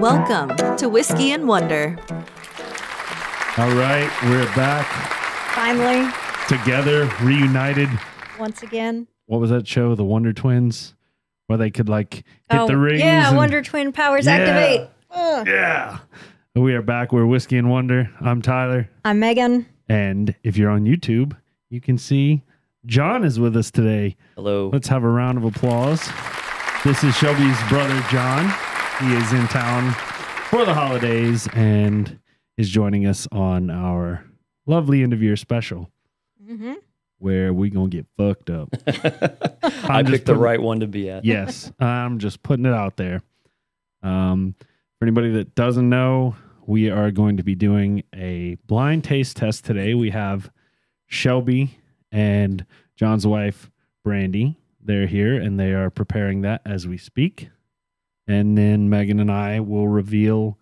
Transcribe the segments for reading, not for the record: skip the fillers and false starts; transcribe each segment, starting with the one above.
Welcome to Whiskey and Wonder. All right, we're back Finally, together, reunited. once again. What was that show, The Wonder Twins, where they could like hit the rings? Yeah, and- Wonder Twin powers activate. Ugh. Yeah. We are back. We're Whiskey and Wonder. I'm Tyler. I'm Megan. And if you're on YouTube, you can see John is with us today. Hello. Let's have a round of applause. This is Shelby's brother, John. He is in town for the holidays and is joining us on our lovely end of year special where we going to get fucked up. I picked the right one to be at. Yes, I'm just putting it out there. For anybody that doesn't know, we are going to be doing a blind taste test today. We have Shelby and John's wife, Brandy. They're here, and they are preparing that as we speak. And then Megan and I will reveal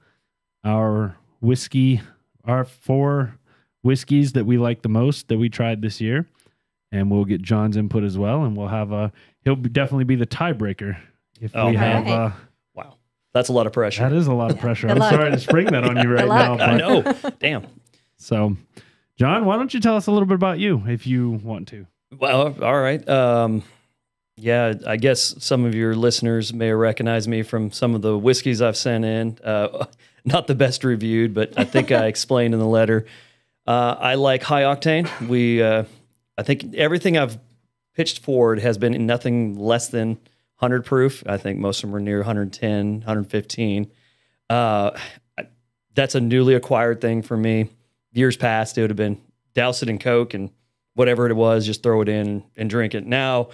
our whiskey, our 4 whiskeys that we like the most that we tried this year. And we'll get John's input as well. And we'll have he'll definitely be the tiebreaker. If we have, wow. That's a lot of pressure. That is a lot of pressure. I'm sorry to spring that on you right now. I know. Damn. So, John, why don't you tell us a little bit about you if you want to? Well, all right. Yeah, I guess some of your listeners may recognize me from some of the whiskeys I've sent in. Not the best reviewed, but I think I explained in the letter. I like high octane. I think everything I've pitched forward has been nothing less than 100 proof. I think most of them are near 110, 115. That's a newly acquired thing for me. Years past, it would have been douse it in Coke and whatever it was, just throw it in and drink it. Now,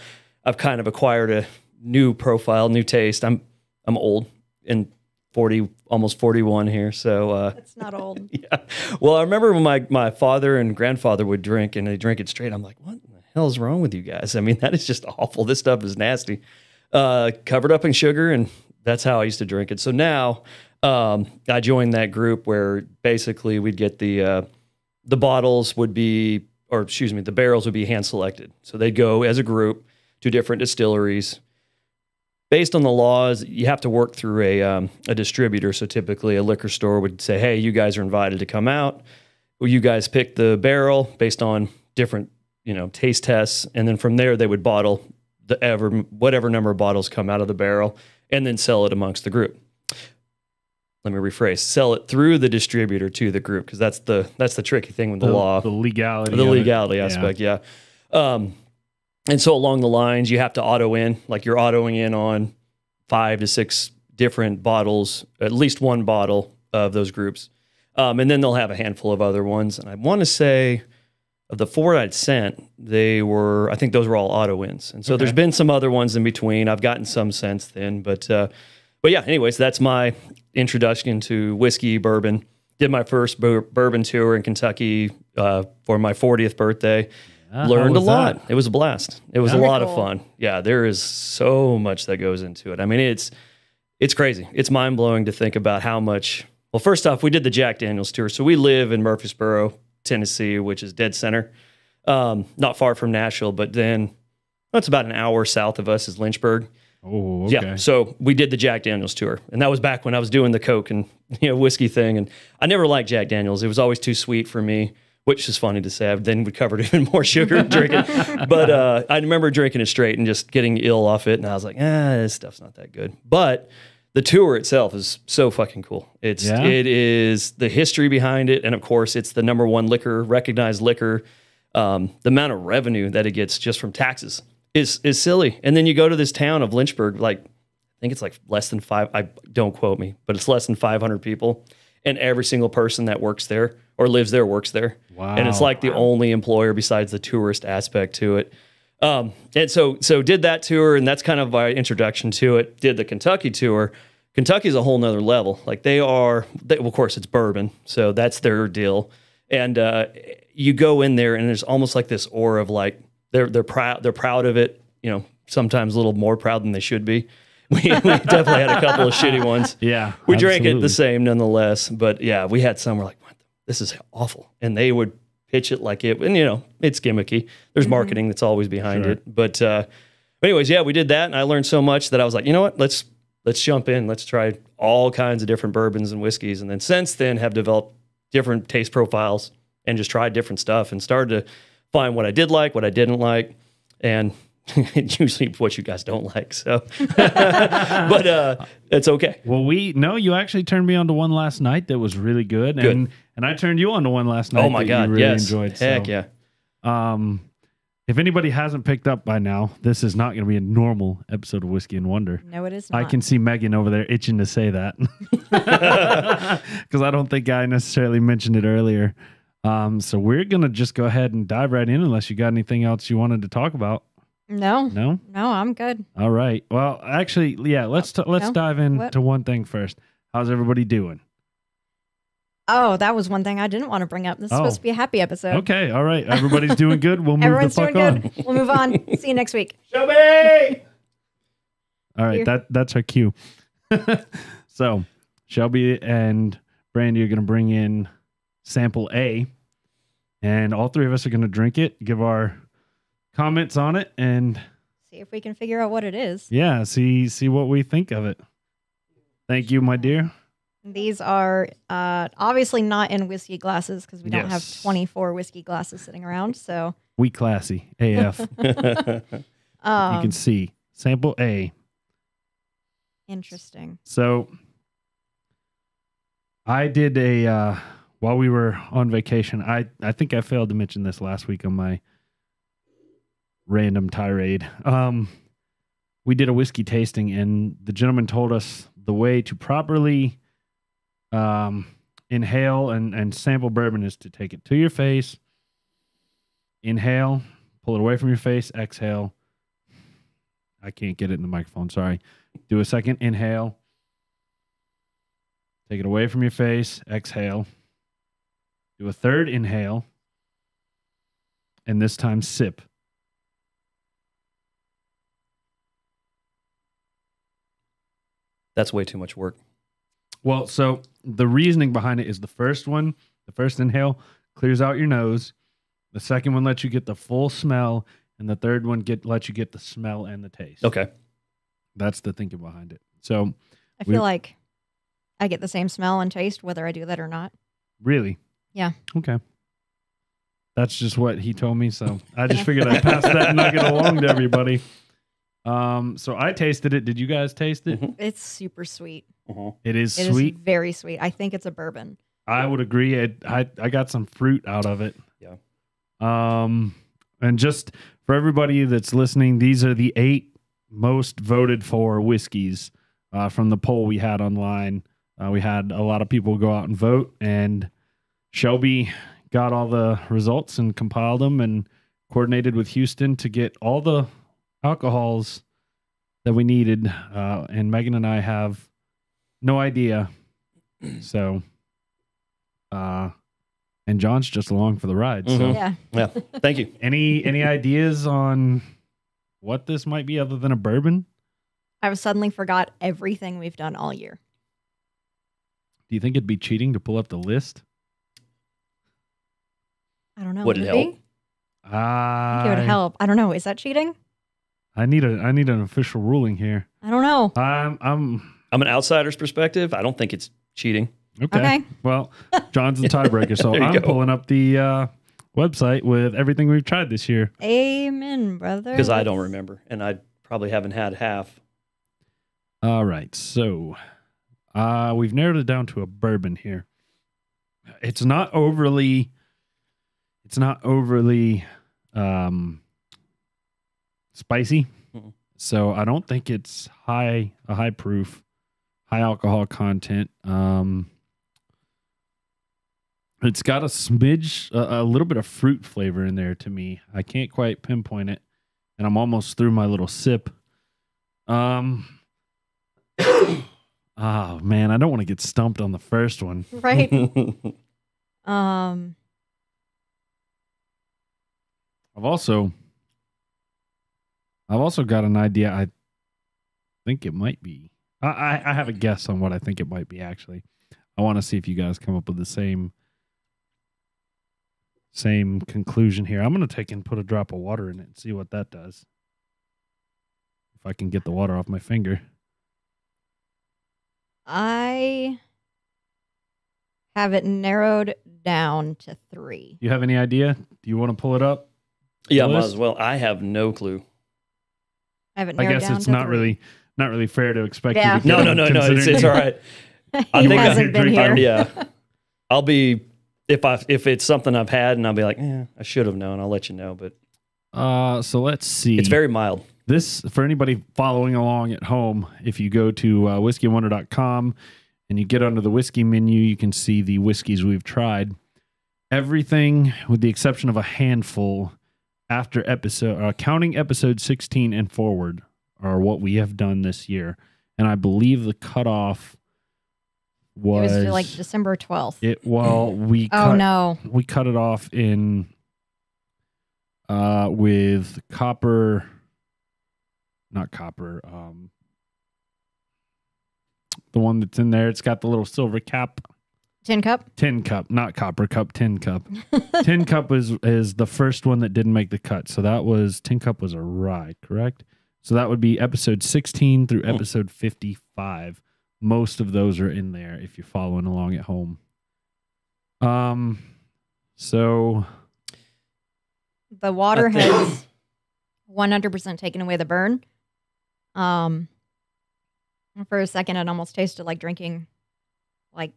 I've kind of acquired a new profile, new taste. I'm old and 40, almost 41 here. So That's not old. yeah. Well, I remember when my father and grandfather would drink and they drink it straight. I'm like, what the hell is wrong with you guys? I mean, that is just awful. This stuff is nasty. Covered up in sugar, and that's how I used to drink it. So now I joined that group where basically we'd get the bottles would be, or excuse me, the barrels would be hand selected. So they'd go as a group to different distilleries. Based on the laws, you have to work through a distributor. So typically a liquor store would say, hey, you guys are invited to come out. Well, you guys pick the barrel based on different, taste tests. And then from there, they would bottle whatever number of bottles come out of the barrel and then sell it amongst the group. Let me rephrase, sell it through the distributor to the group, because that's the tricky thing with the law. The legality. The legality aspect, yeah. And so along the lines, you have to auto in, like you're autoing in on 5 to 6 different bottles, at least one bottle of those groups. And then they'll have a handful of other ones. And I want to say of the 4 I'd sent, I think those were all auto ins. And so there's been some other ones in between. I've gotten some since then, but yeah, anyways, that's my introduction to whiskey, bourbon. Did my first bourbon tour in Kentucky for my 40th birthday. Learned a lot. It was a blast. It was a lot of fun. Yeah, there is so much that goes into it. I mean, it's crazy. It's mind blowing to think about how much. Well, first off, we did the Jack Daniel's tour. So we live in Murfreesboro, Tennessee, which is dead center, not far from Nashville. But then it's about an hour south of us is Lynchburg. Oh, okay. Yeah. So we did the Jack Daniel's tour, and that was back when I was doing the Coke and whiskey thing. And I never liked Jack Daniel's. It was always too sweet for me. Which is funny to say. Then we covered even more sugar drinking. But I remember drinking it straight and just getting ill off it. And I was like, this stuff's not that good. But the tour itself is so fucking cool. It is the history behind it. And of course, it's the number one recognized liquor. The amount of revenue that it gets just from taxes is silly. And then you go to this town of Lynchburg, I think it's like less than 5, don't quote me, but it's less than 500 people. And every single person that works there or lives there works there. Wow. And it's like the only employer besides the tourist aspect to it. And so did that tour, and that's kind of my introduction to it. Did the Kentucky tour. Kentucky's a whole nother level. Like of course it's bourbon, so that's their deal. And you go in there and there's almost like this aura of like, they're proud of it, sometimes a little more proud than they should be. We definitely had a couple of shitty ones. Yeah. We drank it the same nonetheless. But yeah, we had some, we're like, what? This is awful. And they would pitch it like it, and it's gimmicky. There's marketing that's always behind it. But anyways, yeah, we did that. And I learned so much that I was like, you know what? Let's jump in. Let's try all kinds of different bourbons and whiskeys. And then since then have developed different taste profiles and just tried different stuff and started to find what I did like, what I didn't like. And usually what you guys don't like. So, but it's okay. Well, you actually turned me on to one last night that was really good. And I turned you on to one last night. Oh my that God. You really Yes. enjoyed. Heck so, yeah. If anybody hasn't picked up by now, this is not going to be a normal episode of Whiskey and Wonder. No, it is not. I can see Megan over there itching to say that because I don't think I necessarily mentioned it earlier. So we're going to just go ahead and dive right in unless you got anything else you wanted to talk about. No. No? No, I'm good. All right. Well, actually, yeah, let's dive into one thing first. How's everybody doing? Oh, that was one thing I didn't want to bring up. This is supposed to be a happy episode. Okay. All right. Everybody's doing good. We'll move Everyone's the fuck doing on. good. We'll move on. See you next week. Shelby! All right. Here. That's our cue. So Shelby and Brandy are going to bring in sample A, and all three of us are going to drink it, give our comments on it, and See if we can figure out what it is. yeah, see what we think of it. Thank you, my dear. These are obviously not in whiskey glasses because we don't have Yes. 24 whiskey glasses sitting around. So We classy AF. You can see sample A. interesting. So I did while we were on vacation, I think I failed to mention this last week on my random tirade. We did a whiskey tasting, and the gentleman told us the way to properly inhale and sample bourbon is to take it to your face, inhale, pull it away from your face, exhale. I can't get it in the microphone, sorry. Do a second inhale. Take it away from your face, exhale. Do a third inhale. And this time sip. That's way too much work. Well, so the reasoning behind it is the first inhale clears out your nose. The second one lets you get the full smell. And the third one lets you get the smell and the taste. Okay. That's the thinking behind it. So I feel like I get the same smell and taste whether I do that or not. really? Yeah. Okay. That's just what he told me. So I just figured I'd pass that nugget along to everybody. So I tasted it. Did you guys taste it? Mhm. It's super sweet. It is It sweet. is very sweet. I think it's a bourbon. I would agree. I got some fruit out of it. Yeah. And just for everybody that's listening, these are the 8 most voted for whiskeys from the poll we had online. We had a lot of people go out and vote, and Shelby got all the results and compiled them and coordinated with Houston to get all the alcohols that we needed. And Megan and I have no idea. So, and John's just along for the ride. So, Mhm. Yeah. Yeah. Thank you. any ideas on what this might be other than a bourbon? I've suddenly forgot everything we've done all year. Do you think it'd be cheating to pull up the list? I don't know. Would it be? help? I think it would I help. I don't know. Is that cheating? need an official ruling here. I don't know. I'm I'm an outsider's perspective. I don't think it's cheating. okay. Okay. Well, John's the tiebreaker, so There you I'm go. pulling up the website with everything we've tried this year. Amen, brother. Because I don't remember. And I probably haven't had half. All right, so we've narrowed it down to a bourbon here. It's not overly spicy, Mhm. so I don't think it's high proof, high alcohol content. It's got a smidge, a little bit of fruit flavor in there to me. I can't quite pinpoint it, and I'm almost through my little sip. Oh man, I don't want to get stumped on the first one. Right. I've also got an idea. I think it might be. I have a guess on what I think it might be. Actually, I want to see if you guys come up with the same conclusion here. I'm gonna take and put a drop of water in it and see what that does. If I can get the water off my finger. I have it narrowed down to 3. You have any idea? Do you want to pull it up? Yeah, The might list? as well. I have no clue. I have it I narrowed guess down it's to not 3. really fair to expect Yeah. you to No, get no, it, no, no. It's considering all right. I He think hasn't been drinking. here. Yeah, I'll be if it's something I've had and I'll be like, I should have known. I'll let you know. But So let's see. it's very mild. This, for anybody following along at home, if you go to whiskeyandwonder.com and you get under the whiskey menu, you can see the whiskeys we've tried. Everything, with the exception of a handful, after counting episode 16 and forward, are what we have done this year. And I believe the cutoff It was was like December 12th. we Oh, no. we cut it off in with not copper, the one that's in there. It's got the little silver cap. Tin cup? Tin cup, not copper cup, tin cup. Tin cup is the first one that didn't make the cut. So that was, tin cup was a rye, correct? So that would be episode 16 through episode 55. Most of those are in there if you're following along at home. So The water has 100% taken away the burn. For a second, it almost tasted like drinking like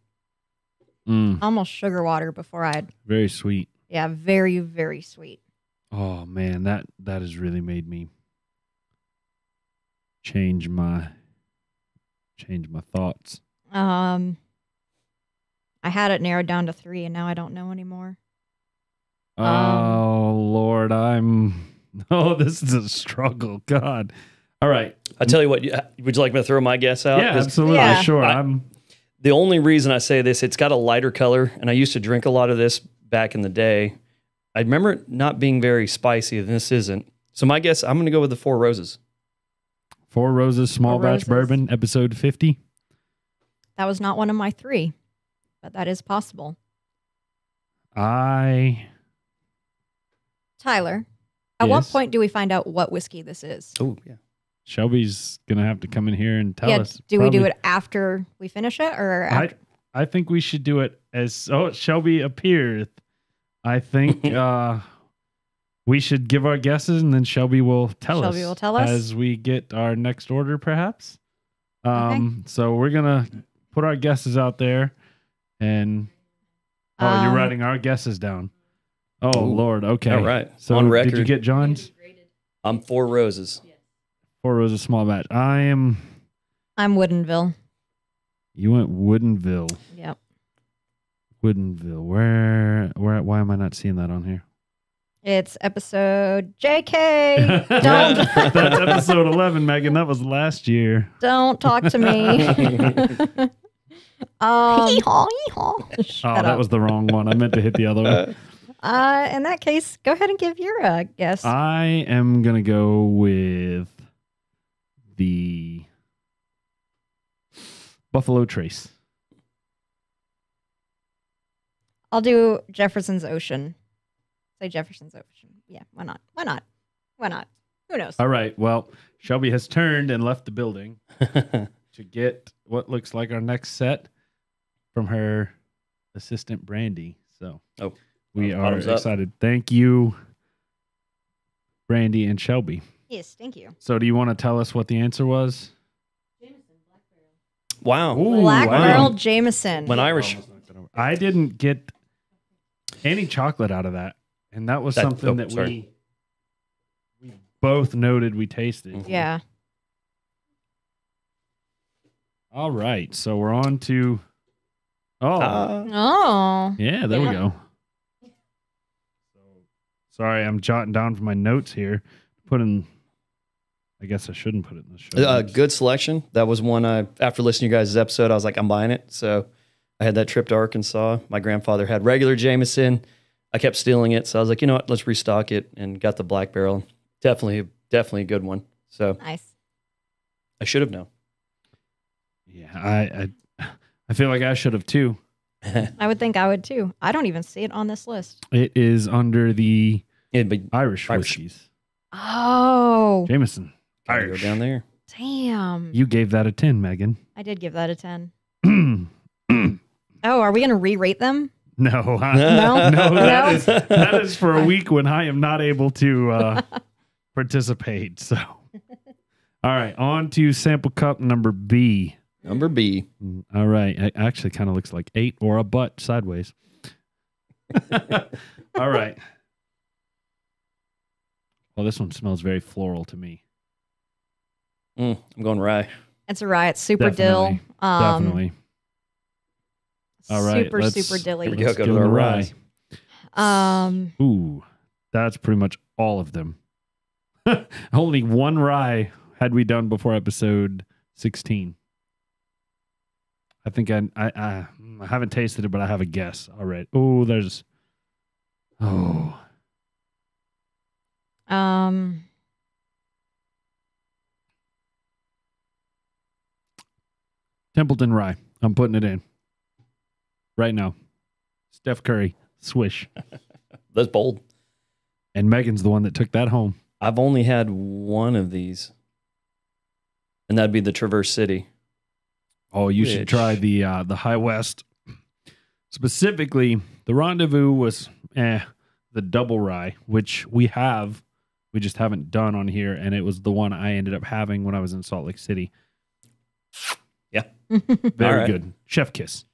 almost sugar water before I'd. very sweet. Yeah, very, very sweet. Oh man, that has really made me change my thoughts. I had it narrowed down to 3, and now I don't know anymore. Oh Lord, this is a struggle. God. All right. I tell you what. Would you like me to throw my guess out? Yeah, 'Cause absolutely. Yeah. Sure. the only reason I say this, it's got a lighter color, and I used to drink a lot of this back in the day. I remember it not being very spicy, and this isn't. So my guess, I'm going to go with the Four Roses. Four Roses Small Four Batch Roses. Bourbon, episode 50. That was not one of my 3, but that is possible. Tyler, at what Yes? point do we find out what whiskey this is? Oh, yeah. Shelby's going to have to come in here and tell Yeah, us. do we do Probably- it after we finish it, or after? I think we should do it Shelby appeareth. I think we should give our guesses, and then Shelby will tell us. Shelby will tell us? as we get our next order, perhaps. Okay. So we're gonna put our guesses out there, and you're writing our guesses down. Oh Ooh. Lord, okay, All right. So On did you record. get John's? I'm Four Roses. Four Roses Small Batch. I'm Woodenville. You went Woodenville. Yep. Woodenville. Where? Why am I not seeing that on here? It's episode JK. That's episode 11, Megan. That was last year. Don't talk to me. Oh, that was the wrong one. I meant to hit the other one. In that case, go ahead and give your guess. I am going to go with the Buffalo Trace. I'll do Jefferson's Ocean. Say Jefferson's Ocean. Yeah, why not? Why not? Why not? Who knows? All right. Well, Shelby has turned and left the building to get what looks like our next set from her assistant, Brandy. So we are bottoms up. excited. Thank you, Brandy and Shelby. Yes, thank you. So do you want to tell us what the answer was? Wow. Ooh, Black wow. Barrel Jameson. When Irish. I didn't get any chocolate out of that. And that was something that we both noted we tasted. Yeah. All right. So we're on to. Oh. Yeah, there we go. Sorry, I'm jotting down for my notes here. I guess I shouldn't put it in the show. notes. Good selection. That was one after listening to you guys' episode, I was like, I'm buying it. So I had that trip to Arkansas. My grandfather had regular Jameson. I kept stealing it. So I was like, you know what? Let's restock it, and got the Black Barrel. Definitely a good one. So Nice. I should have known. Yeah, I feel like I should have too. I would think I would too. I don't even see it on this list. It is under the It'd be Irish Irish. whiskeys. Oh. Jameson. gotta go Irish. down there. Damn. You gave that a 10, Megan. I did give that a 10. Oh, are we going to re-rate them? No, No? no, No? that is for a week when I am not able to participate. So, all right, on to sample cup number B. Number B. All right, it actually kind of looks like 8 or a butt sideways. All right. Well, this one smells very floral to me. I'm going rye. It's a rye. It's super Definitely. dill. Definitely. All right, Super, let's- super dilly. Here we Let's go give to it our a rye. Um, Ooh, that's pretty much all of them. Only one rye had we done before episode 16. I think I haven't tasted it, but I have a guess already. Oh, there's. Oh, Templeton rye. I'm putting it in right now. Steph Curry, swish. That's bold. And Megan's the one that took that home. I've only had one of these, and that'd be the Traverse City. Oh, you should Which- try the High West. Specifically, the Rendezvous was the double rye, which we just haven't done on here, and it was the one I ended up having when I was in Salt Lake City. Yeah. Very All right. good. Chef kiss.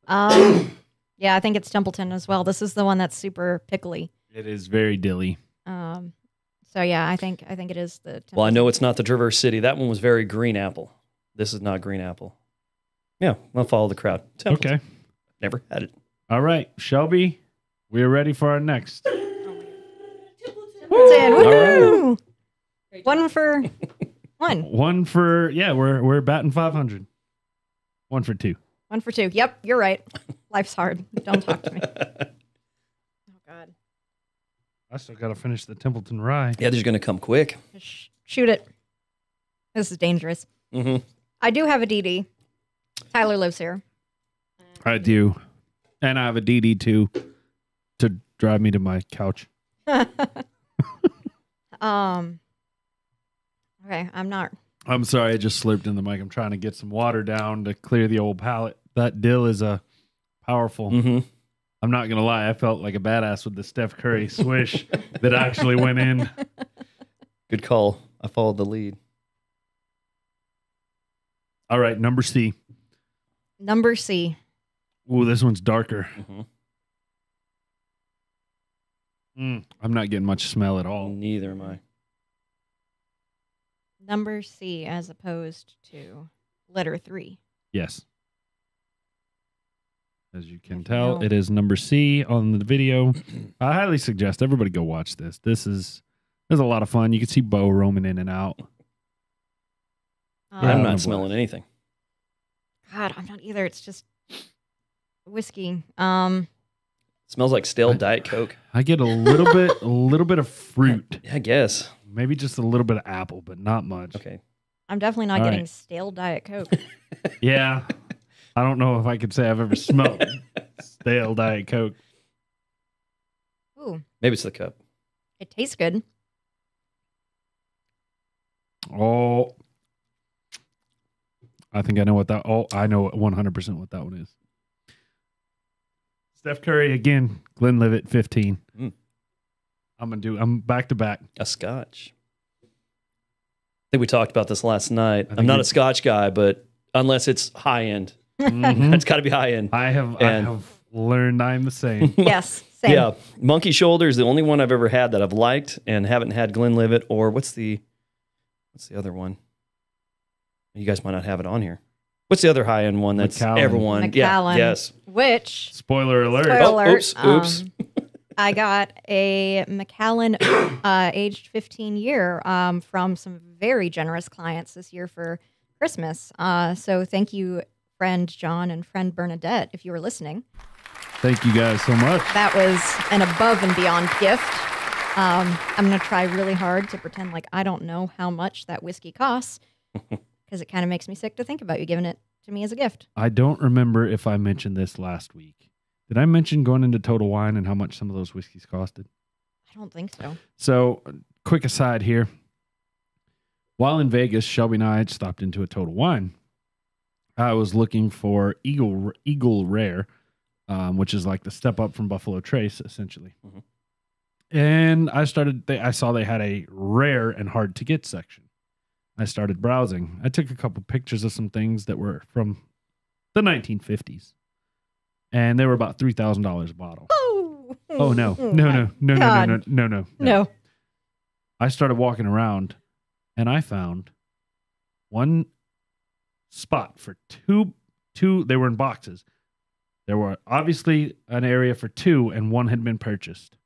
yeah, I think it's Templeton as well. This is the one that's super pickly. It is very dilly. So yeah, I think it is the Templeton. Well, I know it's not the Traverse City. That one was very green apple. This is not green apple. Yeah, I'll follow the crowd. Templeton. Okay. Never had it. All right, Shelby, we are ready for our next. Templeton. All Woo! One for one. One for we're batting 500. One for two. 1 for 2. Yep, you're right. Life's hard. Don't talk to me. Oh God. I still got to finish the Templeton rye. Yeah, these are going to come quick. Shoot it. This is dangerous. Mm-hmm. I do have a DD. Tyler lives here. I do, and I have a DD too to drive me to my couch. Okay, I'm not. I'm sorry, I just slurped in the mic. I'm trying to get some water down to clear the old palate. That dill is a powerful. Mm-hmm. I'm not gonna lie, I felt like a badass with the Steph Curry swish that actually went in. Good call. I followed the lead. All right, number C. Number C. Ooh, this one's darker. Mm-hmm. I'm not getting much smell at all. Neither am I. Number C as opposed to letter 3. Yes. As you can If tell, you- it is number C on the video. I highly suggest everybody go watch this. There's a lot of fun. You can see Bo roaming in and out. Yeah, I'm no not blast. smelling anything. God, I'm not either. It's just whiskey. Smells like stale Diet Coke. I get a little bit of fruit, Yeah, I guess. maybe just a little bit of apple, but not much. Okay. I'm definitely not All getting right. stale Diet Coke. Yeah, I don't know if I could say I've ever smelled stale Diet Coke. Ooh, Maybe it's the cup. it tastes good. Oh, I think I know what that. Oh, I know 100% what that one is. Steph Curry again. Glenlivet 15. Mm. I'm back to back. A Scotch. I think we talked about this last night. think I'm not we- a Scotch guy, but unless it's high end, Mhm. it's got to be high end. I have learned I'm the same. Yes, same. Yeah, Monkey Shoulder is the only one I've ever had that I've liked and haven't had Glenlivet or what's the other one? You guys might not have it on here. What's the other high end one that's Macallan. everyone? Macallan. Yeah, yes. Which, Spoiler alert. spoiler Oh, alert, oops. I got a Macallan aged 15 year from some very generous clients this year for Christmas. So thank you, friend John and friend Bernadette, if you were listening. Thank you guys so much. That was an above and beyond gift. I'm going to try really hard to pretend like I don't know how much that whiskey costs because it kind of makes me sick to think about you giving it to me as a gift. I don't remember if I mentioned this last week. Did I mention going into Total Wine and how much some of those whiskeys costed? I don't think so. So, quick aside here. While in Vegas, Shelby and I stopped into a Total Wine. I was looking for Eagle Rare, which is like the step up from Buffalo Trace, essentially. And I saw they had a rare and hard to get section. I started browsing. I took a couple pictures of some things that were from the 1950s, and they were about $3,000 a bottle. Oh no. No. I started walking around, and I found one spot for two. They were in boxes. There were obviously an area for two, and one had been purchased.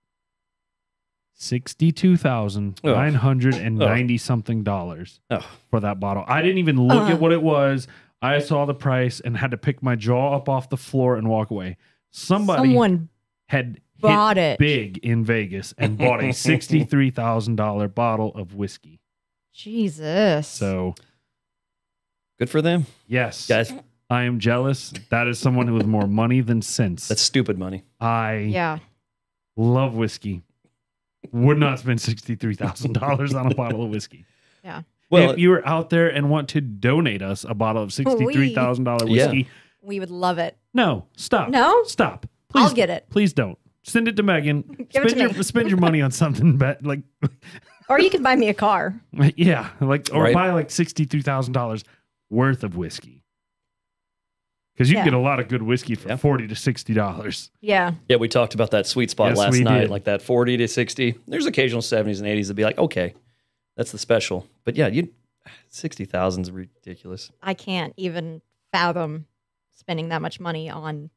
$62,990 something for that bottle. I didn't even look at what it was. I saw the price and had to pick my jaw up off the floor and walk away. Someone had bought it big in Vegas and bought a $63,000 bottle of whiskey. Jesus. So good for them. Yes, Guys, I am jealous. That is someone with more money than sense. that's stupid money. I love whiskey. Would not spend $63,000 on a bottle of whiskey. Yeah. Well, if you were out there and want to donate us a bottle of $63,000 whiskey, we would love it. No, stop. No? Stop. Please, I'll get it. Please don't. Send it to Megan. Give it to me. Spend your money on something like Or you can buy me a car. yeah, like or Right. buy like $63,000 worth of whiskey. Because you can get a lot of good whiskey for $40 to $60. Yeah. Yeah, we talked about that sweet spot Yes, last we night, did. like that 40 to 60. There's occasional 70s and 80s that'd be like, okay, that's the special. But yeah, 60,000 is ridiculous. I can't even fathom spending that much money on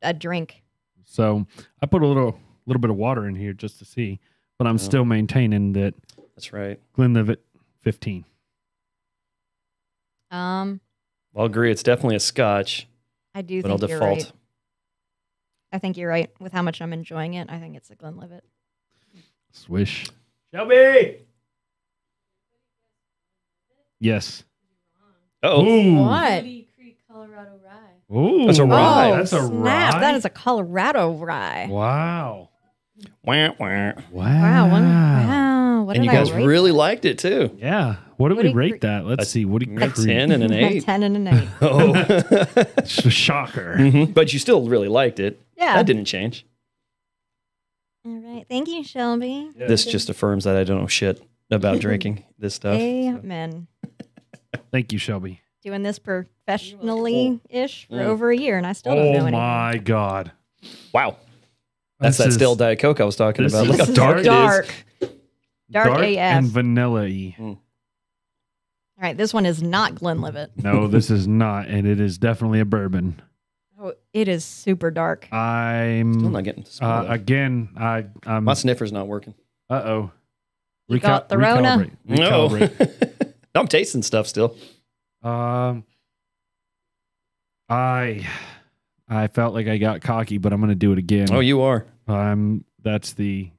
a drink. So I put a little bit of water in here just to see, but I'm still maintaining that That's right. Glenlivet 15. I'll agree. It's definitely a Scotch, I do but I'll think you're default. right. I think you're right with how much I'm enjoying it. I think it's a Glenlivet. Swish. Shelby! Yes. Oh, Ooh. What? Creek, Colorado rye. Ooh. That's a rye. Oh, That's a snap. rye? That is a Colorado rye. Wow. wah, wah. Wow. Wow. What And did you I guys rate really liked it too. Yeah. What did What we did rate we- that? Let's see. What did A we 10 and an 8. 10 and an 8. Oh, Shocker. Mhm. But you still really liked it. Yeah. That didn't change. All right. Thank you, Shelby. This just affirms that I don't know shit about drinking this stuff. Amen. Thank you, Shelby. Doing this professionally-ish for over a year, and I still don't know Oh anything. my God. Wow. That's This that is stale Diet Coke I was talking this about. is Look how This dark is it is. dark. Dark AF. and vanilla-y. All right, this one is not Glenlivet. No, this is not, and it is definitely a bourbon. Oh, it is super dark. Still I'm not getting to smell that. again. I'm. My sniffer's not working. Uh-oh. You got the Rona? No. Recalibrate. I'm tasting stuff still. I felt like I got cocky, but I'm going to do it again. Oh, you are. That's the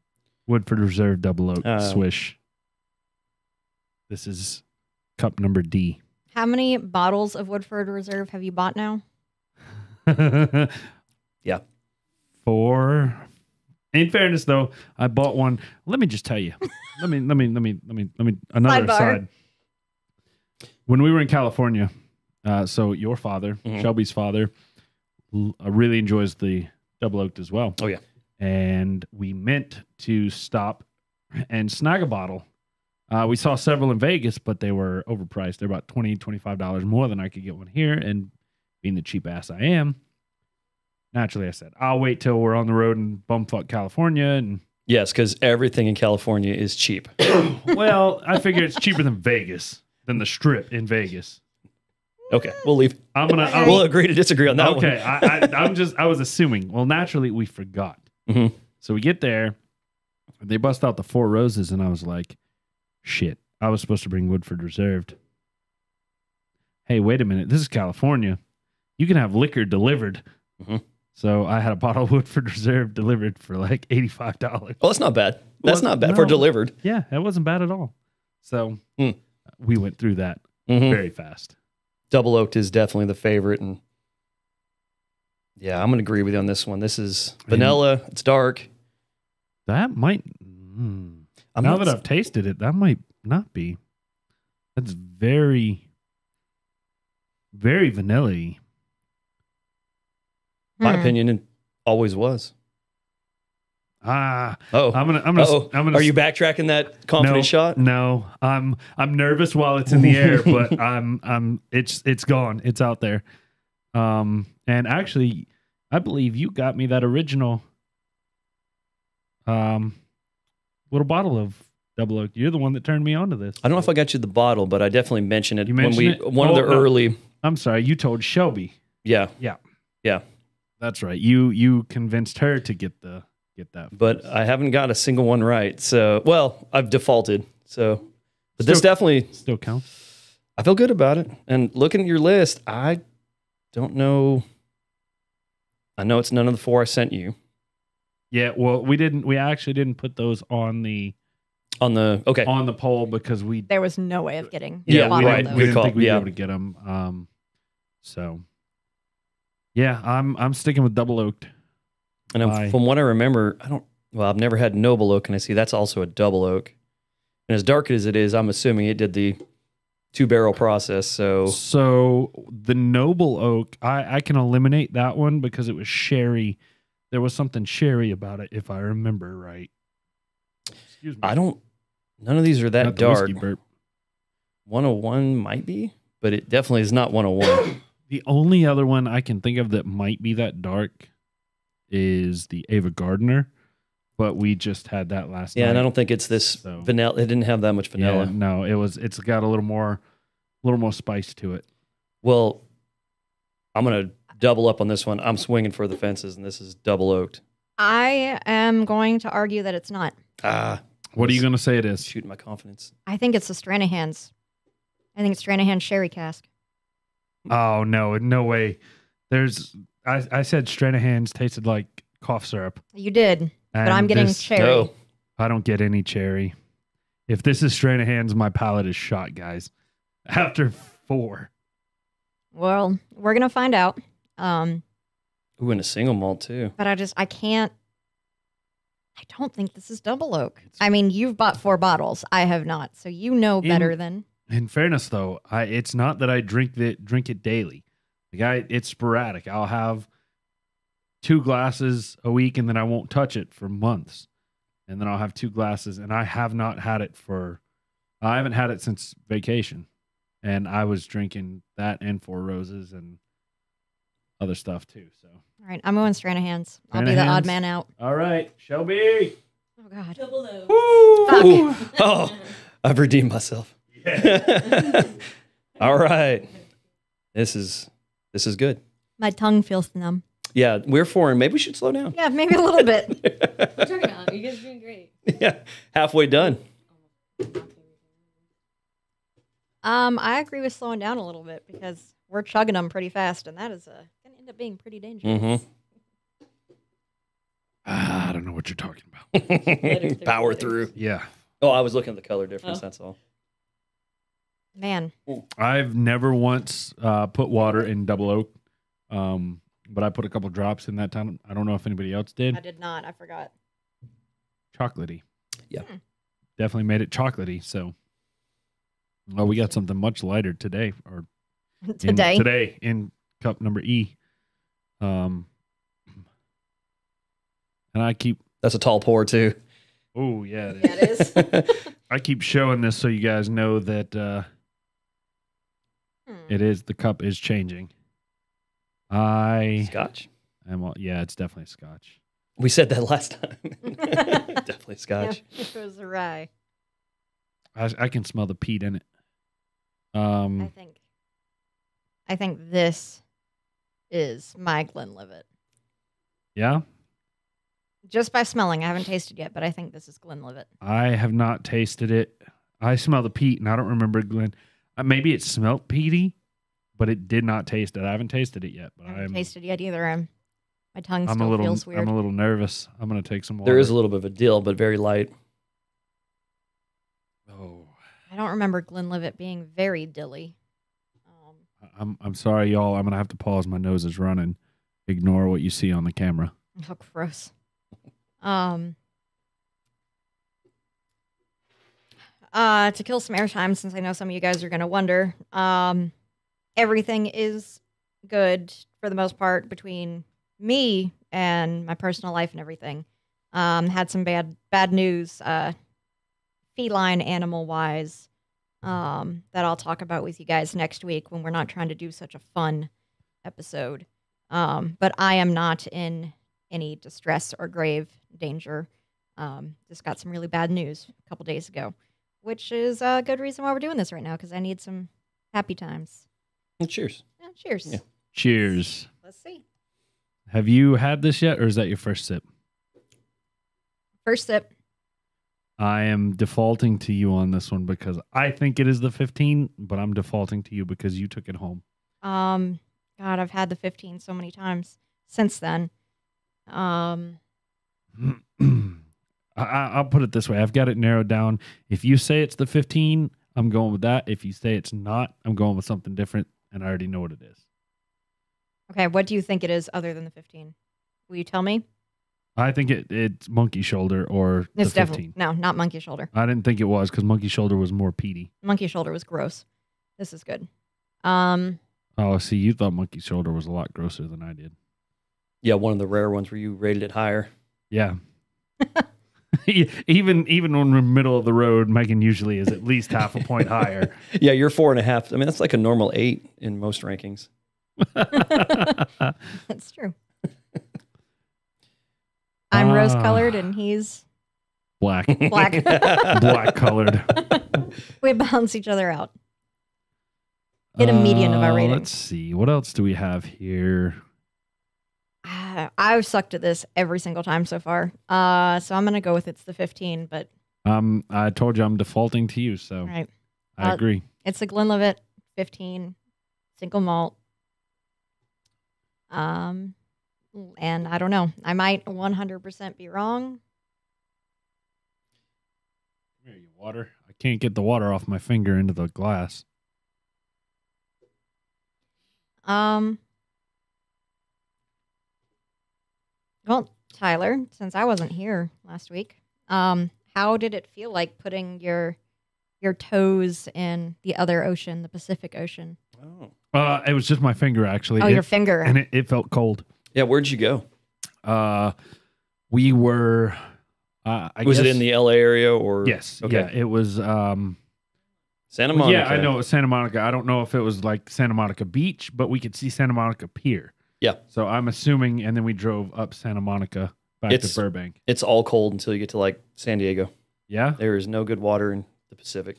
Woodford Reserve Double Oak Oh. Swish. This is cup number D. How many bottles of Woodford Reserve have you bought now? Yeah. 4. In fairness, though, I bought one. Let me just tell you. Let me. Another Sidebar. aside. When we were in California, so your father, Mhm. Shelby's father, really enjoys the double oaked as well. Oh, yeah. And we meant to stop and snag a bottle. We saw several in Vegas, but they were overpriced. They're about $20, $25 more than I could get one here. And being the cheap ass I am, naturally I said, I'll wait till we're on the road in bumfuck California. And Yes, because everything in California is cheap. well, I figure it's cheaper than Vegas, than the strip in Vegas. Okay, we'll leave. Okay. We'll agree to disagree on that Okay, I was assuming. Well, naturally we forgot. Mhm. So we get there, they bust out the Four Roses, and I was like, shit, I was supposed to bring Woodford Reserved. Hey, wait a minute, this is California. You can have liquor delivered. Mhm. So I had a bottle of Woodford Reserve delivered for like $85. Well, that's not bad. That's Well, not bad for no. delivered. Yeah, that wasn't bad at all. So we went through that Mhm. very fast. Double oaked is definitely the favorite, and yeah, I'm gonna agree with you on this one. This is vanilla. It's dark. That might. I'm now not- that I've tasted it, that might not be. That's very. very vanilla-y. My opinion, it always was. Ah, Oh, I'm gonna. Are you backtracking that confident shot? No, I'm nervous while it's in the air, but it's gone. It's out there. And actually, I believe you got me that original, little bottle of Double Oak. You're the one that turned me on to this. I don't know if I got you the bottle, but I definitely mentioned it You mentioned it? one of the No. early. I'm sorry. You told Shelby. Yeah, Yeah, yeah. that's right. You convinced her to get that. But I haven't got a single one right. So, well, I've defaulted. So, but this definitely still counts. I feel good about it. And looking at your list, I don't know. I know it's none of the 4 I sent you. Yeah. Well, we actually didn't put those on the poll because we There was no way of getting Yeah, a bottle right. of those. we didn't call. think we'd Yeah. be able to get them. So yeah, I'm sticking with Double Oaked. And from what I remember, I've never had Noble Oak, and I see that's also a double oak. And as dark as it is, I'm assuming it did the 2-barrel process. So the Noble Oak, I can eliminate that one because it was sherry. There was something sherry about it, if I remember right. Excuse me. None of these are that Not the dark. whiskey burp. 101 might be, but it definitely is not 101. The only other one I can think of that might be that dark is the Ava Gardner, but we just had that last night. Yeah, and I don't think it's this vanilla. It didn't have that much vanilla. Yeah, no, it's got a little more spice to it. Well, I'm going to double up on this one. I'm swinging for the fences, and this is double oaked. I am going to argue that it's not. What are you going to say it is? Shooting my confidence. I think it's the Stranahan's. I think it's Stranahan's sherry cask. Oh, no way. I said Stranahan's tasted like cough syrup. You did, but I'm getting cherry. No. I don't get any cherry. If this is Stranahan's, my palate is shot, guys. After 4. Well, we're going to find out. Ooh, and a single malt, too. But I can't. I don't think this is double oak. I mean, you've bought 4 bottles. I have not. So you know better than. In fairness, though, it's not that I drink it daily. It's sporadic. I'll have 2 glasses a week, and then I won't touch it for months. And then I'll have 2 glasses, and I haven't had it since vacation. And I was drinking that and 4 Roses and other stuff too. So, all right, I'm going Stranahan's. I'll be the odd man out. All right, Shelby. Oh God. Double Oak. Ooh. Oh, I've redeemed myself. Yeah. All right. This is good. My tongue feels numb. Yeah, we're foreign. Maybe we should slow down. Yeah, maybe a little bit. What are you talking about? You guys are doing great. Yeah, halfway done. I agree with slowing down a little bit because we're chugging them pretty fast, and that is going to end up being pretty dangerous. Mm-hmm. I don't know what you're talking about. Power through. Yeah. Oh, I was looking at the color difference. That's all. Man, I've never once put water in Double Oak, but I put a couple drops in that time. I don't know if anybody else did. I did not. I forgot. Chocolatey. Yeah. Definitely made it chocolatey. So, well, we got something much lighter today, or Today in cup number E. And I keep. That's a tall pour too. Oh yeah, Yeah, it is. I keep showing this so you guys know that it is, the cup is changing. Scotch. Yeah, it's definitely Scotch. We said that last time. Definitely Scotch. Yeah, it was a rye. I can smell the peat in it. I think this is my Glenlivet. Yeah, Just by smelling. I haven't tasted yet, but I think this is Glenlivet. I have not tasted it. I smell the peat, and I don't remember Glen. Maybe it smelled peaty, but it did not taste it. I haven't tasted it yet, but I haven't tasted it yet either. My tongue I'm still feels weird. I'm a little nervous. I'm gonna take some water. There is a little bit of a dill, but very light. Oh, I don't remember Glenlivet being very dilly. I'm sorry, y'all. I'm gonna have to pause. My nose is running. Ignore what you see on the camera. Oh, gross. To kill some airtime, since I know some of you guys are going to wonder, everything is good for the most part between me and my personal life and everything. Had some bad news, feline animal wise, that I'll talk about with you guys next week when we're not trying to do such a fun episode. But I am not in any distress or grave danger. Just got some really bad news a couple days ago, which is a good reason why we're doing this right now, because I need some happy times. Well, cheers. Yeah, cheers. Yeah. Cheers. Let's see. Have you had this yet, or is that your first sip? First sip. I am defaulting to you on this one because I think it is the 15, but I'm defaulting to you because you took it home. God, I've had the 15 so many times since then. I'll put it this way. I've got it narrowed down. If you say it's the 15, I'm going with that. If you say it's not, I'm going with something different, and I already know what it is. Okay, what do you think it is other than the 15? Will you tell me? I think it's monkey shoulder or the It's 15. definitely no, not monkey shoulder. I didn't think it was because monkey shoulder was more peaty. Monkey shoulder was gross. This is good. Oh, see, you thought monkey shoulder was a lot grosser than I did. Yeah, one of the rare ones where you rated it higher. Yeah. even when we're middle of the road, Megan usually is at least half a point higher. Yeah, you're 4.5. I mean, that's like a normal 8 in most rankings. That's true. I'm rose colored and he's Black. black. Black colored. We balance each other out. Hit a median of our rating. Let's see. What else do we have here? I've sucked at this every single time so far. So I'm going to go with it's the 15, but I told you I'm defaulting to you, so all right. I agree. It's the Glenlivet 15 single malt. And I don't know. I might 100% be wrong. Here, you water. I can't get the water off my finger into the glass. Well, Tyler, since I wasn't here last week, how did it feel like putting your toes in the other ocean, the Pacific Ocean? Oh. It was just my finger, actually. Oh, your finger. And it felt cold. Yeah, where'd you go? We were... Was it in the LA area or? Yes. Okay. Yeah, it was... Santa Monica. Yeah, I know it was Santa Monica. I don't know if it was like Santa Monica Beach, but we could see Santa Monica Pier. Yeah. So I'm assuming, and then we drove up Santa Monica back to Burbank. It's all cold until you get to like San Diego. Yeah? There is no good water in the Pacific.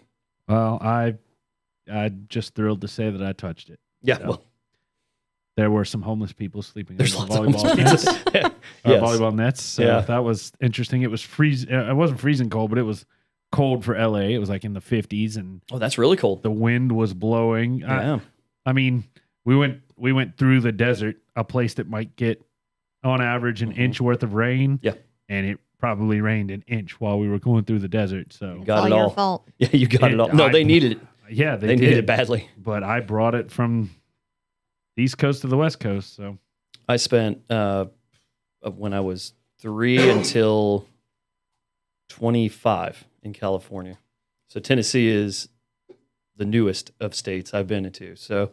Well, I'm just thrilled to say that I touched it. Yeah, So, well, there were some homeless people sleeping there's on lots of volleyball nets. yes. Volleyball nets. So Yeah. that was interesting. It was it wasn't freezing cold, but it was cold for LA. It was like in the 50s, and Oh, that's really cold. the wind was blowing. Yeah. I mean, we went through the desert, a place that might get on average an inch worth of rain. Yeah. And it probably rained an inch while we were going through the desert. So It's got all it your all. fault. Yeah, you got it all. No, they needed it. yeah, They needed it badly. But I brought it from the East Coast to the West Coast. So I spent when I was 3 until 25 in California. So Tennessee is the newest of states I've been into. So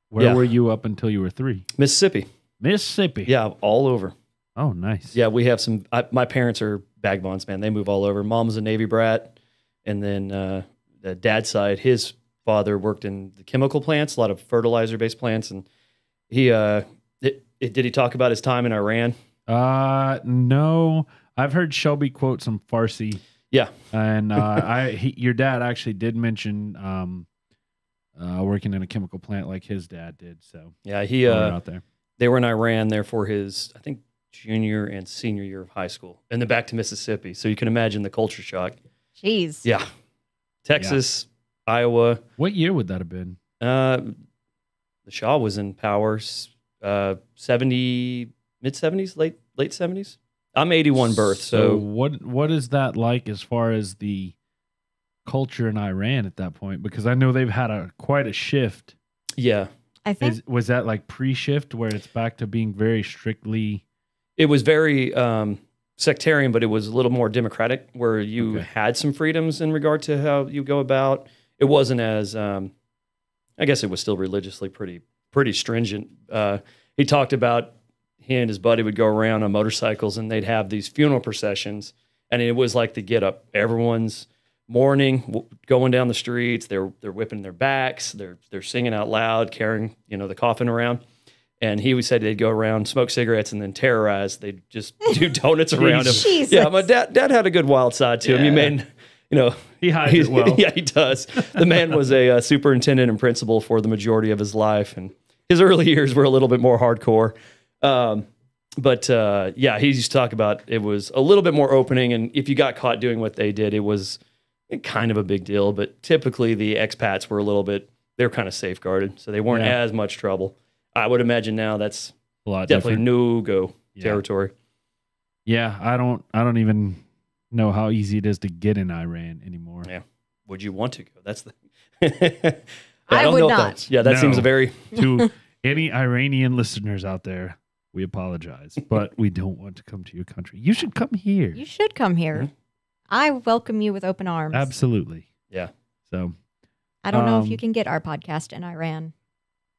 where Yeah. were you up until you were 3? Mississippi. Mississippi. Yeah, all over. Oh, nice. Yeah, we have some. My parents are vagabonds, man. They move all over. Mom's a Navy brat, and then the dad's side, his father worked in the chemical plants, a lot of fertilizer-based plants, and he did he talk about his time in Iran? No. I've heard Shelby quote some Farsi. Yeah, And your dad actually did mention working in a chemical plant like his dad did. So yeah. we were out there. They were in Iran there for his, I think, junior and senior year of high school, and then back to Mississippi. So you can imagine the culture shock. Jeez. Yeah, Texas, Iowa. What year would that have been? The Shah was in power, 70, mid 70s, late 70s. I'm 81 birth, so what is that like as far as the culture in Iran at that point? Because I know they've had quite a shift. yeah. I think Was that like pre-shift where it's back to being very strictly? It was very sectarian, but it was a little more democratic, where you Okay. had some freedoms in regard to how you go about. It wasn't as I guess it was still religiously pretty stringent. He talked about he and his buddy would go around on motorcycles and they'd have these funeral processions, and it was like the get up. Everyone's mourning, going down the streets. They're whipping their backs. They're singing out loud, carrying the coffin around. And he said they'd go around, smoke cigarettes, and then terrorize. They'd just do donuts around him. Jesus. Yeah, my dad had a good wild side to him. He made, He hides it well. Yeah, he does. The man was a superintendent and principal for the majority of his life, and his early years were a little bit more hardcore. But he used to talk about it was a little bit more opening, and if you got caught doing what they did, it was kind of a big deal. But typically, the expats were they're kind of safeguarded, so they weren't as much trouble. I would imagine now that's A lot definitely different. no-go territory. Yeah, I don't even know how easy it is to get in Iran anymore. Yeah. Would you want to go? That's the. I don't would know if not. that's- Yeah, that No. seems a very. To any Iranian listeners out there, we apologize, but we don't want to come to your country. You should come here. You should come here. Mhm. I welcome you with open arms. Absolutely. Yeah. So, I don't know if you Um, can get our podcast in Iran.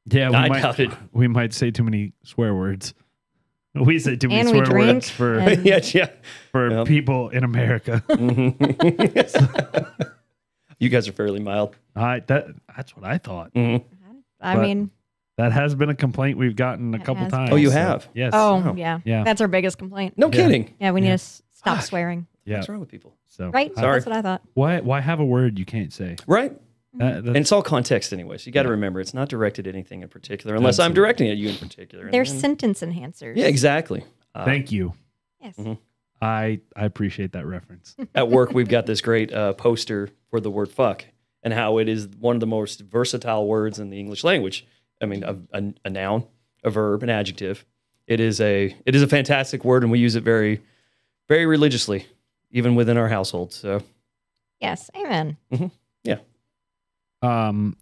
yeah, I doubt it. we might say too many swear words. We say too many And we swear drink. words for and- yeah. for Yep. people in America. Mhm. You guys are fairly mild. That's what I thought. Mhm. I But- mean, That has been a complaint we've gotten a It couple has times. been. Oh, you so- have? Yes. oh, yeah. Yeah. That's our biggest complaint. No Yeah. kidding. Yeah, we need Yeah. to stop Fuck. swearing. Yeah. What's wrong with people? So Right? Sorry. That's what I thought. why have a word you can't say? Right. That's- And it's all context anyway. So you got to Yeah. remember it's not directed at anything in particular, unless I'm Absolutely. directing at you in particular. They're And then- sentence enhancers. Yeah, exactly. Thank you. Yes. Mhm. I appreciate that reference. At work, we've got this great poster for the word fuck and how it is one of the most versatile words in the English language. I mean, a noun, a verb, an adjective. It is a fantastic word, and we use it very, very religiously, even within our household. So Yes. Amen.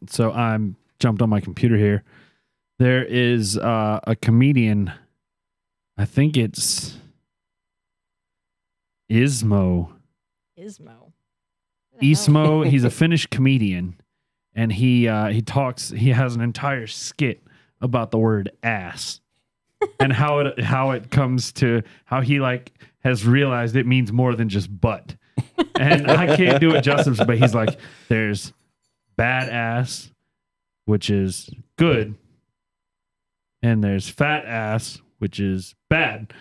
So I'm jumped on my computer here. There is a comedian. I think it's Ismo. Ismo. Ismo. He's a Finnish comedian, and he talks. He has an entire skit about the word ass and how it comes to how he has realized it means more than just butt. And I can't do it justice, but he's like, there's bad ass, which is good, and there's fat ass, which is bad,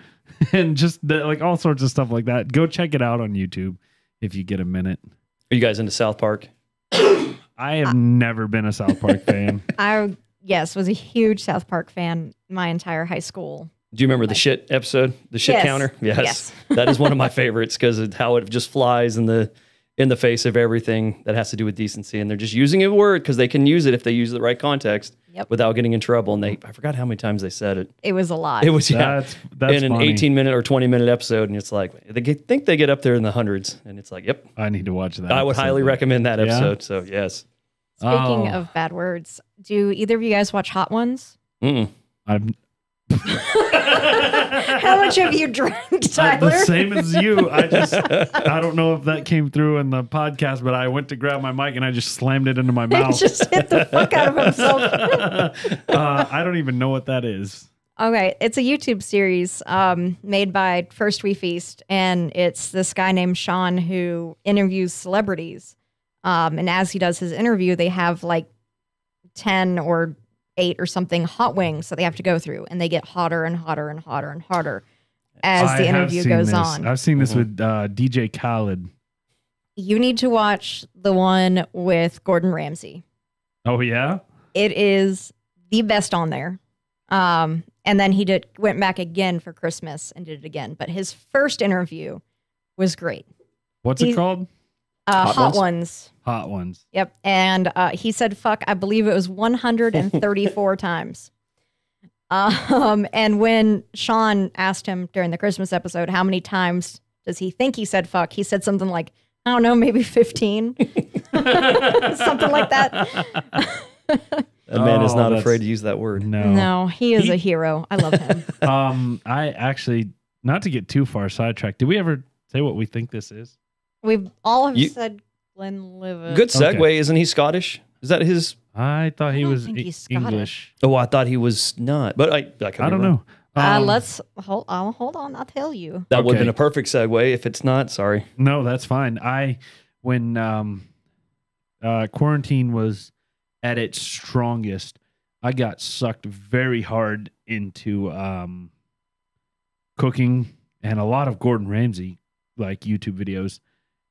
and just all sorts of stuff like that. Go check it out on YouTube if you get a minute. are you guys into South Park? I have never been a South Park fan. I, was a huge South Park fan my entire high school. Do you remember the shit episode, the shit Yes. counter? Yes. That is one of my favorites because of how it just flies in the face of everything that has to do with decency. And they're just using a word because they can use it if they use the right context Yep. without getting in trouble. And I forgot how many times they said it. It was a lot. It was That's in an funny. 18-minute or 20-minute episode, and it's like think they get up there in the hundreds, and it's like, yep. I need to watch that. I would episode highly then. recommend that Yeah? episode. So yes, Speaking Oh. of bad words, do either of you guys watch Hot Ones? Mm-mm. I've How much have you drank, Tyler? the same as you. I don't know if that came through in the podcast, but I went to grab my mic and I just slammed it into my He mouth. just hit the fuck out of himself. I don't even know what that is. Okay, it's a YouTube series made by First We Feast, and it's this guy named Sean who interviews celebrities. And as he does his interview, they have 10 or 8 or something hot wings that they have to go through, and they get hotter and hotter and hotter and hotter as I the have interview seen goes this. on. I've seen this with DJ Khaled. You need to watch the one with Gordon Ramsay. Oh yeah, It is the best on there. And then he went back again for Christmas and did it again. But his first interview was great. what's it He's- called? Hot Ones. Hot Ones. Yep. And he said fuck, I believe it was 134 times. And when Sean asked him during the Christmas episode, how many times does he think he said fuck? He said something like, I don't know, maybe 15. Something like that. that man is Oh, not that's- afraid to use that word. No, he is a hero. I love him. I actually, not to get too far sidetracked. Did we ever say what we think this is? We've all have You- said Glenlivet. Good segue, Okay. isn't he Scottish? Is that his? I thought he don't was think he's Scottish. English. Oh, I thought he was not. But I could I be don't wrong. know. Let's hold on. I'll tell you. That would have Okay. been a perfect segue. If it's not, sorry. No, that's fine. When quarantine was at its strongest, I got sucked very hard into cooking and a lot of Gordon Ramsay like YouTube videos,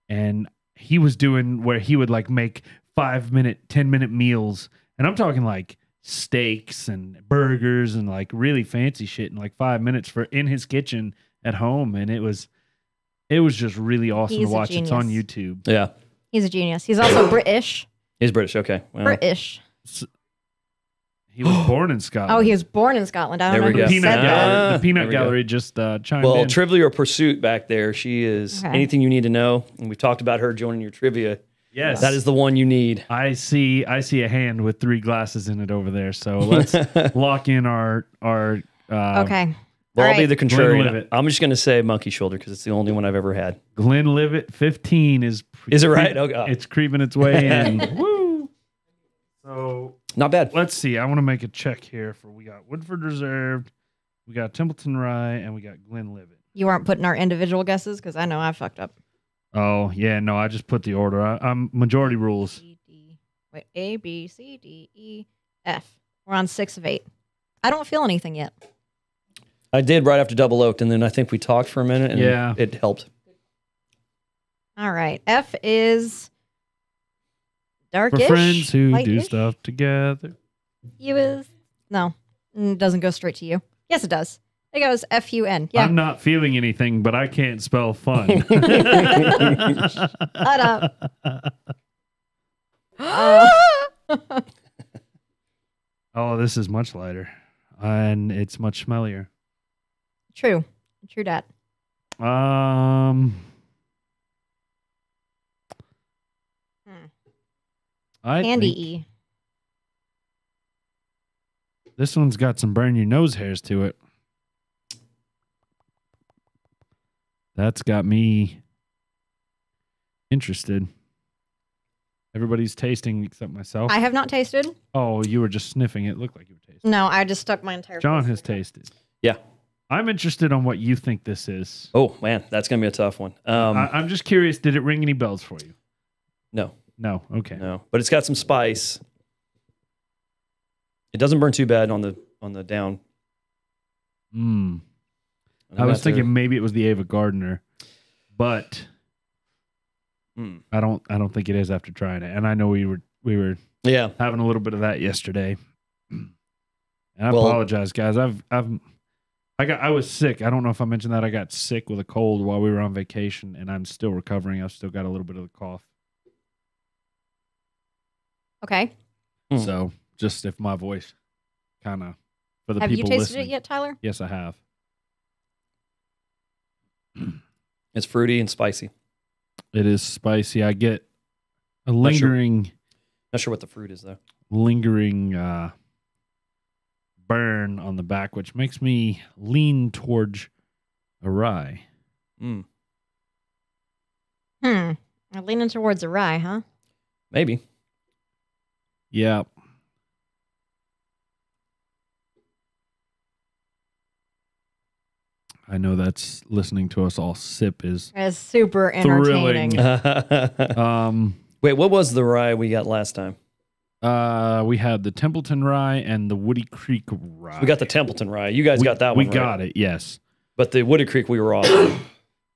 and he was doing where he would like make 5-minute, 10-minute meals, and I'm talking like steaks and burgers and like really fancy shit in like 5 minutes for in his kitchen at home, and it was just really awesome He's to a watch. It's on genius. YouTube. Yeah, He's a genius. He's also British. he's British. Okay, well, British. He was born in Scotland. Oh, he was born in Scotland. I There don't we know go. who Peanut said gallery. that. The There peanut we go. gallery just chimed well, in. Trivial Pursuit back there. She is Okay. anything you need to know, and we've talked about her joining your trivia. Yes, That is the one you need. I see a hand with 3 glasses in it over there. So let's lock in our Okay. Well, All I'll be right. the contrarian. Glenlivet. I'm just going to say monkey shoulder because it's the only one I've ever had. Glenlivet 15 is Is it right? Oh, God. It's creeping its way in. Woo! So Not bad. let's see. I want to make a check here for we got Woodford Reserved, we got Templeton Rye, and we got Glenlivet. You aren't putting our individual guesses because I know I fucked up. Oh yeah, no, I just put the order. I'm majority rules. C, D, wait, A, B, C, D, E, F. We're on 6 of 8. I don't feel anything yet. I did right after Double Oaked, and then I think we talked for a minute, and Yeah. it helped. All right. F is For darkish. friends who do lightish. stuff together. You is no. It doesn't go straight to you. Yes, it does. It goes F-U-N. Yeah. I'm not feeling anything, but I can't spell fun. Shut up. Oh, this is much lighter, and it's much smellier. True. True dat. I Candy think E. this one's got some burn your nose hairs to it. That's got me interested. Everybody's tasting except myself. I have not tasted. Oh, you were just sniffing. It looked like you were tasting. No, I just stuck my entire John face has in there. tasted. Yeah. I'm interested on what you think this is. Oh, man, that's going to be a tough one. I'm just curious. Did it ring any bells for you? No, No. Okay. no. But it's got some spice. It doesn't burn too bad on the down. Mm. I'm I was about to- thinking maybe it was the Ava Gardner, but I don't think it is after trying it. And I know we were Yeah. having a little bit of that yesterday. And I Well- apologize, guys. I was sick. I don't know if I mentioned that. I got sick with a cold while we were on vacation, and I'm still recovering. I've still got a little bit of the cough. Okay. Mm. So just if my voice kind of for the Have you people tasted listening. it yet, Tyler? Yes, I have. It's fruity and spicy. It is spicy. I get a Not sure. lingering Not sure what the fruit is, though. burn on the back, which makes me lean towards a rye. Mm. I'm leaning towards a rye, huh? Maybe. Yeah. I know that's listening to us all sip is It's super entertaining. thrilling. Wait, what was the rye we got last time? We had the Templeton rye and the Woody Creek rye. We got the Templeton rye. You guys got that one We right. got it, yes. But the Woody Creek, we were off.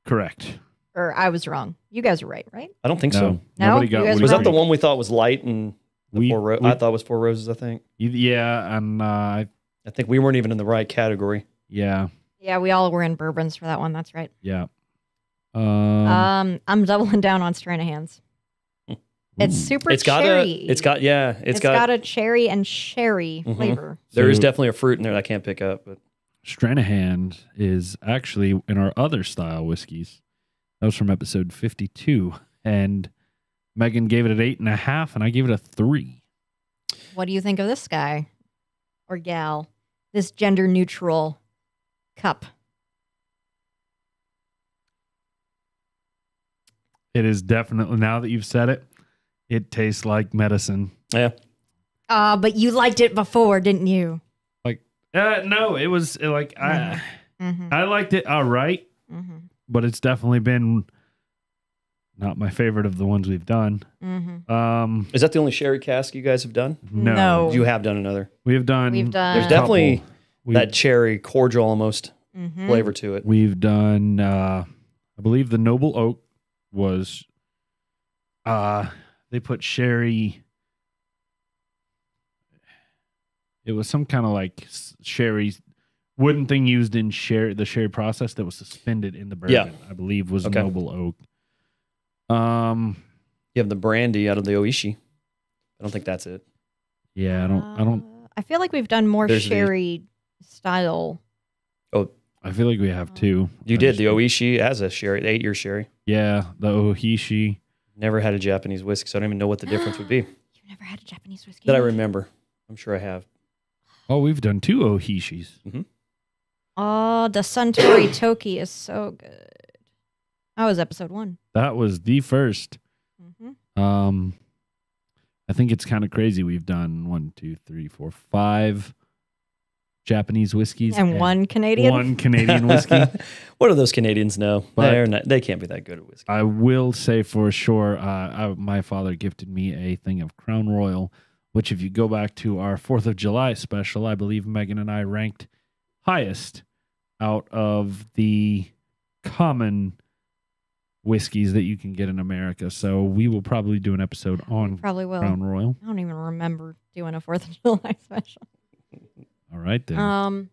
Correct. Or I was wrong. You guys are right, right? I don't think No, so. No? nobody You got guys Woody Was that Creek. the one we thought was light and We- I thought it was Four Roses, I think. Yeah, and I think we weren't even in the right category. yeah. Yeah, we all were in bourbons for that one. That's right. Yeah. I'm doubling down on Stranahan's. It's super It's got cherry. it's got a cherry and sherry Mhm. flavor. there is So- definitely a fruit in there that I can't pick up, but Stranahan is actually in our other style whiskeys. That was from episode 52. And Megan gave it an 8.5, and I gave it a 3. What do you think of this guy or gal? This gender neutral cup. It is definitely, now that you've said it, it tastes like medicine. Yeah. But you liked it before, didn't you? No, it was like Mm-hmm. I liked it all right, Mm-hmm. but it's definitely been not my favorite of the ones we've done. Mm-hmm. Is that the only sherry cask you guys have done? No. You have done another. We've done. There's a definitely couple. We've- that cherry cordial almost Mm-hmm. flavor to it. We've done. I believe the Noble Oak was. They put sherry. It was some kind of like sherry wooden thing used in the sherry process that was suspended in the bourbon. Yeah. I believe was Okay. Noble Oak. You have the brandy out of the Oishi. I don't think that's it. Yeah, I don't. I feel like we've done more There's the- sherry style. I feel like we have two. You I did just- the Oishi as a sherry, the 8-year sherry. Yeah, the Ohishi. Never had a Japanese whiskey, so I don't even know what the difference would be. You've never had a Japanese whiskey? That I remember. I'm sure I have. Oh, we've done two Ohishis. Oh, the Suntory Toki is so good. That was episode 1. That was the first. Mm-hmm. I think it's kind of crazy. We've done 1, 2, 3, 4, 5 Japanese whiskeys And one Canadian. one Canadian whiskey. What do those Canadians know? But- They can't be that good at whiskey. I will say for sure, my father gifted me a thing of Crown Royal, which if you go back to our 4th of July special, I believe Megan and I ranked highest out of the common whiskeys that you can get in America. So we will probably do an episode on Probably will. Crown Royal. I don't even remember doing a 4th of July special. All right then.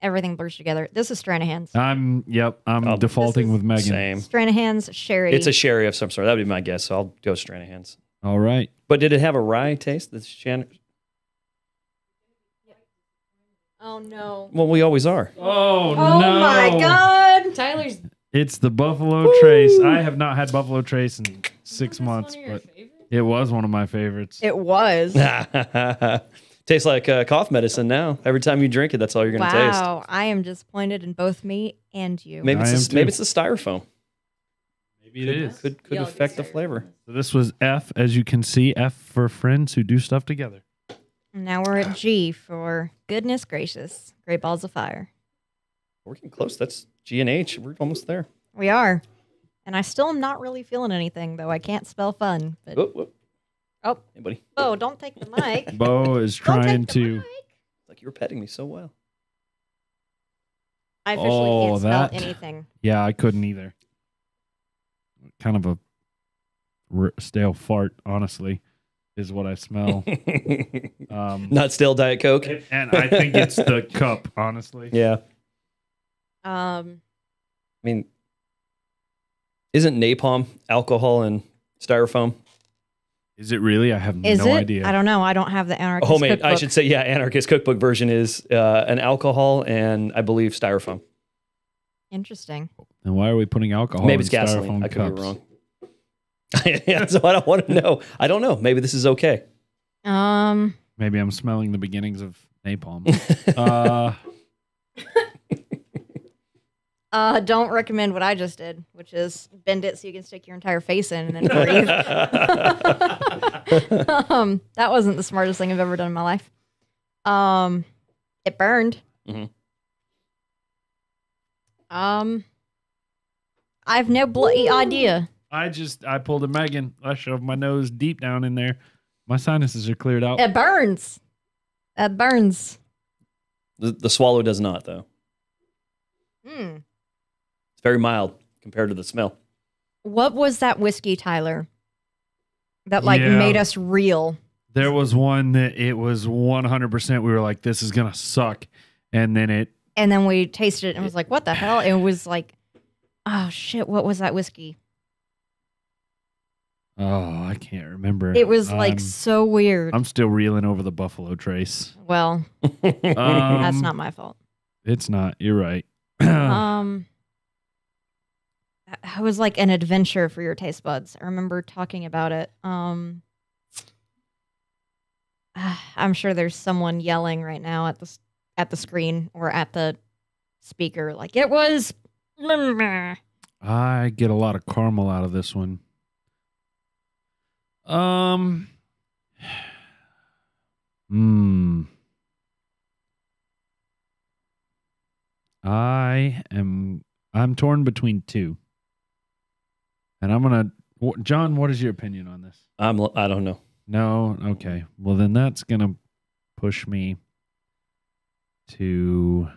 Everything blurs together. This is Stranahan's. I'm Oh, defaulting this is with Megan. Same. Stranahan's sherry. It's a sherry of some sort. That would be my guess. So I'll go Stranahan's. All right. But did it have a rye taste? Oh no. Well, we always are. Oh, Oh my God. Tyler's It's the Buffalo Trace. I have not had Buffalo Trace in 6 months, but it was one of my favorites. It was. Tastes like cough medicine now. Every time you drink it, that's all you're going to taste. Wow. I am disappointed in both me and you. Maybe I am it's too. maybe it's the styrofoam. Maybe it is. Could Y'all affect the get flavor. So this was F, as you can see, F for friends who do stuff together. Now we're at G for goodness gracious. Great balls of fire. We're getting close. That's G and H. We're almost there. We are. And I still am not really feeling anything, though I can't spell fun. But Whoop, whoop. oh, Hey, buddy. oh, don't take the mic. Bo is Don't trying take the to. mic. It's like you were petting me so well. I officially Oh, can't spell that- anything. Yeah, I couldn't either. Kind of a stale fart, honestly, is what I smell. Not still Diet Coke. And I think it's the cup, honestly. Yeah. Um, I mean, isn't napalm alcohol and styrofoam? Is it really? I have is no it? idea. I don't know. I don't have the anarchist Homemade. I cookbook. should say, yeah. Anarchist cookbook version is an alcohol and I believe styrofoam. Interesting. And why are we putting alcohol Maybe in it's gasoline. styrofoam I could cups? be wrong. Yeah, so I don't want to know. I don't know. Maybe this is okay. Maybe I'm smelling the beginnings of napalm. Don't recommend what I just did, which is bend it so you can stick your entire face in and then breathe. That wasn't the smartest thing I've ever done in my life. It burned. Mhm. I have no bloody idea. I pulled a Megan. I shoved my nose deep down in there. My sinuses are cleared out. It burns. That burns. The swallow does not, though. Hmm. It's very mild compared to the smell. What was that whiskey, Tyler? That Yeah. made us real. There was one that it was 100%. We were like, this is going to suck. And then And then we tasted it and was like, what the hell? It was like, oh shit, what was that whiskey? I can't remember. It was like so weird. I'm still reeling over the Buffalo Trace. Well, that's not my fault. It's not. You're right. It was like an adventure for your taste buds. I remember talking about it. I'm sure there's someone yelling right now at the screen or at the speaker, like it was. I get a lot of caramel out of this one. Hmm. I'm torn between two. And I'm going to John, what is your opinion on this? I don't know. No, okay. Well, then that's going to push me to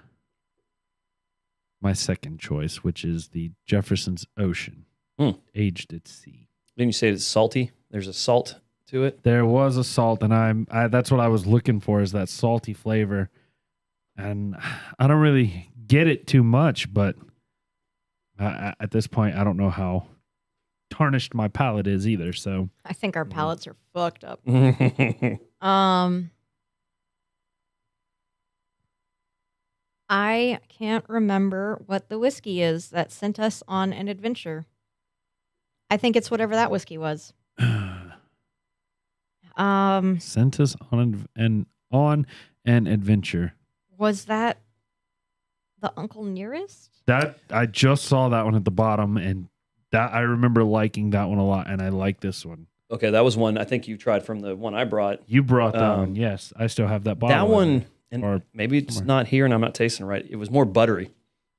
my second choice, which is the Jefferson's Ocean, aged at sea. Didn't you say it's salty? There's a salt to it. There was a salt, and that's what I was looking for, is that salty flavor. And I don't really get it too much, but at this point, I don't know how tarnished my palate is either. So I think our palates are fucked up. Mm. I can't remember what the whiskey is that sent us on an adventure. I think it's whatever that whiskey was. sent us on an adventure. Was that the Uncle Nearest? That I just saw that one at the bottom, and that I remember liking that one a lot, and I like this one. Okay, that was one I think you tried from the one I brought. You brought that one, yes. I still have that bottle. That one, or and maybe it's somewhere. not here and I'm not tasting it right. It was more buttery. It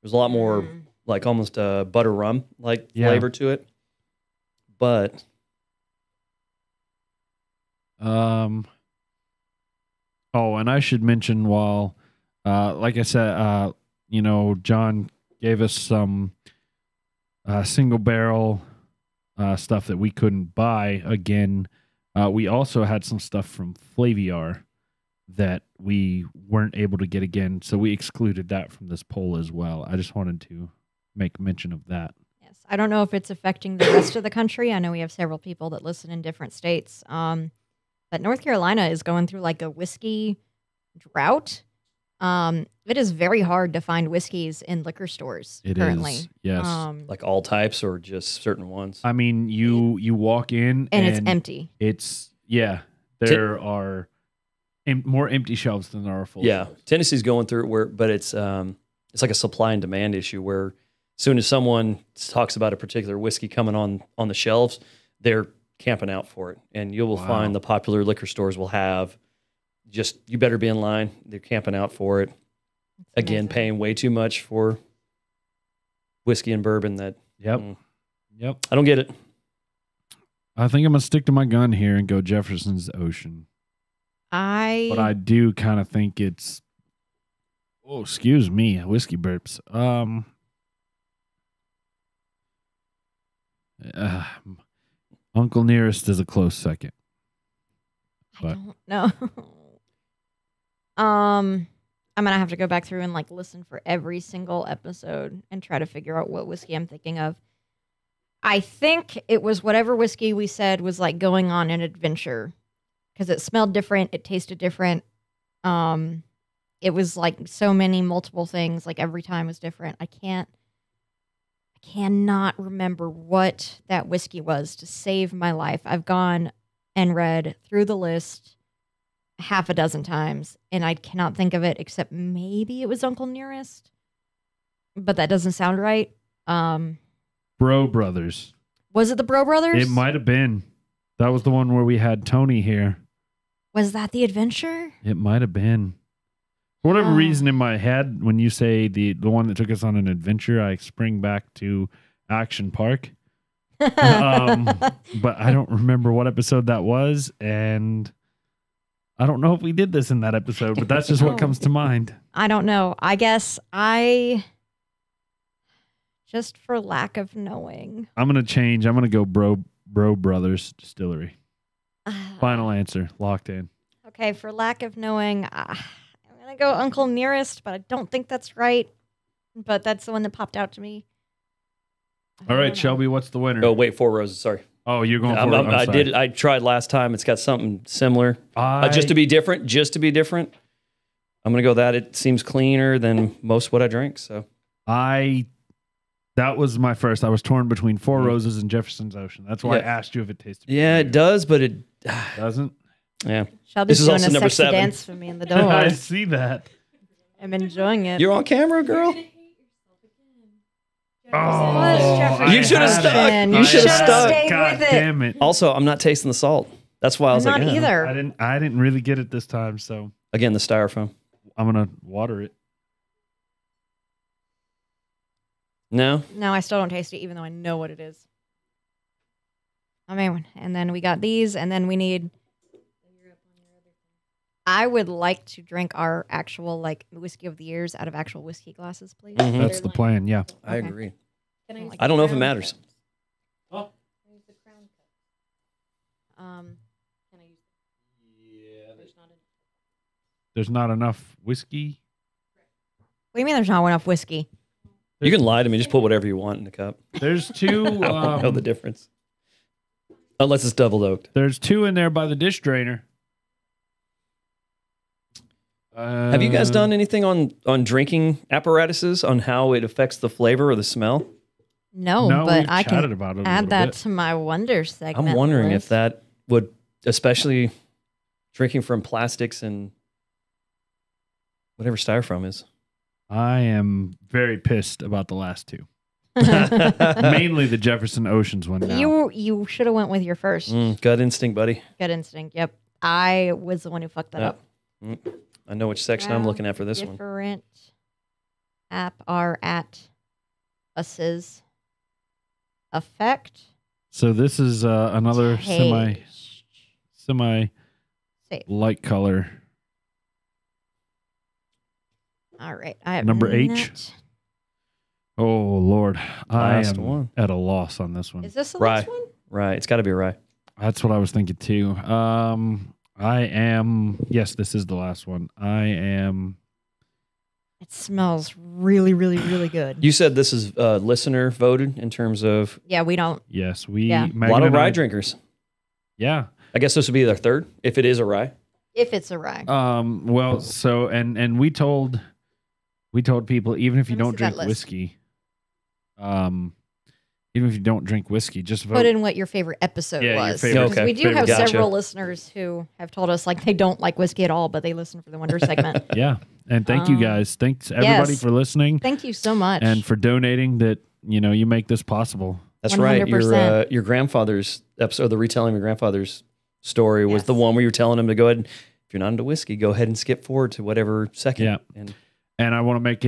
was a lot more like almost a butter rum like flavor to it. But oh, and I should mention while like I said, John gave us some single barrel stuff that we couldn't buy again. We also had some stuff from Flaviar that we weren't able to get again, so we excluded that from this poll as well. I just wanted to make mention of that. Yes. I don't know if it's affecting the rest of the country. I know we have several people that listen in different states. But North Carolina is going through like a whiskey drought. It is very hard to find whiskeys in liquor stores currently. Is, yes. like all types or just certain ones? I mean, you walk in and it's empty. It's, there are more empty shelves than there are full shelves. Tennessee's going through it but it's like a supply and demand issue where as soon as someone talks about a particular whiskey coming on the shelves, they're camping out for it. And you will find the popular liquor stores will have you better be in line. They're camping out for it. That's Again, amazing. paying way too much for whiskey and bourbon that Yep. I don't get it. I think I'm going to stick to my gun here and go Jefferson's Ocean. But I do kind of think it's, excuse me, whiskey burps. Uncle Nearest is a close second. I don't know. I'm gonna have to go back through and like listen for every single episode and try to figure out what whiskey I'm thinking of. I think it was whatever whiskey we said was like going on an adventure because it smelled different, it tasted different. It was like so many multiple things, like every time was different. I cannot remember what that whiskey was to save my life. I've gone and read through the list half a dozen times, and I cannot think of it except maybe it was Uncle Nearest, but that doesn't sound right. Bro Brothers. Was it the Bro Brothers? It might have been. That was the one where we had Tony here. Was that the adventure? It might have been. For whatever reason in my head, when you say the one that took us on an adventure, I spring back to Action Park. But I don't remember what episode that was, and I don't know if we did this in that episode, but that's just what comes to mind. I don't know. I guess just for lack of knowing. I'm going to change. I'm going to go Bro Brothers Distillery. Final answer. Locked in. Okay, for lack of knowing, I'm going to go Uncle Nearest, but I don't think that's right. But that's the one that popped out to me. All right, Shelby, what's the winner? Oh, wait, Four Roses. Sorry. Oh, you're going for it. I did. I tried last time. It's got something similar. Just to be different. I'm going to go that. It seems cleaner than most what I drink. So that was my first. I was torn between Four Roses and Jefferson's Ocean. That's why I asked you if it tasted. Yeah, it does, but it doesn't. Yeah. Shelby's This is doing also a number sexy 7. dance for me in the door. I see that. I'm enjoying it. You're on camera, girl. Oh, You should have stuck. You You should have should've stuck. stayed God with it. damn it. Also, I'm not tasting the salt. That's why I was I'm like, not "Eh." either. I didn't really get it this time, so Again, the styrofoam. I'm gonna water it. No, No, I still don't taste it, even though I know what it is. I mean, and then we got these, and then we need. I would like to drink our actual like whiskey of the years out of actual whiskey glasses, please. Mhm. That's the plan. Yeah. I Okay. agree. Can I, use I don't know if it crown matters. cups? Oh. Can I use the crown cup? Can I use? Yeah. There's not enough. There's not enough whiskey. What do you mean? There's not enough whiskey? You can lie to me. Just put whatever you want in the cup. There's two. I don't know the difference. Unless it's double oaked. There's two in there by the dish drainer. Have you guys done anything on drinking apparatuses on how it affects the flavor or the smell? No, No, but we've I chatted can about it a add little that bit. to my wonder segment. I'm wondering if list. that would, especially drinking from plastics and whatever styrofoam is. I am very pissed about the last two. Mainly the Jefferson Oceans one. Now. You should have went with your first Gut instinct, buddy. gut instinct. Yep, I was the one who fucked that Yeah. up. I know which section I'm looking at for this one. Different app are at us's effect. So this is another Taste. semi Save. light color. All right, I have Number H. not- Oh Lord, Last I am one. at a loss on this one. Is this the Rye. last one? Right. It's got to be rye. That's what I was thinking too. I am. Yes, this is the last one. I am. It smells really, really, really good. You said this is listener voted in terms of Yeah, we don't. Yes, we. Yeah. a Megan lot of and rye I- drinkers. Yeah. I guess this would be their third if it is a rye. If it's a rye, Well, so and we told people even if you Let me don't see that drink list. whiskey, even if you don't drink whiskey, just vote. put in what your favorite episode Yeah, your was. favorite- Because Okay. we do favorite- have Gotcha. several listeners who have told us like they don't like whiskey at all, but they listen for the wonder segment. Yeah, and thank you Um, guys. Thanks everybody yes. for listening Thank you so much. and for donating. That you make this possible. That's right. 100%. Your grandfather's episode, the retelling of your grandfather's story, was Yes. the one where you were telling him to go ahead. If you're not into whiskey, go ahead and skip forward to whatever second. Yeah. And And I want to make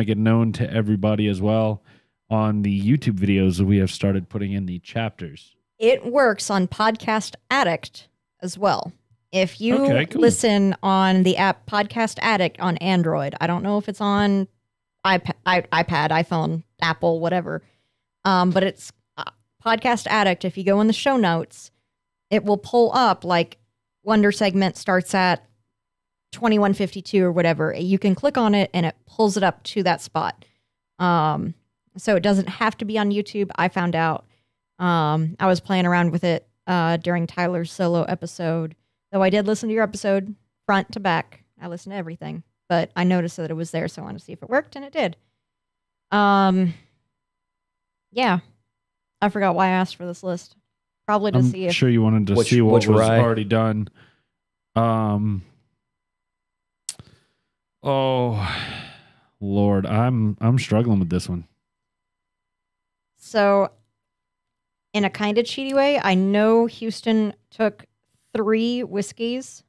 it known to everybody as well on the YouTube videos that we have started putting in the chapters. it works on Podcast Addict as well. If you Okay, cool. listen on the app Podcast Addict on Android, I don't know if it's on iPad, iPhone, Apple, whatever, but it's Podcast Addict. If you go in the show notes, it will pull up like Wonder segment starts at 2152 or whatever. You can click on it and it pulls it up to that spot. So it doesn't have to be on YouTube. I found out. I was playing around with it during Tyler's solo episode. Though I did listen to your episode front to back. I listened to everything. But I noticed that it was there, so I wanted to see if it worked, and it did. Yeah. I forgot why I asked for this list. Probably to see I'm if sure you wanted to Which- see what which was rye? already done. Oh Lord, I'm struggling with this one. So, in a kind of cheaty way, I know Houston took 3 whiskeys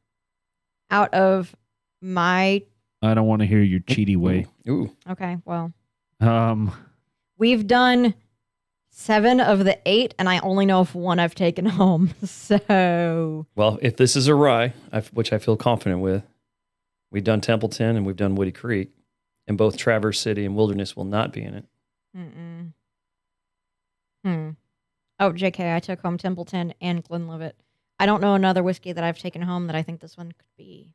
out of my. I don't want to hear your cheaty way. Ooh. Okay, well, Um, we've done 7 of the 8, and I only know if 1 I've taken home. So, Well, if this is a rye, which I feel confident with, we've done Templeton and we've done Woody Creek, and both Traverse City and Wilderness will not be in it. Oh, JK, I took home Templeton and Glenlivet. I don't know another whiskey that I've taken home that I think this one could be.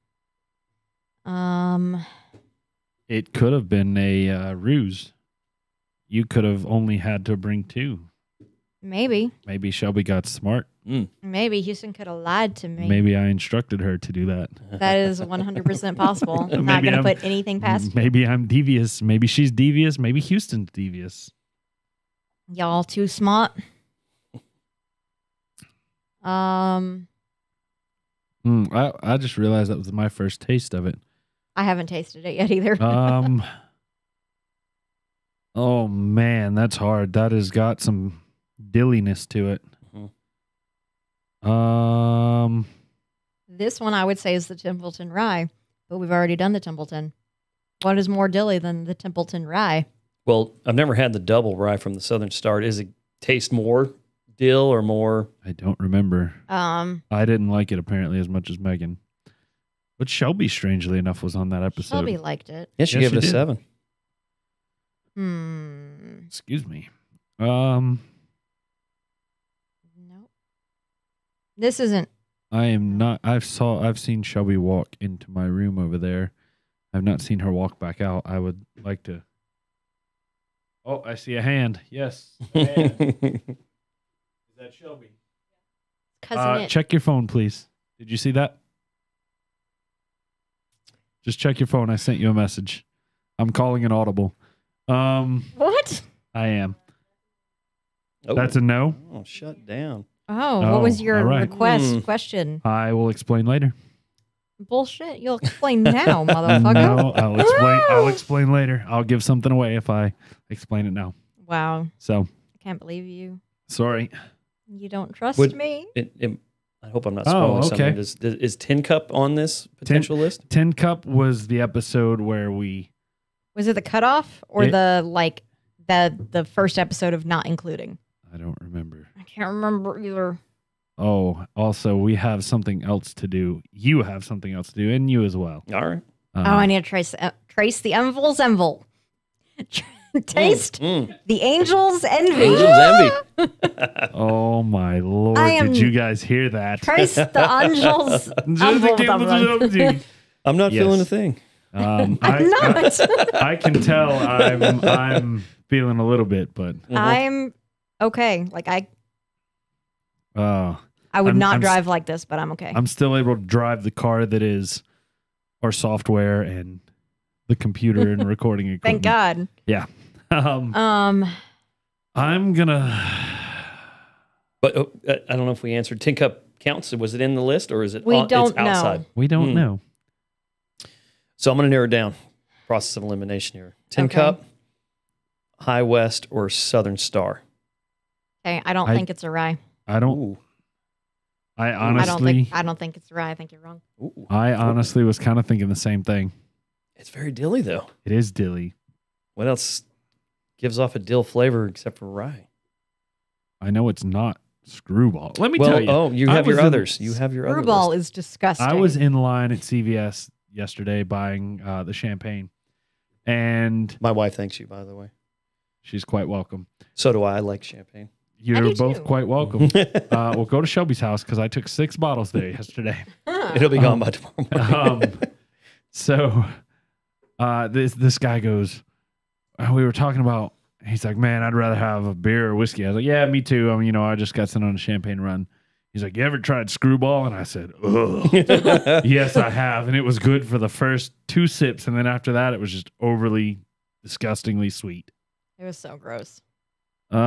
it could have been a ruse. You could have only had to bring 2. Maybe. Maybe Shelby got smart. Maybe Houston could have lied to me. Maybe I instructed her to do that. That is 100% possible. I'm not Maybe going to I'm- put anything past Maybe I'm devious. Maybe she's devious. Maybe Houston's devious. y'all. Too smart. I just realized that was my first taste of it. I haven't tasted it yet either. Oh man, that's hard. That has got some dilliness to it. This one I would say is the Templeton Rye, but we've already done the Templeton. What is more dilly than the Templeton Rye? Well, I've never had the double rye from the Southern Star. Does it taste more dill or more? I don't remember. Um, I didn't like it apparently as much as Megan. But Shelby, strangely enough, was on that episode. Shelby liked it. Yes, you Yes, gave it a she did. 7. Excuse me. Nope. This isn't. I am not. I've seen Shelby walk into my room over there. I've not seen her walk back out. I would like to. Oh, I see a hand. Yes. A hand. Is that Shelby? Cousin it. Check your phone, please. Did you see that? Just check your phone. I sent you a message. I'm calling an audible. What? I am. Oh. That's a no. Oh, shut down. Oh, Oh, what was your all right. request question? I will explain later. Bullshit. You'll explain now, motherfucker. No, I'll explain. I'll explain later. I'll give something away if I explain it now. Wow. So I can't believe you. sorry. You don't trust Would- me. I hope I'm not Oh, spoiling okay. something. Is Tin Cup on this potential list? Tin Cup was the episode where we. Was it the cutoff or It- the first episode of not including? I don't remember. I can't remember either. Oh, also we have something else to do. You have something else to do, and you as well. All right. I need to trace the envel's envel. Taste the angel's envy. Angel's envy. Oh my lord! I am- Did you guys hear that? Trace the angel's envel. I'm not Yes. feeling a thing. I'm not. I can tell I'm feeling a little bit, but I'm okay. Like I would I'm- not I'm drive like this, but I'm okay. I'm still able to drive the car that is our software and the computer and recording equipment. Thank God. Yeah. Um, I'm gonna. But I don't know if we answered. Tin Cup counts. Was it in the list or is it? We don't it's outside. know. We don't know. So I'm going to narrow it down. Process of elimination here. Tin Okay. Cup, High West, or Southern Star. okay, I don't I- think it's a rye. I don't. Ooh. I honestly. I don't think it's a rye. I think you're wrong. Ooh. I honestly was kind of thinking the same thing. It's very dilly though. It is dilly. What else gives off a dill flavor except for rye? I know it's not screwball. Let me Well, tell you. oh, you I have your was in- others. You have your other Screwball list. is disgusting. I was in line at CVS yesterday buying the champagne, and My wife thanks you, by the way. she's quite welcome. So do I. I like champagne. You're do both too. quite welcome. We'll go to Shelby's house because I took 6 bottles there yesterday. It'll be gone by tomorrow morning. So this guy goes, we were talking about, he's like, man, I'd rather have a beer or whiskey. I was like, yeah, me too. I just got sent on a champagne run. He's like, you ever tried Screwball? And I said, ugh. Yes, I have. And it was good for the first 2 sips. And then after that, it was just overly disgustingly sweet. It was so gross. Ugh.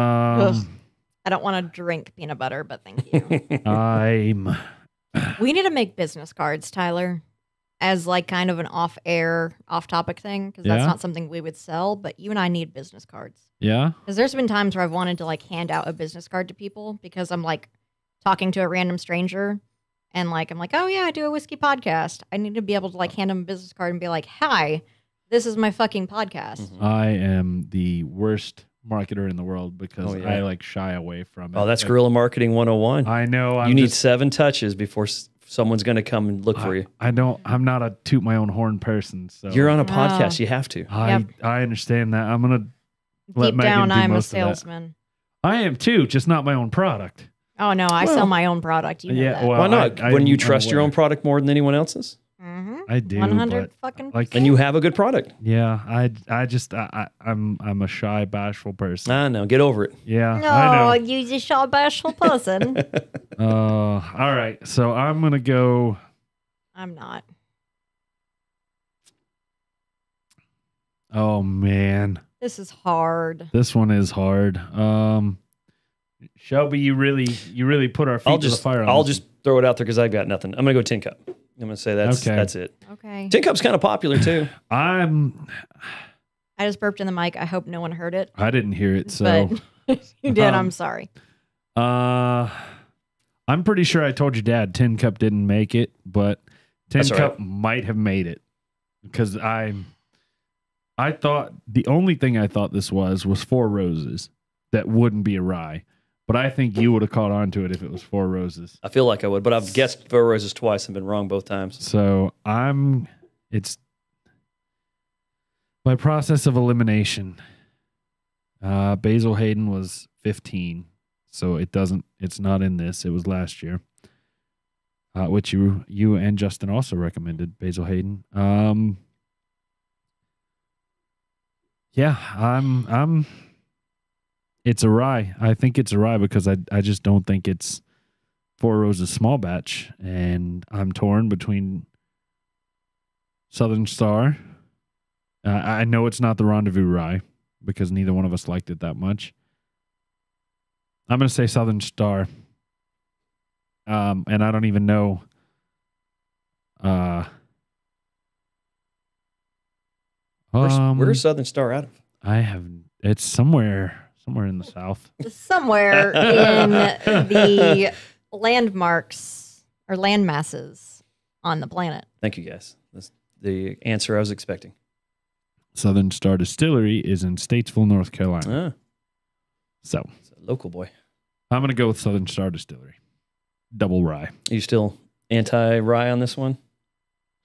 Um, I don't want to drink peanut butter, but thank you. I'm We need to make business cards, Tyler, as like kind of an off-air, off-topic thing, because that's Yeah? not something we would sell. But you and I need business cards yeah. because there's been times where I've wanted to like hand out a business card to people because I'm like talking to a random stranger, and like I'm like, oh yeah, I do a whiskey podcast. I need to be able to like hand them a business card and be like, hi, this is my fucking podcast. I am the worst marketer in the world because Oh, yeah. I like shy away from it. Oh, that's guerrilla marketing 101. I know. You need 7 touches before someone's going to come and look for you. I'm not a toot my own horn person. So You're on a Oh. podcast. You have to. I understand that. I'm gonna let Deep Megan down, do I'm a most of that. salesman. I am too, just not my own product. Oh no, I sell my own product. You know Yeah, that. well, Why not? When you I'm trust your aware. own product more than anyone else's, I do. 100 but, fucking. like, and you have a good product. yeah, I'm a shy, bashful person. I know. Get over it. Yeah, No, I know. you just a bashful person. All right, so I'm gonna go. I'm not. Oh man, This is hard. this one is hard. Shelby, you really put our feet to the fire. On I'll this just throw it out there because I've got nothing. I'm gonna go Tin Cup. I'm gonna say that's Okay. that's it. Okay. Tin Cup's kind of popular too. one. I just burped in the mic. I hope no one heard it. I didn't hear it, so But if you did, Um, I'm sorry. I'm I'm pretty sure I told your dad Tin Cup didn't make it, but Tin That's Cup right. might have made it because I thought the only thing I thought this was Four Roses. That wouldn't be a rye, but I think you would have caught on to it if it was Four Roses. I feel like I would, but I've guessed Four Roses twice and been wrong both times. So it's by process of elimination. Basil Hayden was 15, so it's not in this. It was last year, which you and Justin also recommended Basil Hayden. Yeah, it's a rye. I think it's a rye because I just don't think it's Four Roses small batch, and I'm torn between Southern Star. I know it's not the Rendezvous rye because neither one of us liked it that much. I'm going to say Southern Star. And I don't even know. Where's Southern Star out of? It's somewhere in the South. Somewhere in the landmarks or land masses on the planet. Thank you, guys. That's the answer I was expecting. Southern Star Distillery is in Statesville, North Carolina. So It's a local boy. I'm going to go with Southern Star Distillery. Double rye. Are you still anti-rye on this one?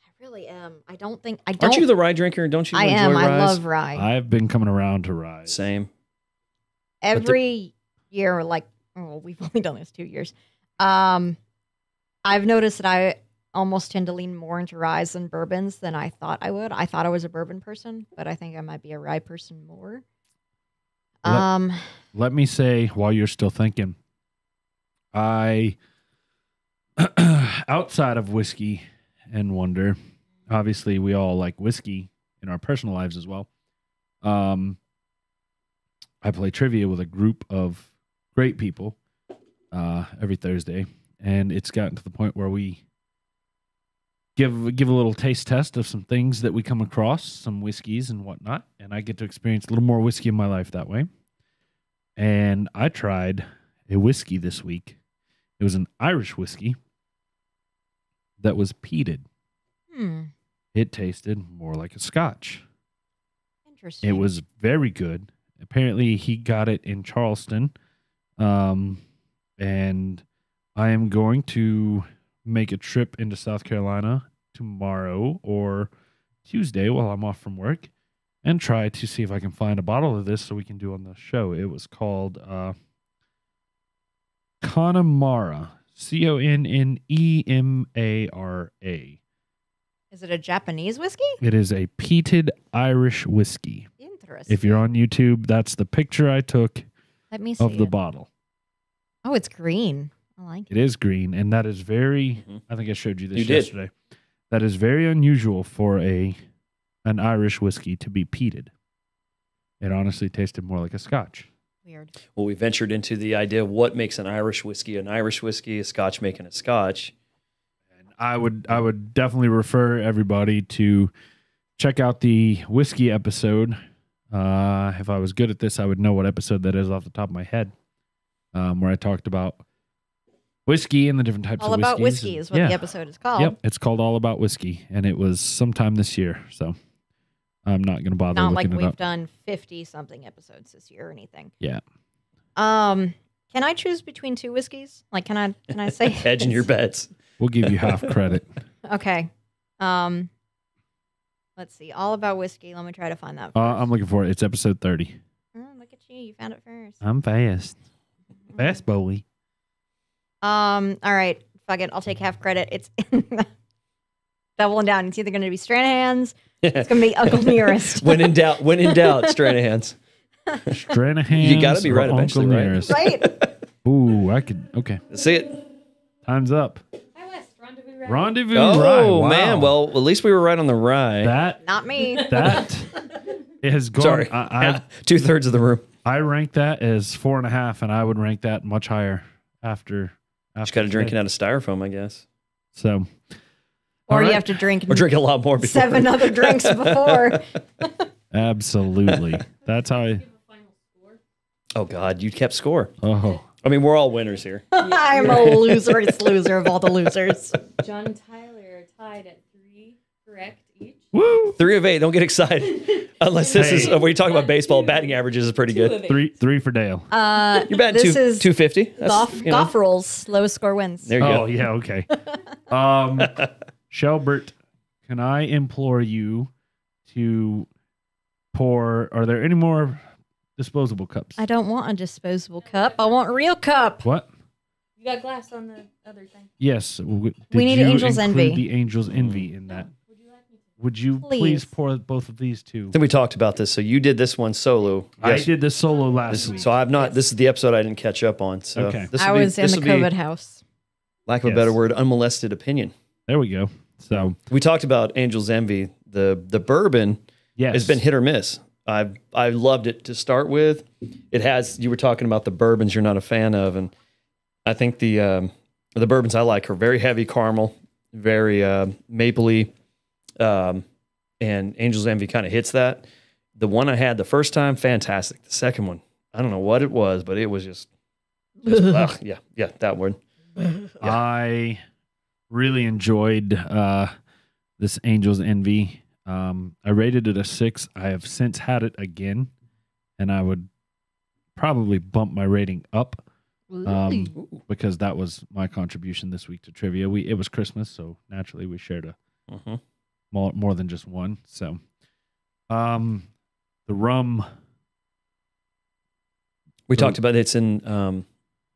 I really am. I don't. Aren't you the rye drinker? Don't you I enjoy am. ryes? I love rye. I've been coming around to rye. Same. Every year, we've only done this 2 years. I've noticed that I almost tend to lean more into ryes than bourbons than I thought I would. I thought I was a bourbon person, but I think I might be a rye person more. Let me say, while you're still thinking, outside of Whiskey and Wonder, obviously we all like whiskey in our personal lives as well. I play trivia with a group of great people every Thursday, and it's gotten to the point where we give a little taste test of some things that we come across, some whiskeys and whatnot, and I get to experience a little more whiskey in my life that way. And I tried a whiskey this week. It was an Irish whiskey that was peated. It tasted more like a Scotch. Interesting. It was very good. Apparently, he got it in Charleston. And I am going to make a trip into South Carolina tomorrow or Tuesday while I'm off from work and try to see if I can find a bottle of this so we can do on the show. It was called Connemara. Connemara. Is it a Japanese whiskey? It is a peated Irish whiskey. Interesting. If you're on YouTube, that's the picture I took Let me see of the it. bottle. Oh, it's green. I like it. It is green, and that is very. I think I showed you this You did. yesterday. That is very unusual for an Irish whiskey to be peated. It honestly tasted more like a Scotch. Weird. Well, we ventured into the idea of what makes an Irish whiskey, a Scotch making a Scotch. And I would definitely refer everybody to check out the whiskey episode. If I was good at this, I would know what episode that is off the top of my head, where I talked about whiskey and the different types All of About whiskeys. Whiskey is what the episode is called. Yep, it's called All About Whiskey, and it was sometime this year. So I'm not going to bother Not like looking it we've up. done 50-something episodes this year or anything. Yeah. Can I choose between two whiskeys? Like, can I say Hedging your bets. We'll give you half credit. Okay. Let's see. All About Whiskey. Let me try to find that. First. I'm looking for it. It's episode 30. Oh, look at you. You found it first. I'm fast. Fast, boy. All right. Fuck it. I'll take half credit. It's doubling down. It's either going to be Stranahan's. It's going to be Uncle Nearest. When in doubt, Stranahan's. Stranahan's. You gotta be right or eventually, Uncle right? Nearest. Right? Ooh, I could. Okay. See it? Time's up. Hi, West. Rendezvous Rye. Rendezvous Oh, rye. Wow. man. Well, at least we were right on the rye. Not me. That it has gone. Sorry. I 2/3 of the room. rank that as 4.5, and I would rank that much higher after. Just got to drink it out of styrofoam, I guess. So. Or All you right. have to drink Or drink a lot more before. 7 other drinks before. Absolutely. That's how I. Give a final score. Oh, God. You kept score. Oh. I mean, we're all winners here. I'm a loser of all the losers. John and Tyler are tied at 3 correct each. Woo! 3 of 8. Don't get excited. Unless this is when you talk about baseball, batting averages is pretty Two good. of 8. Three for Dale. You're batting This is 250. golf rules. Lowest score wins. There you Oh go. yeah, okay. Shelbert, can I implore you to pour? Are there any more disposable cups? I don't want a disposable cup. I want a real cup. What? You got glass on the other thing. Yes. We Did need you Angel's include Envy. The Angel's Envy in that. Would you like me to? Would you Please. please pour both of these too? I think we talked about this. So you did this one solo. I Yes. did this solo last week. So I've not. This is the episode I didn't catch up on. So Okay. this I will be- was in this the will be, COVID house. lack of a Yes. better word, unmolested opinion. There we go. So We talked about Angel's Envy. The bourbon yes, has been hit or miss. I loved it to start with. It has. You were talking about the bourbons you're not a fan of, and I think the bourbons I like are very heavy caramel, very mapley, and Angel's Envy kind of hits that. The one I had the first time, fantastic. The second one, I don't know what it was, but it was just ugh, yeah, that one. I really enjoyed this Angel's Envy. I rated it a 6. I have since had it again, and I would probably bump my rating up because that was my contribution this week to trivia. It was Christmas, so naturally we shared a more than just one. So, the rum. We talked about it's in.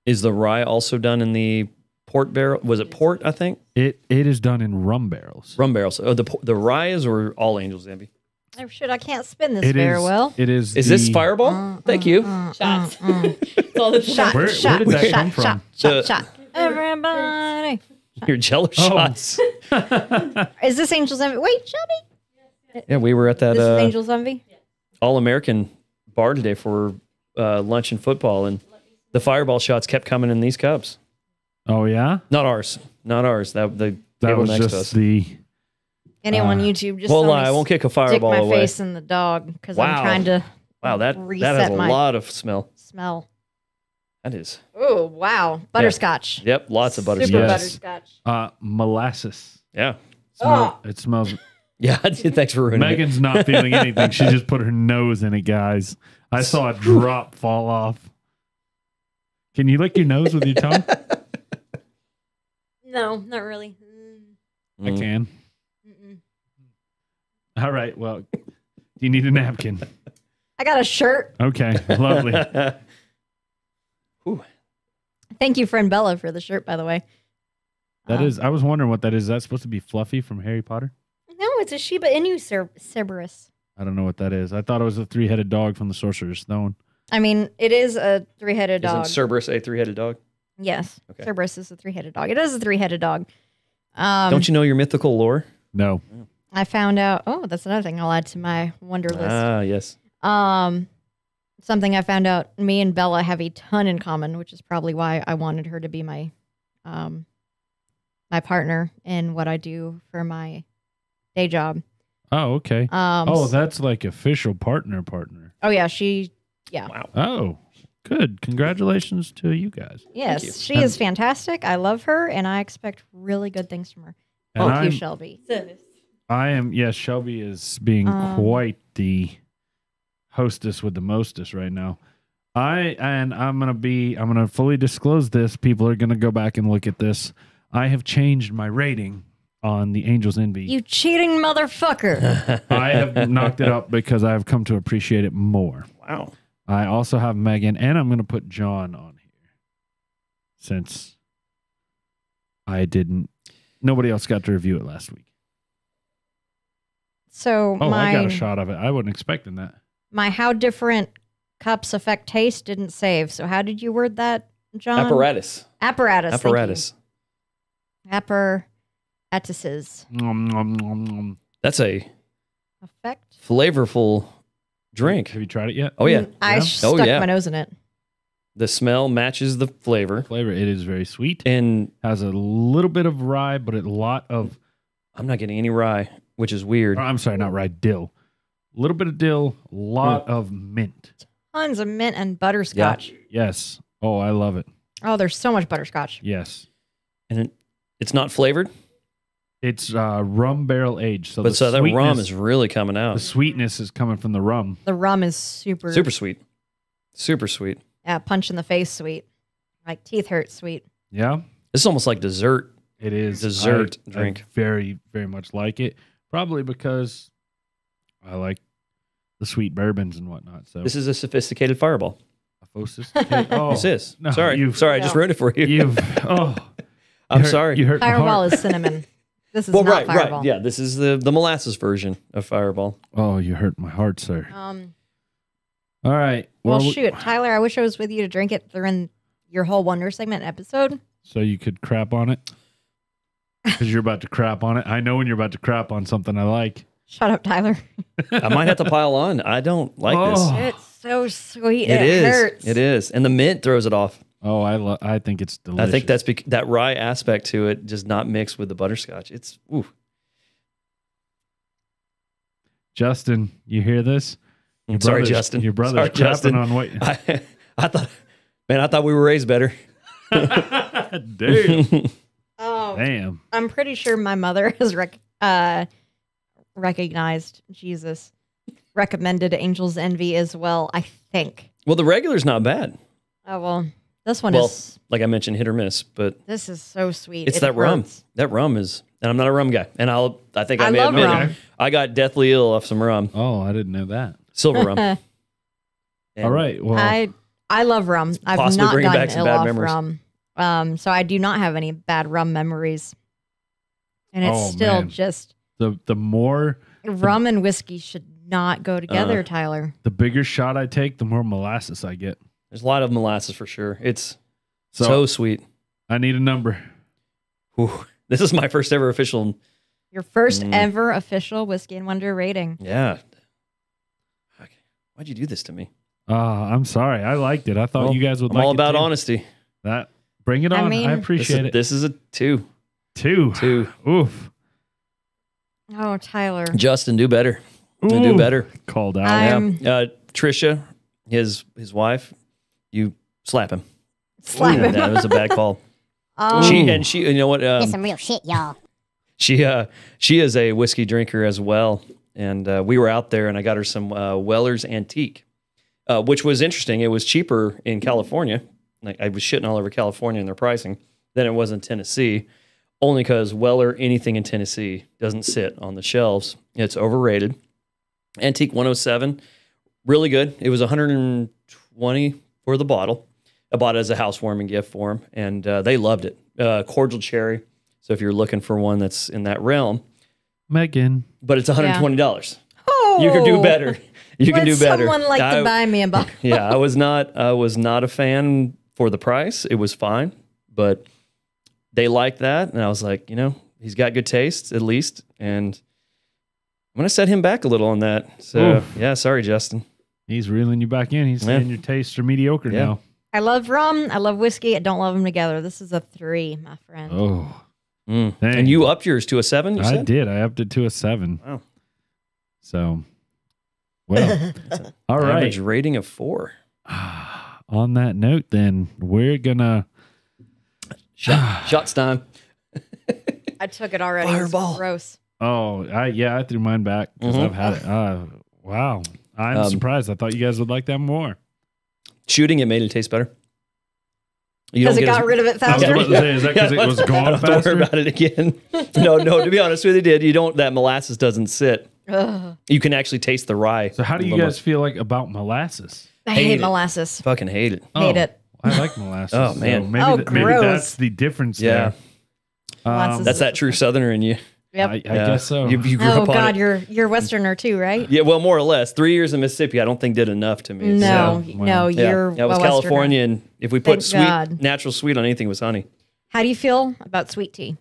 Is the rye also done in the port barrel? Was it port? I think It is done in rum barrels. rum barrels. Oh, the rye is or all Angel's Envy. Oh shit! I can't spin this It very is. well. It is. Is this the- Fireball? Thank you. Shots. It's all the Shot, Where shot, did that shot, come from? shot, The- shot, shot. Everybody. Your Jello Oh. shots. Is this Angel's Envy? Wait, Shelby. Yeah, we were at that This is Angel's Envy. All American bar today for lunch and football, and the Fireball shots kept coming in these cups. Oh yeah, Not ours. Not ours. That the that table was next to just us. the. Anyone on YouTube just Won't saw lie, me I won't kick a stick Fireball my away. face in the dog because Wow. I'm trying to Wow, that has reset a my- lot of smell. smell. That is. Oh wow, butterscotch. Yep, lots of butterscotch. Super Yes. butterscotch. Molasses. Yeah. It smells. Yeah, thanks for ruining it. Megan's not feeling anything. She just put her nose in it, guys. I saw a drop fall off. Can you lick your nose with your tongue? No, not really. I can. All right. Well, do you need a napkin? I got a shirt. Okay. Lovely. Thank you, friend Bella, for the shirt, by the way. That is. I was wondering what that is. Is that supposed to be Fluffy from Harry Potter? No, it's a Shiba Inu Cerberus. I don't know what that is. I thought it was a 3-headed dog from the Sorcerer's Stone. I mean, it is a 3-headed dog. Isn't Cerberus a 3-headed dog? Yes, Okay. Cerberus is a 3-headed dog. It is a 3-headed dog. Don't you know your mythical lore? No. I found out. Oh, that's another thing I'll add to my wonder list. Ah, yes. Something I found out. Me and Bella have a ton in common, which is probably why I wanted her to be my, my partner in what I do for my day job. Oh, okay. Oh, that's like official partner. Oh yeah, she. Yeah. Wow. Oh, good. Congratulations to you guys. Yes, you. she is fantastic. I love her, and I expect really good things from her. And Thank you, I'm- Shelby. Service. I am. Yes, Shelby is being quite the hostess with the mostest right now. I'm gonna fully disclose this. People are gonna go back and look at this. I have changed my rating on the Angel's Envy. You cheating motherfucker! I have knocked it up because I have come to appreciate it more. Wow. I also have Megan, and I'm gonna put John on here since I didn't. Nobody else got to review it last week. So Oh, I got my a shot of it. I wasn't expecting that. my how different cups affect taste didn't save. So how did you word that, John? Apparatus. Apparatus. thank you. Apparatus. Apparatuses. Nom, nom, nom, nom. That's a Effect. flavorful drink. Have you tried it yet? Oh, yeah. I Yeah? stuck Oh, yeah. my nose in it. The smell matches the flavor. Flavor. It is very sweet. And Has a little bit of rye, but a lot of. I'm not getting any rye, which is weird. I'm sorry, not rye. Dill. A little bit of dill. A lot of mint. Tons of mint and butterscotch. Yes. Oh, I love it. Oh, there's so much butterscotch. Yes. And it's not flavored, It's rum barrel aged. So but so that rum is really coming the out. sweetness is coming from the rum. The rum is super, Super sweet. Super sweet. yeah, punch in the face sweet. Like teeth hurt sweet. Yeah, This is almost like dessert. it is. Dessert I drink. very, very much like it. Probably because I like the sweet bourbons and whatnot. So This is a sophisticated fireball. oh, This is. no, Sorry. you've- Sorry, I just ruined it for you. You've oh, I'm you hurt- sorry. You hurt my Fireball heart. is cinnamon. This is well, not right, Fireball. right. Yeah, this is the molasses version of Fireball. Oh, you hurt my heart, sir. Um. All right. Well, we- shoot, Tyler. I wish I was with you to drink it during your whole Wonder segment episode. So you could crap on it? Because you're about to crap on it. I know when you're about to crap on something I like. Shut up, Tyler. I might have to pile on. I don't like Oh. this. It's so sweet. It is. Hurts. It is. And the mint throws it off. Oh, I think it's delicious. I think that's that rye aspect to it does not mix with the butterscotch. It's ooh. Justin, you hear this? Your Sorry, brother's- Justin. Your brother's Sorry, crapping Justin. on what? I thought we were raised better. Damn. Oh, Damn. I'm pretty sure my mother has recognized Jesus, recommended Angel's Envy as well. I think. Well, the regular's not bad. Oh well, this one Well, is. like I mentioned, hit or miss, but This is so sweet. it's It that rum. hurts. That rum is, and I'm not a rum guy, and I think I I may love admit rum. it. I got deathly ill off some rum, Oh, I didn't know that. silver rum. And All right. Well, I love rum. I've possibly not bringing gotten back some ill bad off memories. rum. So I do not have any bad rum memories. And it's Oh, still man. just the more rum and whiskey should not go together, Uh. Tyler. the bigger shot I take, the more molasses I get. There's a lot of molasses for sure. It's So, so sweet. I need a number. Whew. This is my first ever official. Your first Mm. ever official Whiskey and Wonder rating. Yeah. Okay. Why'd you do this to me? I'm sorry. I liked it. I thought Well, you guys would I'm like all it about too. honesty. That bring it I on. I, mean- appreciate it. This is a 2. Two. 2. Oof. Oh, Tyler. Justin, do better. Do Ooh. better. Called out. I'm Trisha, his wife, you slap him. slap him. That was a bad call. Oh, She, you know what? It's some real shit, y'all. She is a whiskey drinker as well, and we were out there, and I got her some Weller's Antique, which was interesting. It was cheaper in California. Like I was shitting all over California in their pricing than it was in Tennessee, only because Weller anything in Tennessee doesn't sit on the shelves. It's overrated. Antique 107, really good. It was 120 for the bottle. I bought it as a housewarming gift for them, and they loved it. Cordial cherry. So if you're looking for one that's in that realm, Megan. but it's $120. oh, You can do better. You can Would do better. Someone like to I- buy me a bottle. yeah, I was not a fan for the price. It was fine, but they liked that, and I was like, he's got good taste at least, and I'm gonna set him back a little on that. So Oof. yeah, sorry, Justin. He's reeling you back in. He's Yeah. saying your tastes are mediocre Yeah. now. I love rum. I love whiskey. I don't love them together. This is a 3, my friend. Oh, Mm. Dang. And you upped yours to a 7. You I said? did. I upped it to a 7. Wow. So, well, all right. Average rating of 4. On that note, then we're gonna. Shots time. I took it already. Fireball. It's gross. Oh, I threw mine back because Mhm. I've had it. Wow, I'm surprised. I thought you guys would like that more. Shooting it made it taste better. You Because don't it get got as- rid of it I was faster. about to say, is that because it was I gone don't have to faster? worry about it again. No. To be honest with you, did. You don't. That molasses doesn't sit. Ugh. You can actually taste the rye. So, how do a you little guys feel like about molasses? I Hate hate it. molasses. more. Fucking hate it? Hate Oh, it. I like molasses. Oh, man. So maybe, Oh, maybe gross. that's the difference. Yeah. there. Molasses. That's that true Southerner in you. Yep. I Yeah. guess so. You grew Oh up on God, it. you're Westerner too, right? Yeah, well, more or less. 3 years in Mississippi, I don't think did enough to me. No, So, no, well, Yeah, you're yeah, it was a Westerner. California, and if we put Thank God. natural sweet on anything, it was honey. How do you feel about sweet tea?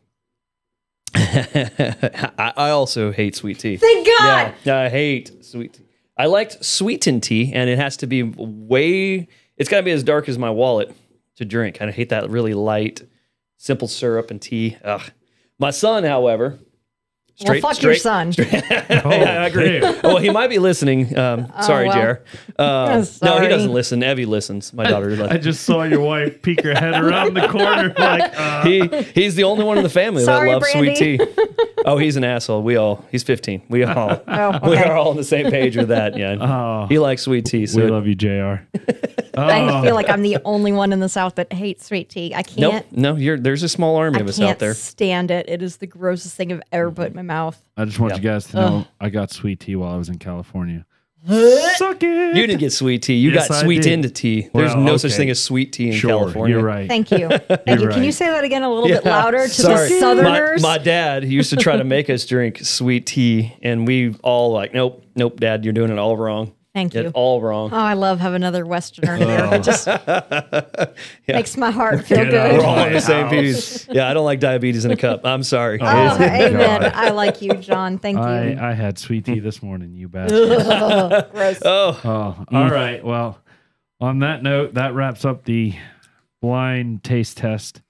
I also hate sweet tea. Thank God. Yeah, I hate sweet tea. I liked sweetened tea, and it has to be it's got to be as dark as my wallet to drink. I hate that really light, simple syrup and tea. Ugh. My son, however, fuck your son. Yeah, I agree. damn. Well, he might be listening. Sorry, well. Jer. No, he Sorry. doesn't listen. Evie listens. My daughter. I just saw your wife peek her head around the corner like, He's the only one in the family Sorry, that loves Brandy. sweet tea. Oh, he's an asshole. He's 15. We all Oh, we okay. are all on the same page with that. Yeah. Oh. He likes sweet tea. we So love you, JR. I feel like I'm the only one in the South that hates sweet tea. I can't. no, there's a small army I of us can't out there. stand it. It is the grossest thing I've ever put in my mouth. I just want Yeah. you guys to know I got sweet tea while I was in California. Suck it. You didn't get sweet tea. You Yes, got I sweet did. into tea. There's Well, no such okay. thing as sweet tea in Sure, California. you're right. Thank you. Thank you. Can you right. say that again a little bit louder to Sorry. the Southerners? My dad used to try to make us drink sweet tea, and we all like, nope, Dad, you're doing it all wrong. Thank Did you. it all wrong. Oh, I love having another Westerner here. It just makes my heart feel Get out We're good. all on the same House. page. Yeah, I don't like diabetes in a cup. I'm sorry. Oh, God. amen. I like you, John. Thank you. I had sweet tea this morning, you bastard. Gross. Oh, Oh, all right. Well, on that note, that wraps up the blind taste test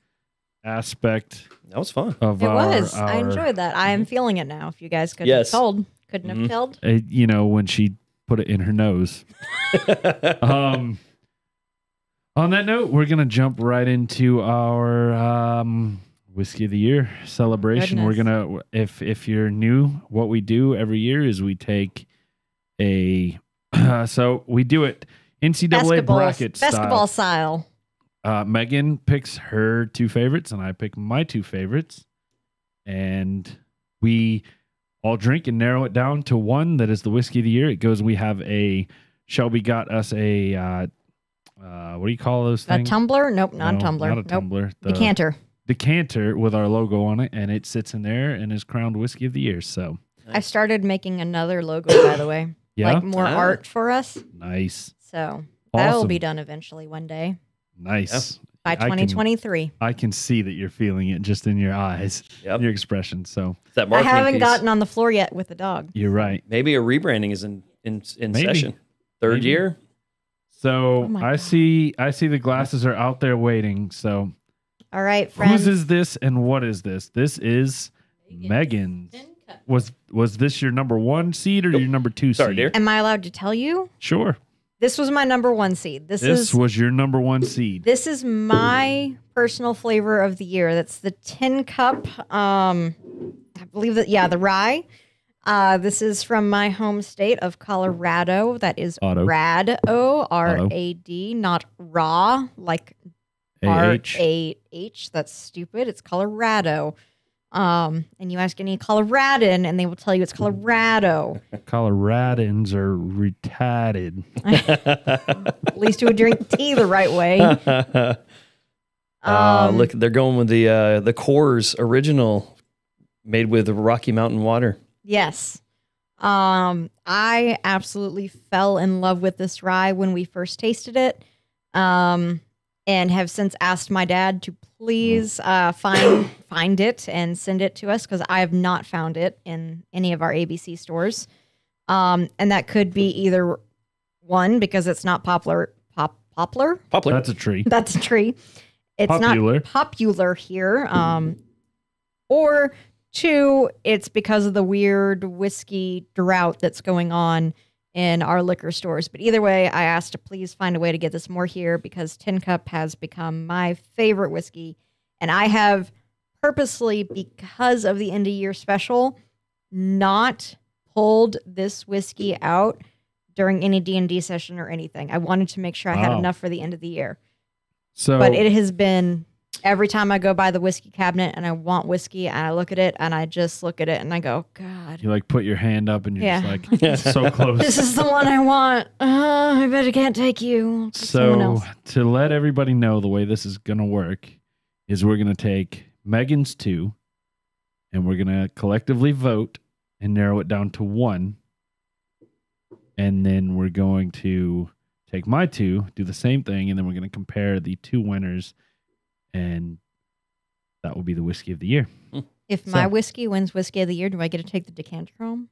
aspect that was fun. of It our, was. I our- enjoyed that. I am feeling it now. If you guys couldn't Yes. have told. Couldn't have told. you know, when she put it in her nose. On that note, we're gonna jump right into our whiskey of the year celebration. We're Goodness. gonna, if you're new, what we do every year is we take so we do it NCAA bracket Basketball style. style. Megan picks her two favorites, and I pick my two favorites, and we all drink and narrow it down to one that is the whiskey of the year. It goes. We have a Shelby got us a what do you call those A things? tumbler? Nope, not No, a tumbler. Not a Nope. tumbler. The Decanter. with our logo on it, and it sits in there and is crowned whiskey of the year. So I started making another logo, by the way. yeah, Like more Ah. art for us. nice, So that'll Awesome. be done eventually one day nice. by I can- 2023. I can see that you're feeling it just in your eyes, Yep. your expression. So It's that I marketing haven't piece. gotten on the floor yet with the dog. you're right. Maybe a rebranding is in Maybe. session. Third Maybe. year. So Oh my I God. see the glasses are out there waiting. So All right, friends. whose is this and what is this? This is Megan's. Was this your number one seed or your number two Sorry, seed? dear. Am I allowed to tell you? Sure. This was my number one seed. This was your number one seed. This is my personal flavor of the year. That's the tin cup. I believe that, yeah, the rye. This is from my home state of Colorado. That is Auto. Rado, R-A-D, not raw, like AH. R-A-H. That's stupid. It's Colorado. And you ask any Coloradan, and they will tell you it's Colorado. Coloradans are retarded. At least you would drink tea the right way. Look, they're going with the Coors original, made with Rocky Mountain water. Yes. I absolutely fell in love with this rye when we first tasted it. And have since asked my dad to please find it and send it to us because I have not found it in any of our ABC stores. And that could be either one, because it's not poplar. That's a tree. That's a tree. It's Popular. not popular here. Or two, it's because of the weird whiskey drought that's going on in our liquor stores. But either way, I asked to please find a way to get this more here because Tin Cup has become my favorite whiskey. And I have purposely, because of the end of year special, not pulled this whiskey out during any D&D session or anything. I wanted to make sure I had Wow. enough for the end of the year. So But it has been every time I go by the whiskey cabinet and I want whiskey and I look at it and I just look at it and I go, God, you like put your hand up and you're Yeah. just like so close. this is the one I want. I bet I can't take you. Take someone So else. to let everybody know the way this is gonna work is we're gonna take Megan's two and we're gonna collectively vote and narrow it down to one. And then we're going to take my two, do the same thing, and then we're going to compare the two winners, and that will be the whiskey of the year. If my so- whiskey wins whiskey of the year, do I get to take the decanter home?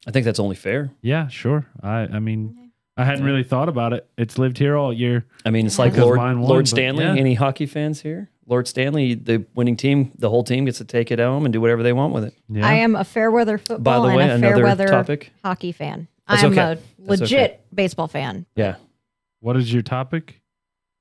I think that's only fair. Yeah, sure. I mean, I hadn't really thought about it. It's lived here all year. I mean, it's like Because Lord mine won, Lord but Stanley. yeah. Any hockey fans here? Lord Stanley, the winning team, the whole team gets to take it home and do whatever they want with it. Yeah. I am a fair weather By football the way, and a fair another weather topic. hockey fan. That's I'm okay. a That's legit okay. baseball fan. Yeah. What is your topic?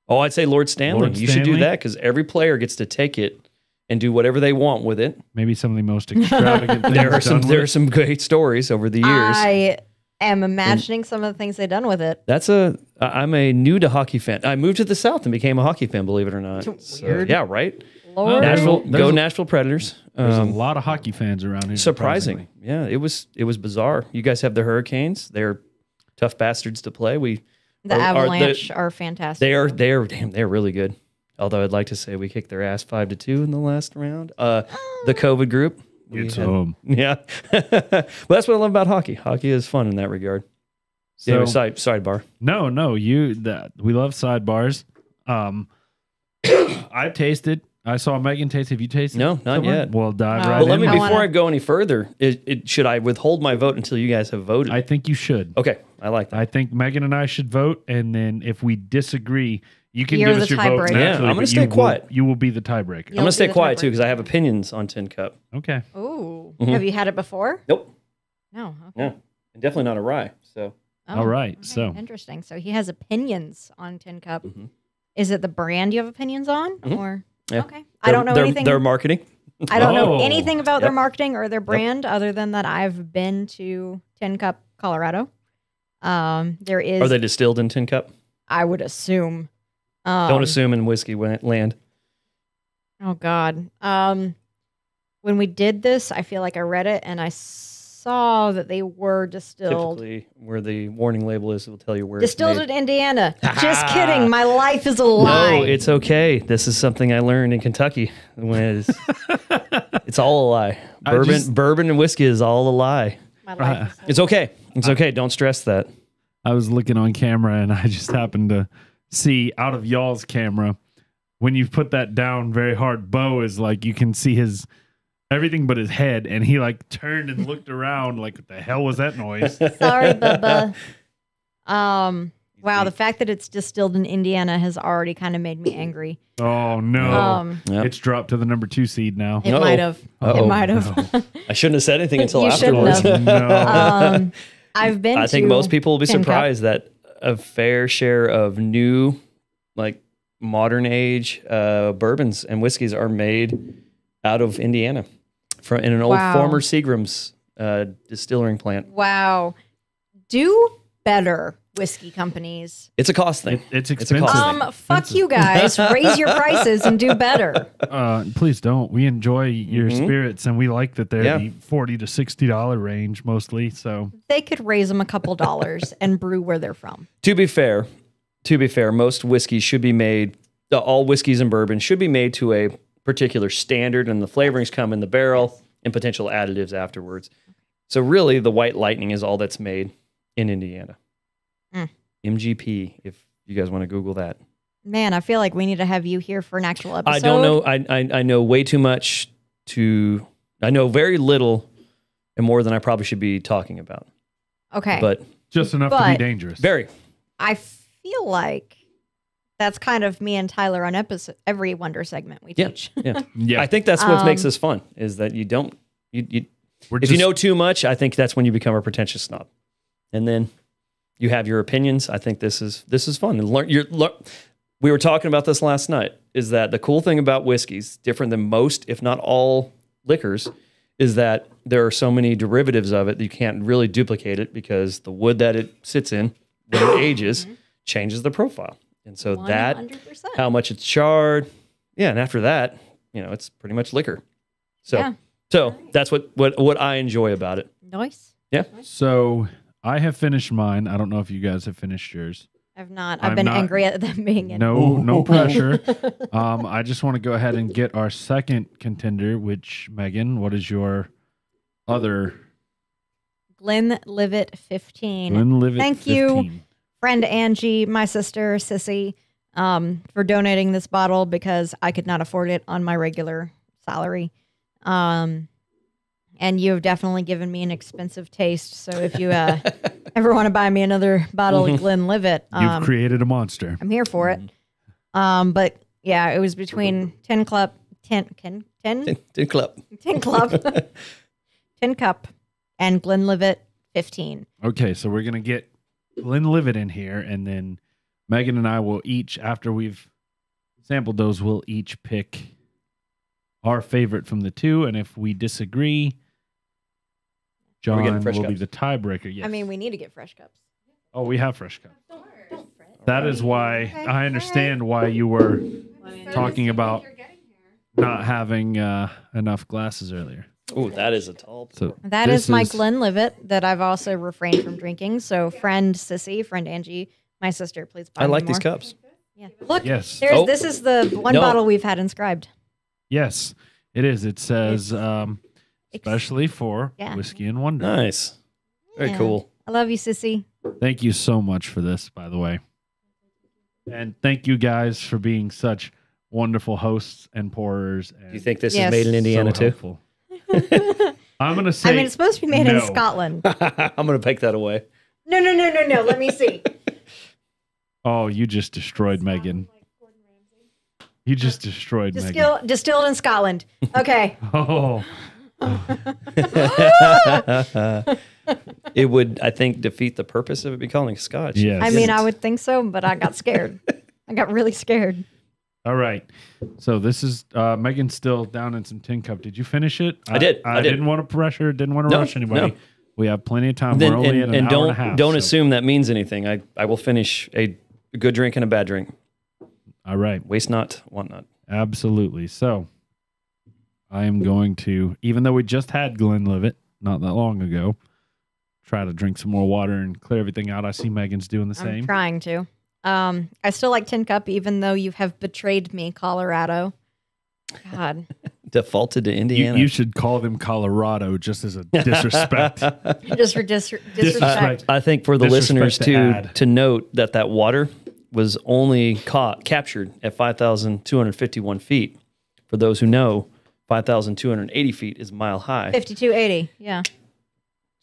Oh, I'd say Lord Stanley. Lord You should do Stanley? that because every player gets to take it and do whatever they want with it. Maybe some of the most extravagant things There are done some great stories over the years. I am imagining some of the things they've done with it. I'm a new to hockey fan. I moved to the South and became a hockey fan, believe it or not. It's weird. Yeah, right. Lord. Nashville, There's go a- Nashville Predators. There's a lot of hockey fans around here. Surprising. surprisingly. Yeah, it was bizarre. You guys have the Hurricanes. They're tough bastards to play. The Avalanche are fantastic. They're really good. Although I'd like to say we kicked their ass 5-2 in the last round. The COVID group. It's had- home. Yeah. But that's what I love about hockey. Hockey is fun in that regard. So, Anyway, sidebar. no, we love sidebars. I've tasted. I saw Megan taste. Have you tasted? No, not somewhere? yet. Well, dive No. right Well, let in. me I before wanna- I go any further. Should I withhold my vote until you guys have voted? I think you should. Okay, I like that. I think Megan and I should vote, and then if we disagree, you can You're give us the your vote. tiebreaker. naturally, Yeah, I'm gonna but stay you will- quiet. You will be the tiebreaker. I'm You'll gonna stay be the quiet too tiebreaker. because I have opinions on Tin Cup. Okay. Ooh. Mhm. Have you had it before? Nope. No. Okay. No, and definitely not a rye. So Oh, All right, okay, so- interesting. So he has opinions on Tin Cup. Mhm. Is it the brand you have opinions on, Mhm. or Yeah. okay? I don't know anything. Their marketing. I don't know Oh. anything about their Yep. marketing or their brand, other than that I've been to Tin Cup, Colorado. There is. Are they distilled in Tin Cup? I would assume. Don't assume in whiskey land. Oh God. When we did this, I feel like I read it and I saw that they were distilled. Typically, where the warning label is, it will tell you where Distilled it's made. in Indiana. Just kidding. My life is a lie. No, it's okay. This is something I learned in Kentucky. When it's all a lie. Bourbon and whiskey is all a lie. My life is a It's okay. It's okay. Don't stress that. I was looking on camera, and I just happened to see out of y'all's camera when you put that down very hard. Bo is like you can see his everything but his head, and he like turned and looked around like, what the hell was that noise? Sorry, Bubba. Wow, the fact that it's distilled in Indiana has already kind of made me angry. Oh no. Yep. It's dropped to the number 2 seed now. It Uh-oh. might have. Uh-oh. It might have. I shouldn't have said anything until You shouldn't afterwards. have. No. I've been I think to most people will be Tin Cup. surprised that a fair share of new, like modern age bourbons and whiskeys are made out of Indiana, from in an old Wow. former Seagram's distilling plant. Wow. Do better, whiskey companies. It's a cost thing. It's a expensive. cost thing. Fuck you guys. Raise your prices and do better. Please don't. We enjoy your spirits, and we like that they're Yeah. the $40 to $60 range mostly. So They could raise them a couple dollars and brew where they're from. To be fair, most whiskeys should be made. All whiskeys and bourbon should be made to a particular standard, and the flavorings come in the barrel and potential additives afterwards. So really, the White Lightning is all that's made in Indiana. Mm. MGP, if you guys want to Google that. Man, I feel like we need to have you here for an actual episode. I don't know. I know way too much to. I know very little, and more than I probably should be talking about. Okay. But just enough to But- be dangerous. very. I feel like that's kind of me and Tyler on every Wonder segment we Yeah. teach. Yeah. Yeah. I think that's what makes this fun. Is that you don't. We're If you know too much, I think that's when you become a pretentious snob, and then you have your opinions. I think this is fun and learn. We were talking about this last night. Is that the cool thing about whiskeys, different than most, if not all, liquors, is that there are so many derivatives of it that you can't really duplicate it because the wood that it sits in when it ages changes the profile, and so that 100%. how much it's charred, yeah, and after that, it's pretty much liquor. So. Yeah. So that's what I enjoy about it. Nice. Yeah. So I have finished mine. I don't know if you guys have finished yours. I've not. I'm I've been not- angry at them being in. No pressure. I just want to go ahead and get our second contender, which, Megan, what is your other Glenlivet 15. Glenlivet Thank you. 15? Friend Angie, my sister Sissy, for donating this bottle because I could not afford it on my regular salary. And you have definitely given me an expensive taste. So if you ever want to buy me another bottle of Glenlivet, You've created a monster. I'm here for it. But Yeah, it was between 10 Club, 10 Club. 10 Club, 10 Cup, and Glenlivet 15. Okay, so we're gonna get Glenlivet in here, and then Megan and I will each, after we've sampled those, we'll each pick our favorite from the two, and if we disagree, John getting fresh will be cups? the tiebreaker. Yes. I mean, we need to get fresh cups. oh, we have fresh cups. Don't fret. That is why Okay, I understand why you were talking about not having enough glasses earlier. Ooh, that is a tall. So That this is my Glenlivet that I've also refrained from drinking. So, friend Sissy, friend Angie, my sister, please buy I me like more. these cups. Yeah. Look, Yes. there's Oh. this is the one No. bottle we've had inscribed. Yes, it is. It says especially for Yeah. Whiskey and Wonder. Nice. Very Yeah. cool. I love you, Sissy. Thank you so much for this, by the way. And thank you guys for being such wonderful hosts and pourers. And Do you think this Yes. is made in Indiana so too? helpful. I'm going to say I mean, it's supposed to be made in no. Scotland. I'm gonna take that away. No. Let me see. Oh, you just destroyed Megan. You just destroyed Megan. Distilled in Scotland. Okay. Oh, It would, I think, defeat the purpose of it becoming Scotch. yes. I mean, I would think so, but I got scared. I got really scared. All right. So this is Megan's still down in some tin cup. Did you finish it? I did. I didn't want to pressure. Didn't want to No, rush anybody. no. We have plenty of time. Then, We're only in an hour and a half. don't so- assume that means anything. I will finish a good drink and a bad drink. All right. Waste not, want not. Absolutely. So I am going to, even though we just had Glenlivet not that long ago, try to drink some more water and clear everything out. I see Megan's doing the I'm same. trying to. I still like Tin Cup, even though you have betrayed me, Colorado. God. Defaulted to Indiana. You should call them Colorado just as a disrespect. Just for disrespect. I think for the Disrespect listeners to add. to note that water was only captured at 5,251 feet. For those who know, 5,280 feet is a mile high. 5280. Yeah.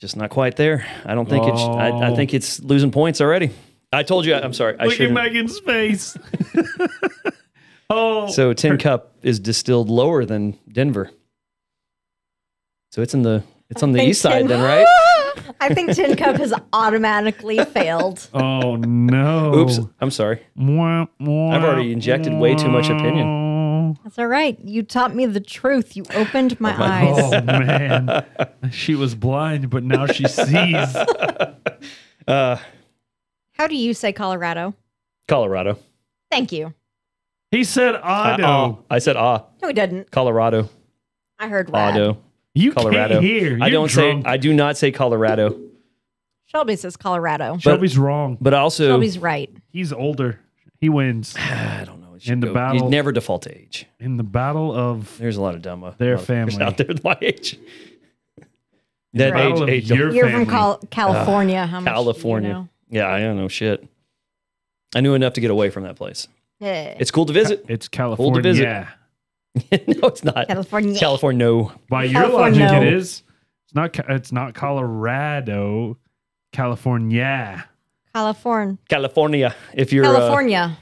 Just not quite there. I don't think it's. I think it's losing points already. I told you. I'm sorry. I Look at shouldn't. Megan's face. Oh, So Tin Cup is distilled lower than Denver. So it's on the east side then, right? I think Tin Cup has automatically failed. oh no. Oops. I'm sorry. I've already injected way too much opinion. That's all right. You taught me the truth. You opened my eyes. Oh man, she was blind, but now she sees. How do you say Colorado? Colorado. Thank you. He said auto. I said No, he didn't. Colorado. I heard rad. Auto. You Colorado. can't hear. I You're don't drunk. say. I do not say Colorado. Shelby says Colorado. Shelby's wrong. But also, Shelby's right. He's older. He wins I don't know. It should In the go- battle- you never default to age. in the battle of There's a lot of dumb Their motherfuckers family. out there with my age. That battle of age. your You're family. from California. How much California. do you know? Yeah, I don't know shit. I knew enough to get away from that place. Yeah. It's cool to visit. It's California. visit. Yeah. No, it's not. California. California. No. By your California. logic, it is. It's not. It's not Colorado. California. California. If you're California.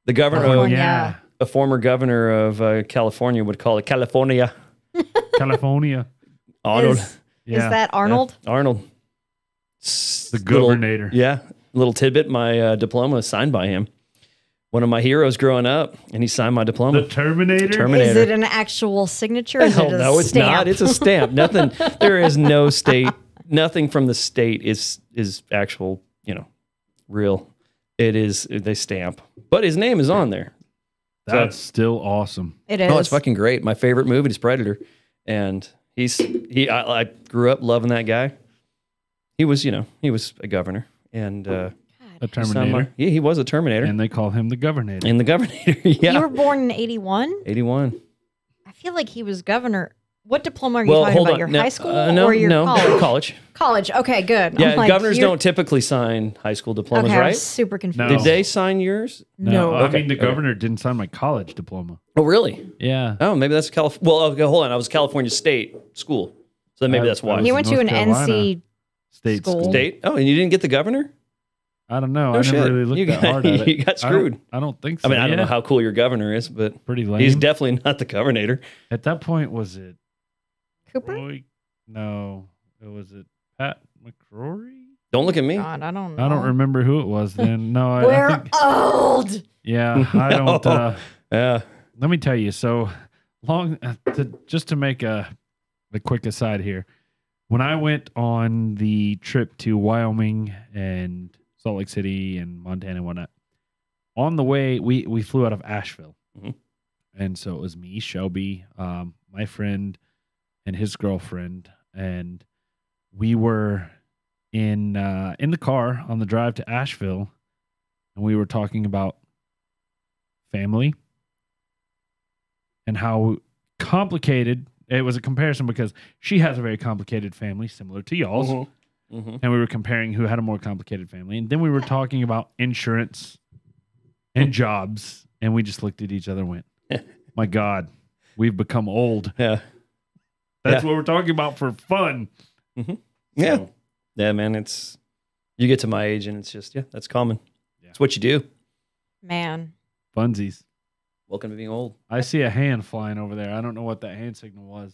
the governor, California. a former governor of California would call it California. California. Arnold. Is Yeah. that Arnold? Yeah, Arnold. The governor. Yeah. Little tidbit. My diploma is signed by him. One of my heroes growing up, and he signed my diploma. The Terminator. Terminator. Is it an actual signature? Or is Hell it a no, it's stamp? not. It's a stamp. Nothing. There is no state. Nothing from the state is actual. Real. It is. They stamp, but his name is on there. That's still awesome. It is. Oh, it's fucking great. My favorite movie is Predator, and I grew up loving that guy. He was a governor, and A he signed Terminator. he was a Terminator, And they call him the governor. and the governor. Yeah, You were born in 81? 81. I feel like he was governor. What diploma are you Well, talking hold about? on. Your No, high school no, or your no, college? college. College. Okay, good. Yeah, I'm like, governors you're- don't typically sign high school diplomas, Okay, I right? was super confused. No. Did they sign yours? No. I Okay, mean, the okay. governor didn't sign my college diploma. Oh, really? Yeah. Oh, maybe that's California. Well, okay, hold on. I was California State school, so then maybe that's why. He went to North an Carolina NC State school. school. State. Oh, and you didn't get the governor? I don't know. No I shit. never really looked You that got- hard at it. you got screwed. I don't think so. I mean, I don't know Yeah. how cool your governor is, but Pretty lame. he's definitely not the governor. At that point, was it Cooper? Roy? No, it was it Pat McCrory. Don't look at me. God, I don't know. I don't remember who it was then. No, I We're think. old. Yeah, I don't. Yeah. Let me tell you. So long. Just to make the quick aside here, when I went on the trip to Wyoming and Salt Lake City and Montana and whatnot, on the way we flew out of Asheville, and so it was me, Shelby, my friend, and his girlfriend, and we were in the car on the drive to Asheville, and we were talking about family and how complicated it was. A comparison because she has a very complicated family similar to y'all's, and we were comparing who had a more complicated family, and then we were talking about insurance and jobs, and we just looked at each other and went, my God, we've become old. Yeah. That's what we're talking about for fun. Yeah. So, Yeah, man. You get to my age and it's just, that's common. Yeah. It's what you do. Man. funsies. Welcome to being old. I see a hand flying over there. I don't know what that hand signal was.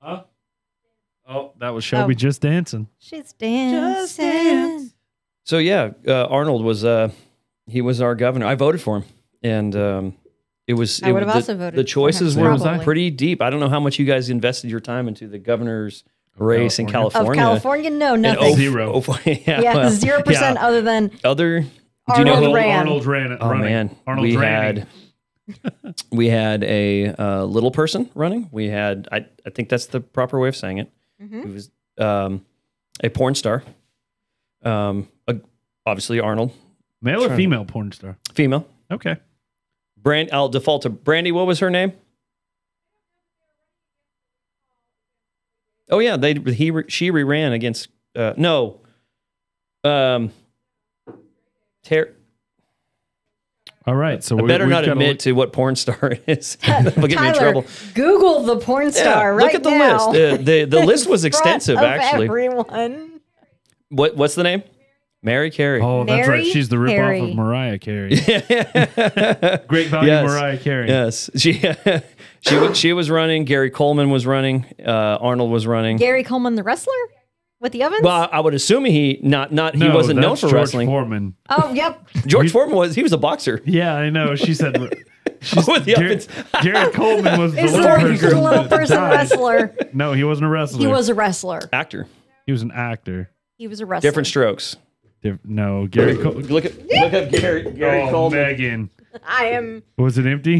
Huh? Oh, that was Shelby just dancing. She's dancing. So yeah, Arnold was he was our governor. I voted for him, and it was. I would have also voted The for choices him, were probably. pretty deep. I don't know how much you guys invested your time into the governor's race in Of California. California, no, And nothing. Zero. Yeah, well, 0% other than Other. Do you Arnold know who? ran. Arnold ran it. Oh running. man, Arnold's we running. we had a little person running. We had I think that's the proper way of saying it. It was a porn star. Obviously Arnold, Male or female porn star? female. Okay. I'll default to Brandy. What was her name? Oh yeah, she ran against no. All right. So I we better we've not gotta admit look- to what porn star it is. It'll get me in Tyler, trouble. Google the porn star right look at the now. list. The list was Front extensive of actually. Everyone. What's the name? Mary Carey. Oh, that's right. Mary She's the ripoff Carey. of Mariah Carey. Great value, Yes. Mariah Carey. Yes, she was running. Gary Coleman was running. Arnold was running. Gary Coleman, the wrestler with the ovens. Well, I would assume he wasn't known that's for George wrestling. Foreman. Oh, yep. George Foreman he was a boxer. Yeah, I know. She said. With the ovens. Gary Coleman was the Is little the person. little that person died. wrestler. No, he wasn't a wrestler. He was a wrestler. Actor. He was an actor. He was a wrestler. Different strokes. No, Gary. Look up Gary Oh, Coleman. Megan. I am. Was it empty?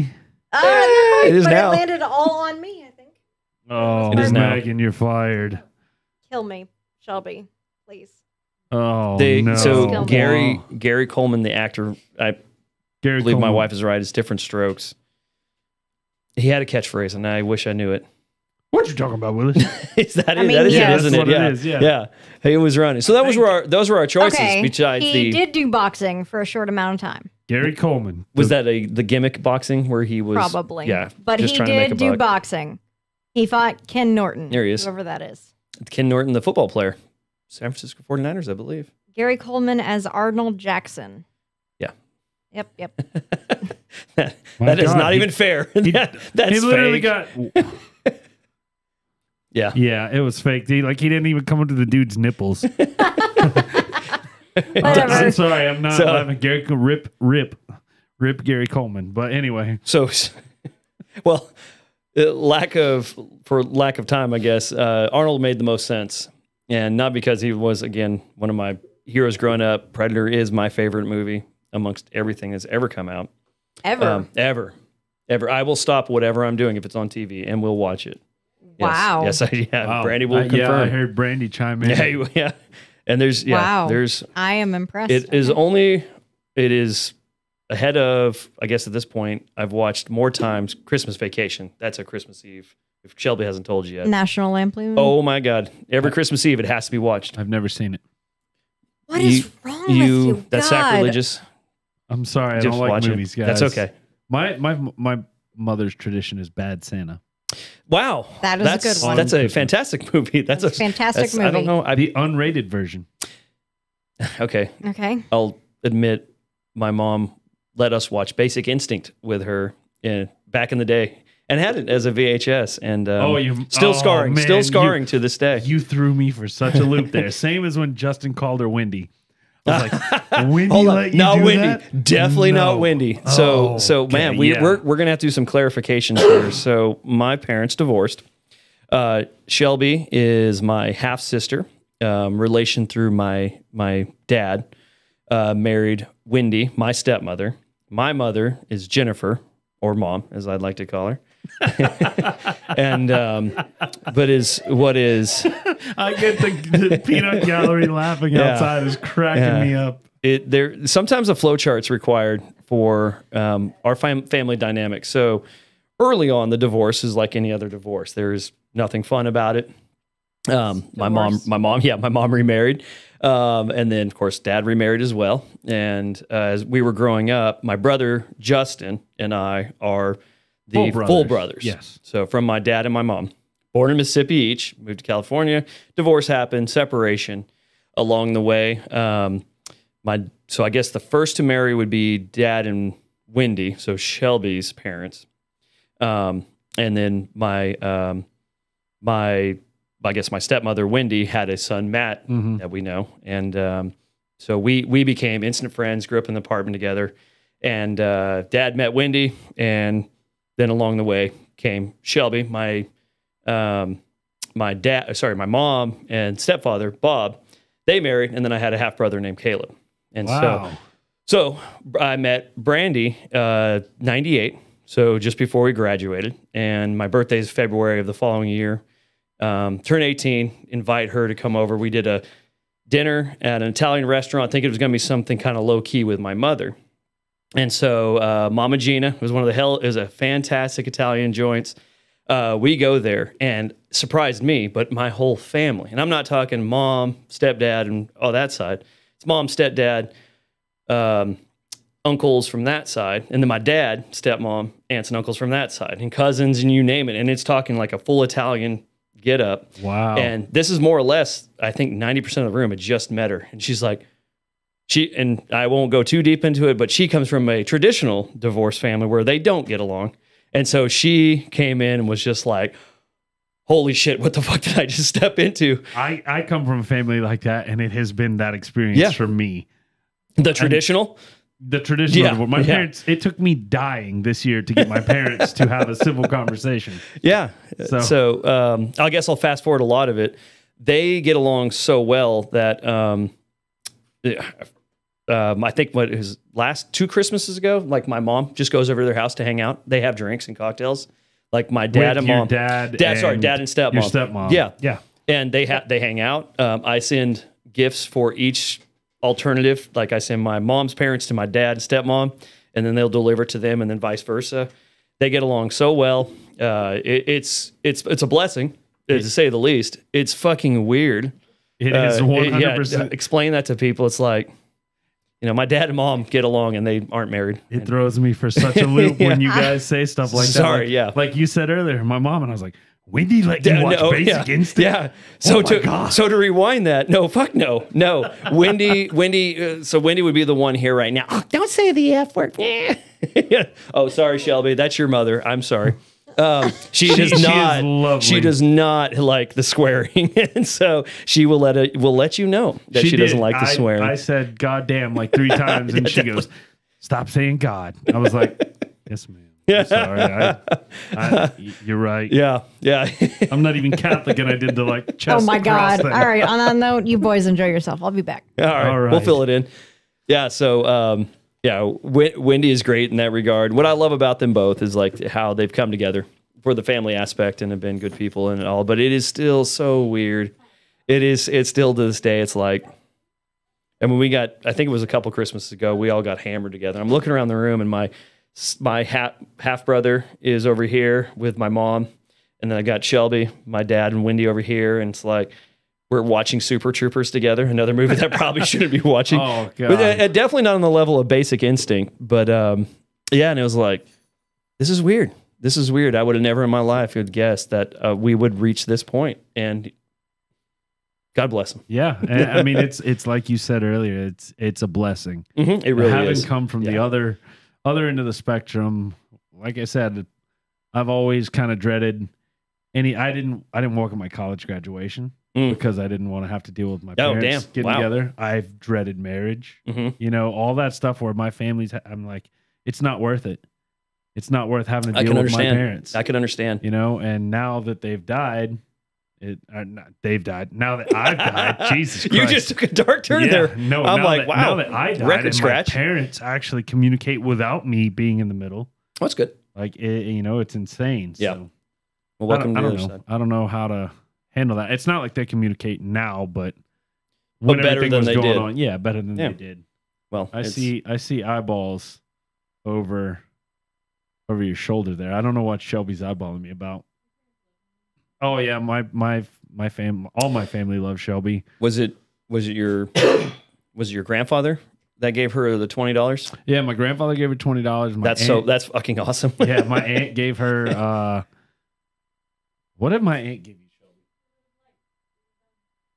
You're right, It is but now. it landed all on me, I think. Oh, It is now. Megan, you're fired. Kill me, Shelby, please. Oh, So no. Gary Coleman, the actor, I Gary believe my Coleman. wife is right. It's different strokes. He had a catchphrase, and I wish I knew it. What you talking about, Willis? Is that I it? mean, That is yeah. it, isn't That's it? what Yeah. it is, yeah. Yeah. He was running. So those were our choices. Okay, Besides he did do boxing for a short amount of time, Gary Coleman. was that the gimmick boxing where he was probably. Yeah, but just he trying to make a did do buck. boxing. He fought Ken Norton. There he is. Whoever that is. Ken Norton, the football player, San Francisco 49ers, I believe. Gary Coleman as Arnold Jackson. Yeah. Yep. My That is God, not he- even fair. He, That's he literally fake. got. Yeah. Yeah, it was fake. He didn't even come into the dude's nipples. Whatever. I'm sorry, I'm not So- laughing. Gary, rip Gary Coleman. But anyway, So, well, for lack of time, I guess, Arnold made the most sense. And not because he was, again, one of my heroes growing up. Predator is my favorite movie amongst everything that's ever come out. Ever. Ever. I will stop whatever I'm doing if it's on TV and we'll watch it. Yes. Wow. Yes, wow. Brandy will confirm. Yeah, I heard Brandy chime in. Yeah. And Wow. there's I am impressed. it is ahead of, I guess at this point, I've watched more times Christmas Vacation. That's a Christmas Eve. If Shelby hasn't told you yet. National Lampoon. Oh my God. Every Christmas Eve it has to be watched. I've never seen it. What is wrong with you? That's God. sacrilegious. I'm sorry, I Just don't like watch it. movies, guys. That's okay. My mother's tradition is Bad Santa. Wow. That is a good one. That's a fantastic movie. That's a Fantastic I don't movie. know. The unrated version. Okay. Okay. I'll admit my mom let us watch Basic Instinct with her back in the day and had it as a VHS. And still scarring to this day. You threw me for such a loop there. Same as when Justin called her Wendy. I was like, Wendy Hold on. let you Not do Wendy. that? Definitely No. not Wendy. Oh, So okay, man, yeah. we're gonna have to do some clarifications here. So my parents divorced. Shelby is my half sister, relation through my dad. Married Wendy, my stepmother. My mother is Jennifer, or Mom, as I'd like to call her. And but is what is I get the peanut gallery laughing Yeah. outside is cracking Yeah. me up. there sometimes a flow chart's required for our family dynamic. So early on, the divorce is like any other divorce. There's nothing fun about it. My mom remarried. And then of course dad remarried as well. And as we were growing up, my brother Justin and I are the full brothers. Yes. So from my dad and my mom, born in Mississippi each, moved to California, divorce happened, separation along the way. So I guess the first to marry would be dad and Wendy, so Shelby's parents. And then my I guess my stepmother Wendy had a son Matt that we know, and so we became instant friends. Grew up in the apartment together, and Dad met Wendy, and then along the way came Shelby. My mom and stepfather Bob, they married, and then I had a half brother named Caleb, and so I met Brandy 98, so just before we graduated, and my birthday is February of the following year. Turn 18, invite her to come over. We did a dinner at an Italian restaurant. I think it was going to be something kind of low key with my mother. And so Mama Gina was is a fantastic Italian joints. We go there and surprised me, but my whole family. And I'm not talking mom, stepdad, and all that side. It's mom, stepdad, uncles from that side, and then my dad, stepmom, aunts and uncles from that side, and cousins, and you name it. And it's talking like a full Italian get up. Wow. And this is more or less, I think 90% of the room had just met her. And she's like, and I won't go too deep into it, but she comes from a traditional divorce family where they don't get along. And so she came in and was just like, holy shit, what the fuck did I just step into? I come from a family like that, and it has been that experience for me. The traditional? The traditional divorce. My yeah. parents, it took me dying this year to get my parents to have a civil conversation. Yeah. So I guess I'll fast forward a lot of it. They get along so well that I think what is last 2 Christmases ago, like my mom just goes over to their house to hang out. They have drinks and cocktails. Like my dad With and your mom. dad and stepmom. your stepmom. Yeah. Yeah. And they hang out. I send gifts for each alternative. Like I send my mom's parents to my dad and stepmom, and then they'll deliver to them, and then vice versa. They get along so well. It's a blessing, to say the least. It's fucking weird. It is 100%. Explain that to people. It's like, my dad and mom get along, and they aren't married. It throws me for such a loop when you guys say stuff like that. Sorry, Like you said earlier, my mom and I was like, Wendy let you watch Basic Instinct? Yeah. So to rewind that, no. Wendy, so Wendy would be the one here right now. Oh, don't say the F word. Yeah. Oh, sorry, Shelby. That's your mother. I'm sorry. She does not like the swearing. And so she will let you know that she doesn't like the swearing. I said goddamn like 3 times, and she goes, stop saying God. I was like, yes, ma'am. I'm sorry. You're right. Yeah. I'm not even Catholic, and I did the like chest. Oh my cross God. thing. All right. On that note, you boys enjoy yourself. I'll be back. All right. We'll fill it in. Yeah. So, Wendy is great in that regard. What I love about them both is like how they've come together for the family aspect and have been good people and all, but it is still so weird. It's still to this day. It's like, and when I think it was a couple Christmases ago, we all got hammered together. I'm looking around the room, and my half brother is over here with my mom, and then I got Shelby, my dad, and Wendy over here, and it's like we're watching Super Troopers together, another movie that probably shouldn't be watching. Oh God! But definitely not on the level of Basic Instinct, but yeah, and it was like, this is weird. This is weird. I would have never in my life had guessed that we would reach this point, and God bless them. Yeah, and, I mean it's like you said earlier. It's a blessing. It really having is. come from the Yeah. other end of the spectrum. Like I said, I've always kind of dreaded any. I didn't walk at my college graduation because I didn't want to have to deal with my parents getting together. I've dreaded marriage. You know, all that stuff where my family's. I'm like, it's not worth it. It's not worth having to deal with my parents. I can understand. You know, and now that they've died. They've died. Now that I've died, Jesus Christ. You just took a dark turn there. No, I'm like, wow. Now that I died, Record and scratch. my parents actually communicate without me being in the middle. That's good. Like, you know, it's insane. Yeah. So, Well, welcome to I the don't other know. side. I don't know how to handle that. It's not like they communicate now, but But when better everything than was they going did. on, yeah, better than Yeah. they did. Well, I see eyeballs over your shoulder there. I don't know what Shelby's eyeballing me about. Oh yeah, my family, all my family loves Shelby. Was it your grandfather that gave her the $20? Yeah, my grandfather gave her $20. That's fucking awesome. Yeah, my aunt gave her. What did my aunt give you, Shelby?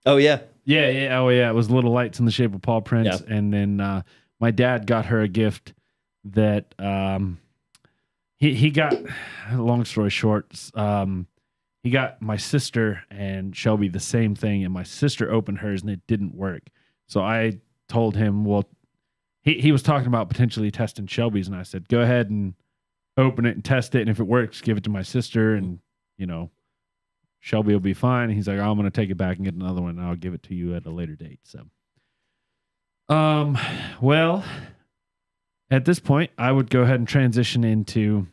Oh yeah. Yeah. Oh yeah, it was little lights in the shape of paw prints, and then my dad got her a gift that he got. Long story short, he got my sister and Shelby the same thing, and my sister opened hers and it didn't work. So I told him, well, he was talking about potentially testing Shelby's, and I said, go ahead and open it and test it, and if it works, give it to my sister, and you know, Shelby will be fine. And he's like, I'm going to take it back and get another one, and I'll give it to you at a later date. So, well, at this point, I would go ahead and transition into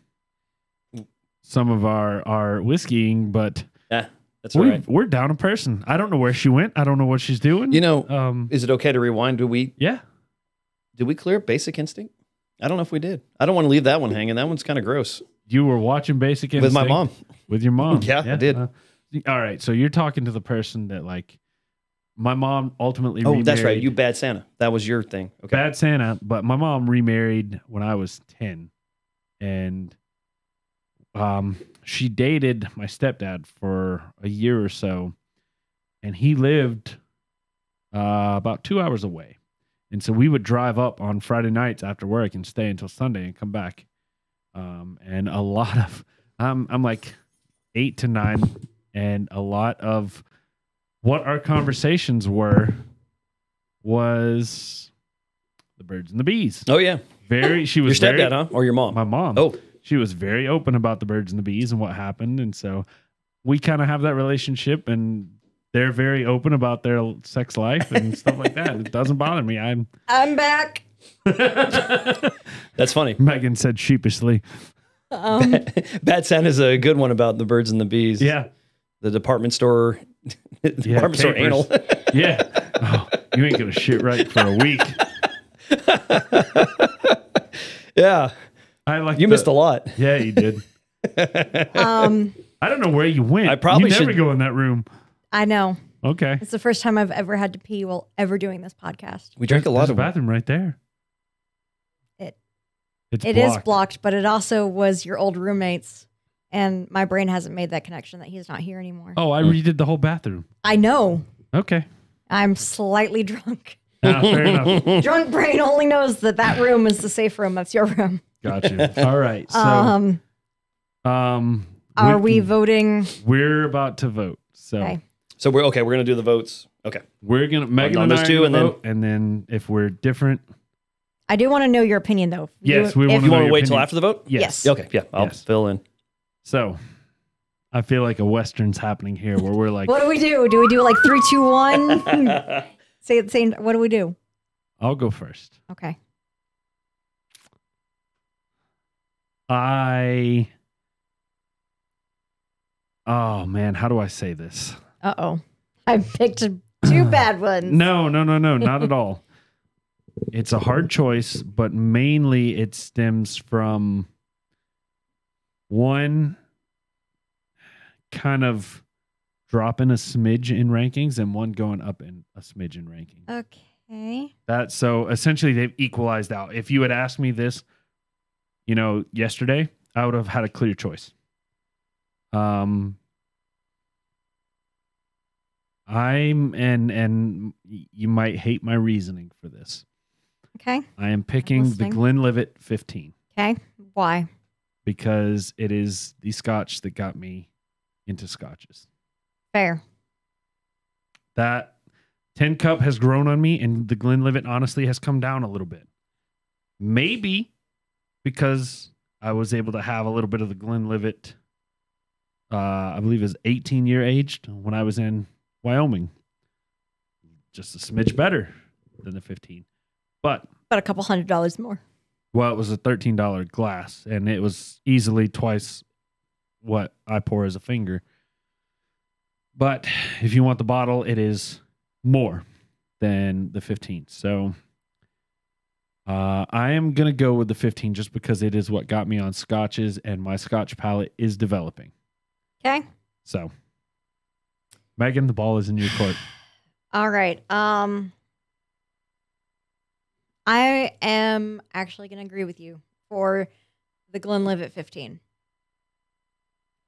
some of our whiskeying, but Yeah, that's all right. we're down a person. I don't know where she went. I don't know what she's doing. You know, is it okay to rewind? Did we clear Basic Instinct? I don't know if we did. I don't want to leave that one hanging. That one's kind of gross. You were watching Basic Instinct With my mom. With your mom. Yeah, I did. All right. So you're talking to the person that, like, my mom ultimately Oh, remarried. that's right. You Bad Santa. That was your thing. Okay. Bad Santa, but my mom remarried when I was 10. And she dated my stepdad for a year or so. And he lived about 2 hours away. And so we would drive up on Friday nights after work and stay until Sunday and come back. And a lot of, I'm like 8 to 9, and a lot of what our conversations was the birds and the bees. Oh yeah. She was Your stepdad, huh? Or your mom? My mom. Oh. She was very open about the birds and the bees and what happened. And so we kind of have that relationship, and they're very open about their sex life and stuff like that. It doesn't bother me. I'm back. That's funny. Megan said sheepishly. Bad Santa's a good one about the birds and the bees. Yeah. The department store. Department store anal. Yeah. Oh, you ain't gonna shit right for a week. Yeah. You missed a lot. Yeah, you did. I don't know where you went. I probably you never should go in that room. I know. Okay. It's the first time I've ever had to pee while ever doing this podcast. We drank a lot There's of a bathroom right there. It is blocked, but it also was your old roommate's, and my brain hasn't made that connection that he's not here anymore. Oh, I redid the whole bathroom. I know. Okay. I'm slightly drunk. Fair enough. Drunk brain only knows that room is the safe room. That's your room. Gotcha. All right. So, are we voting? We're about to vote. So, Okay. So we're going to do the votes. Okay. we're gonna Megan on and those I two, are and gonna then- vote, and then if we're different, I do want to know your opinion, though. Yes, we if- wanna You know want to your wait till opinion. after the vote? Yes. Okay. Yeah. I'll Yes. fill in. So, I feel like a Western's happening here, where we're like, What do we do? Do we do like 3, 2, 1? Say it. Say. What do we do? I'll go first. Okay. Oh man, how do I say this? Uh-oh. I picked two bad ones. No, not at all. It's a hard choice, but mainly it stems from one kind of dropping a smidge in rankings and one going up in a smidge in rankings. Okay. So essentially they've equalized out. If you had asked me this, yesterday, I would have had a clear choice. and you might hate my reasoning for this. Okay. I am picking the listening. Glenlivet 15 Okay. Why? because it is the scotch that got me into scotches. Fair. That 10 cup has grown on me, and the Glenlivet honestly has come down a little bit. Maybe because I was able to have a little bit of the Glenlivet, I believe is 18-year aged when I was in Wyoming. Just a smidge better than the 15. But About a couple $100 more. well, it was a $13 glass, and it was easily twice what I pour as a finger. But if you want the bottle, it is more than the 15. So I am going to go with the 15 just because it is what got me on scotches, and my scotch palate is developing. Okay. So, Megan, the ball is in your court. All right. I am actually going to agree with you for the Glenlivet 15.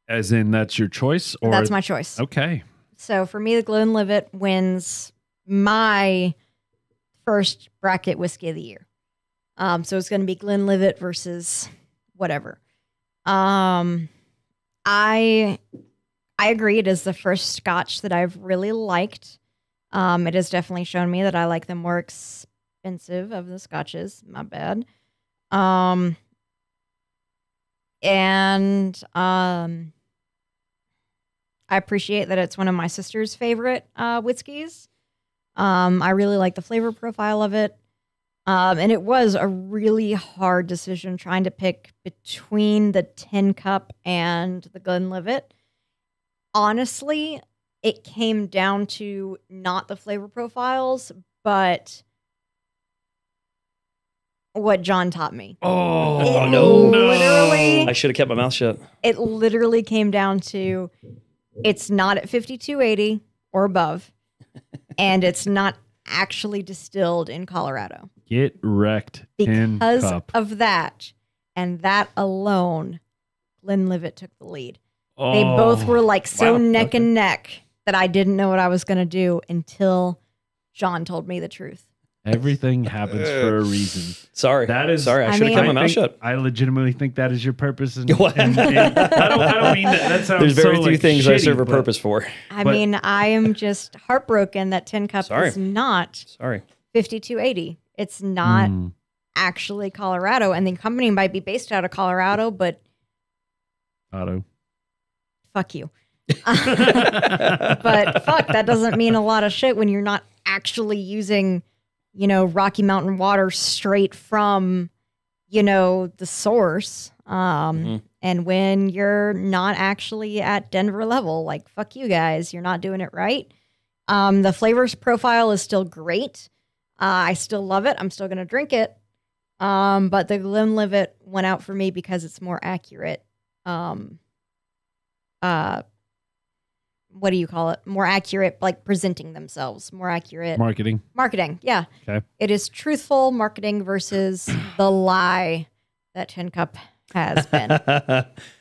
As in, that's your choice? Or That's my choice. Okay. So for me, the Glenlivet wins my first bracket whiskey of the year. So it's going to be Glenlivet versus whatever. I agree. It is the first Scotch that I've really liked. It has definitely shown me that I like the more expensive of the Scotches. My bad. I appreciate that it's one of my sister's favorite whiskeys. I really like the flavor profile of it. And it was a really hard decision trying to pick between the 10 cup and the Glenlivet. Honestly, it came down to not the flavor profiles, but what John taught me. Oh, no. Literally, I should have kept my mouth shut. it literally came down to it's not at 5280 or above, and it's not actually distilled in Colorado. Get wrecked. 10 Because cup. of that, and that alone, Glenlivet took the lead. They both were like so wow. neck Okay. and neck that I didn't know what I was going to do until John told me the truth. Everything happens for a reason. Sorry. That is- Sorry. I I should have mean- kept my I mouth think- shut. I legitimately think that is your purpose. And, What? and I don't mean that. That sounds There's very so, few like, things I shitty, serve a but purpose for. I But- mean, I am just heartbroken that 10 Cup Sorry. is not Sorry. 5280. It's not Mm. actually Colorado, and the company might be based out of Colorado, but Otto. fuck you. But fuck, that doesn't mean a lot of shit when you're not actually using, Rocky Mountain water straight from, the source. And when you're not actually at Denver level, like, fuck you guys, you're not doing it right. The flavors profile is still great. I still love it. I'm still going to drink it. But the Glenlivet went out for me because it's more accurate. What do you call it? More accurate, like presenting themselves. More accurate Marketing. marketing. Yeah. Okay. It is truthful marketing versus the lie that 10 Cup has been.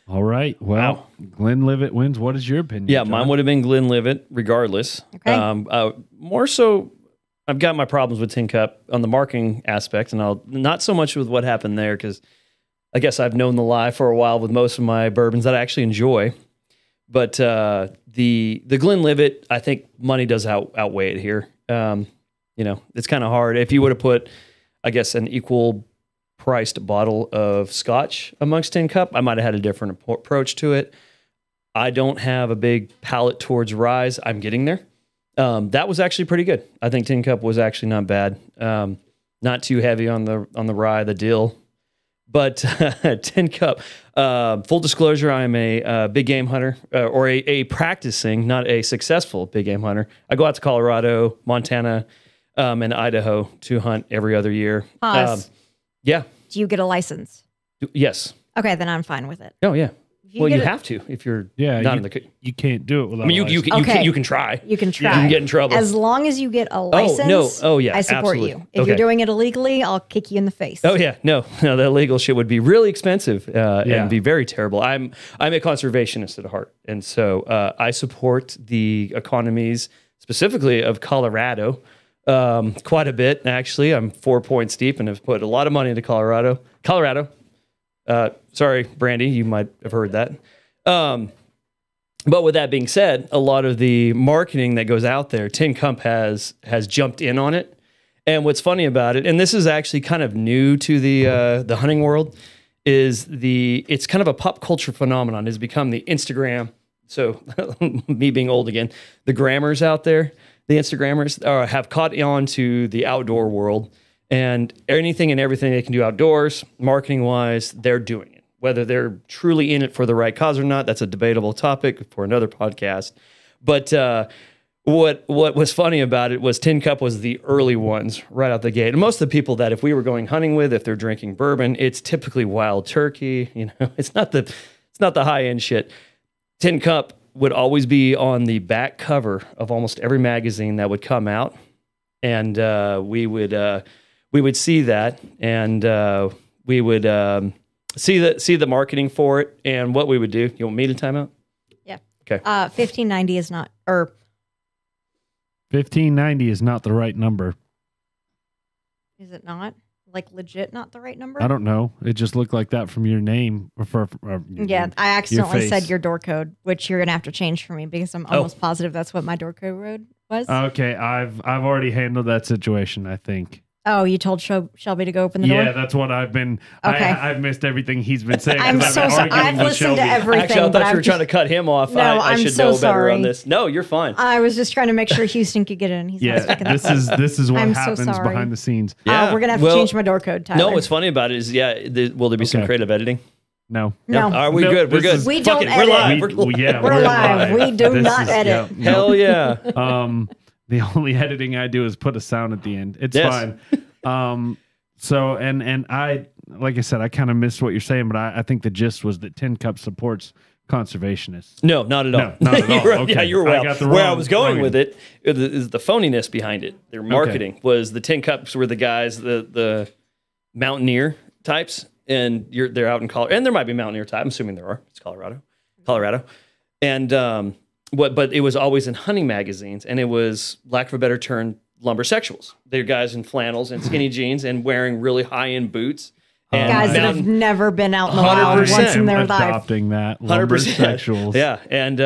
All right. Well, Wow. Glenlivet wins. What is your opinion? Yeah, John? mine would have been Glenlivet regardless. Okay. More so, I've got my problems with Tin Cup on the marketing aspect, and I'll not so much with what happened there because I guess I've known the lie for a while with most of my bourbons that I actually enjoy. But the Glenlivet, I think money does outweigh it here. It's kind of hard. If you would have put, I guess, an equal priced bottle of Scotch amongst 10 Cup, I might have had a different approach to it. I don't have a big palate towards Ryes. I'm getting there. That was actually pretty good. I think 10 Cup was actually not bad. Not too heavy on the rye, the dill. But 10 Cup, full disclosure, I am a big game hunter, or a practicing, not a successful big game hunter. I go out to Colorado, Montana, and Idaho to hunt every other year. Pause. Yeah. Do you get a license? Yes. Okay, then I'm fine with it. Oh, yeah. If you Well, get you it- have to if you're Yeah. not you, in the... you can't do it without I mean, you Okay. can try. You can You try. can get in trouble. As long as you get a license, no. Oh, yeah, I support absolutely. you. If Okay. you're doing it illegally, I'll kick you in the face. Oh yeah, no, that illegal shit would be really expensive Yeah. and be very terrible. I'm a conservationist at heart, and so I support the economies specifically of Colorado, quite a bit, actually. I'm 4 points deep and have put a lot of money into Colorado. Sorry, Brandy, you might have heard that. But with that being said, a lot of the marketing that goes out there, Tin Cup has jumped in on it. And what's funny about it, and this is actually kind of new to the hunting world, is it's kind of a pop culture phenomenon. It's become the Instagram. So me being old again, the grammars out there, the Instagrammers have caught on to the outdoor world, and anything and everything they can do outdoors, marketing wise, they're doing it. Whether they're truly in it for the right cause or not, that's a debatable topic for another podcast. But what was funny about it was Tin Cup was the early ones right out the gate. And most of the people that if we were going hunting with, if they're drinking bourbon, it's typically wild turkey. You know, it's not the high end shit. Tin Cup would always be on the back cover of almost every magazine that would come out, and we would see that, and we would see the marketing for it, and what we would do. You want me to time out? Yeah. Okay. 1590 is not, or 1590 is not the right number. is it not? Like legit not the right number? I don't know. It just looked like that from your name. Yeah, I accidentally face. said your door code, which you're gonna have to change for me because I'm almost positive that's what my door code was. Okay, I've already handled that situation, I think. Oh, you told Shelby to go open the door? Yeah, that's what I've been. Okay. I've missed everything he's been saying. I'm 'cause so I've been sorry. arguing I've with listened to Shelby. everything. Actually, I but thought you I'm were trying to cut him off. No, I I'm should so know better sorry. on this. No, you're fine. I was just trying to make sure Houston could get in. He's not Yeah, sticking that. this is what I'm so happens sorry. behind the scenes. Yeah. We're gonna have to change my door code, Tyler. No, what's funny about it is, will there be some Okay. creative editing? No. No. Are we No, good? We're this good. is- We Fuck don't it, We're edit. live. Yeah, We're live. We do This not edit. no. Hell yeah. The only editing I do is put a sound at the end. It's Yes. fine. So and I, like I said, I kind of missed what you're saying, but I think the gist was that Tin Cup supports conservationists. No, not at all. No, not at all. You're right. Okay. Yeah, you were I well. got the Where I wrong- was going wrong with it is the phoniness behind it. Their marketing was the Tin Cups were the guys, the mountaineer types, and they're out in Colorado, and there might be mountaineer type. I'm assuming there are. It's Colorado, and but it was always in hunting magazines, and it was, lack of a better term, lumbersexuals. They're guys in flannels and skinny jeans and wearing really high end boots. And Guys that have down- never been out in the wild 100%. once in their life. Adopting that 100%. lumbersexuals. Yeah, and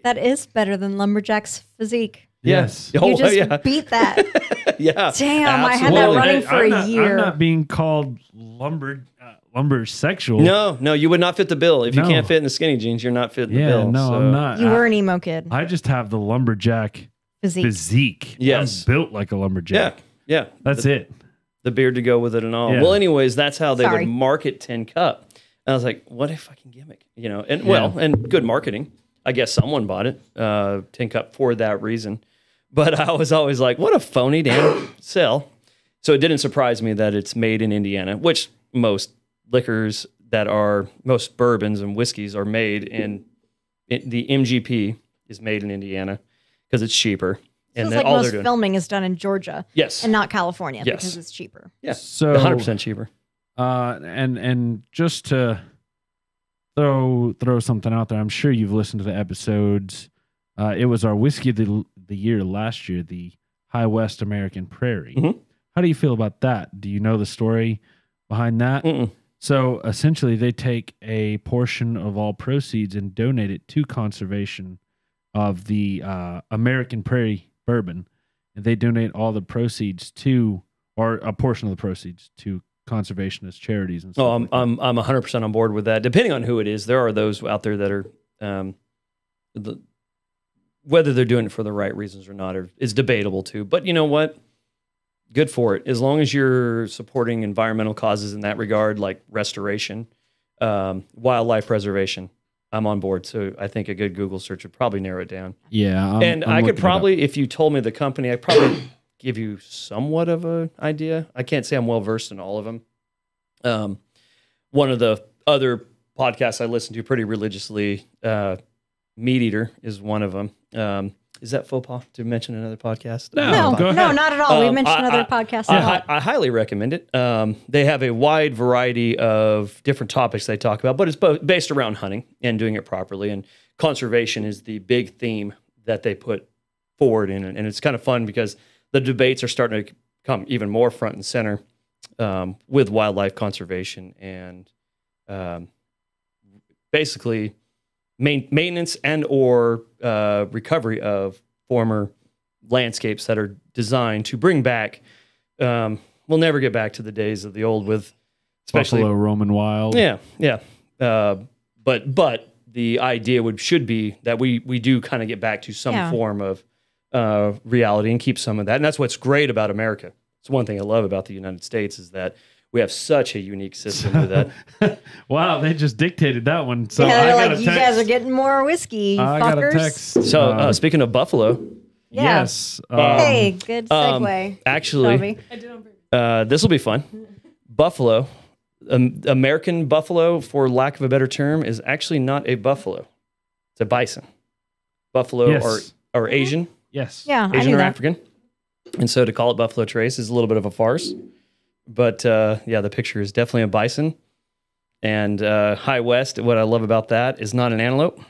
That is better than lumberjack's physique. Yes. Oh, You just yeah. beat that. Yeah. Damn, I had that absolutely. running for a year. I'm not being called lumbersexual. No, you would not fit the bill. If you No. can't fit in the skinny jeans, you're not fitting the Yeah, bill. no, so. I'm not. You were an emo kid. I just have the lumberjack Physique. physique. Yes. I'm built like a lumberjack. Yeah. That's it. The beard to go with it and all. Yeah. Well, anyways, that's how they Sorry. would market Tin Cup. And I was like, what a fucking gimmick, and good marketing. I guess someone bought it, Tin Cup, for that reason. But I was always like, what a phony damn sell. So it didn't surprise me that it's made in Indiana, which most liquors most bourbons and whiskeys are made in the MGP is made in Indiana because it's cheaper. Feels then like all most they're doing, filming is done in Georgia yes, and not California Yes. because it's cheaper. yeah, So 100% cheaper. And just to throw something out there, I'm sure you've listened to the episodes. It was our whiskey of the year last year, the High West American Prairie. Mhm. How do you feel about that? Do you know the story behind that? Mm-mm. So essentially, they take a portion of all proceeds and donate it to conservation of the American Prairie bourbon, and they donate all the proceeds to, or a portion of the proceeds to, conservationist charities and stuff. Oh, like that. I'm 100% on board with that. Depending on who it is, there are those out there that are, whether they're doing it for the right reasons or not is debatable too. But you know what? Good for it. As long as you're supporting environmental causes in that regard, like restoration, wildlife preservation, I'm on board. So I think a good Google search would probably narrow it down. Yeah, And I'm I looking could it up. probably, if you told me the company, I probably give you somewhat of an idea. I can't say I'm well versed in all of them. One of the other podcasts I listen to pretty religiously, Meat Eater is one of them. Is that faux pas to mention another podcast? No, go No, ahead. not at all. We mentioned other podcasts. I highly recommend it. They have a wide variety of different topics they talk about, but it's based around hunting and doing it properly. And conservation is the big theme that they put forward in it. And it's kind of fun because the debates are starting to come even more front and center with wildlife conservation and basically maintenance and or recovery of former landscapes that are designed to bring back. We'll never get back to the days of the old with especially Buffalo, Roman wild. Yeah, yeah. But the idea should be that we do kind of get back to some form of reality and keep some of that. And that's what's great about America. It's one thing I love about the United States is that we have such a unique system with that. Wow, they just dictated that one. So yeah, I they're got like, a you text. guys are getting more whiskey, you I got a fuckers. text. So speaking of Buffalo, Yeah. Yes. Hey, good segue. actually, Shelby. I did on purpose. this will be fun. Buffalo, American buffalo, for lack of a better term, is actually not a buffalo. It's a bison. Buffalo Yes. or Asian, Yes. Yeah, I Asian knew or that. African. And so to call it Buffalo Trace is a little bit of a farce. But yeah, the picture is definitely a bison. And High West, what I love about that is not an antelope.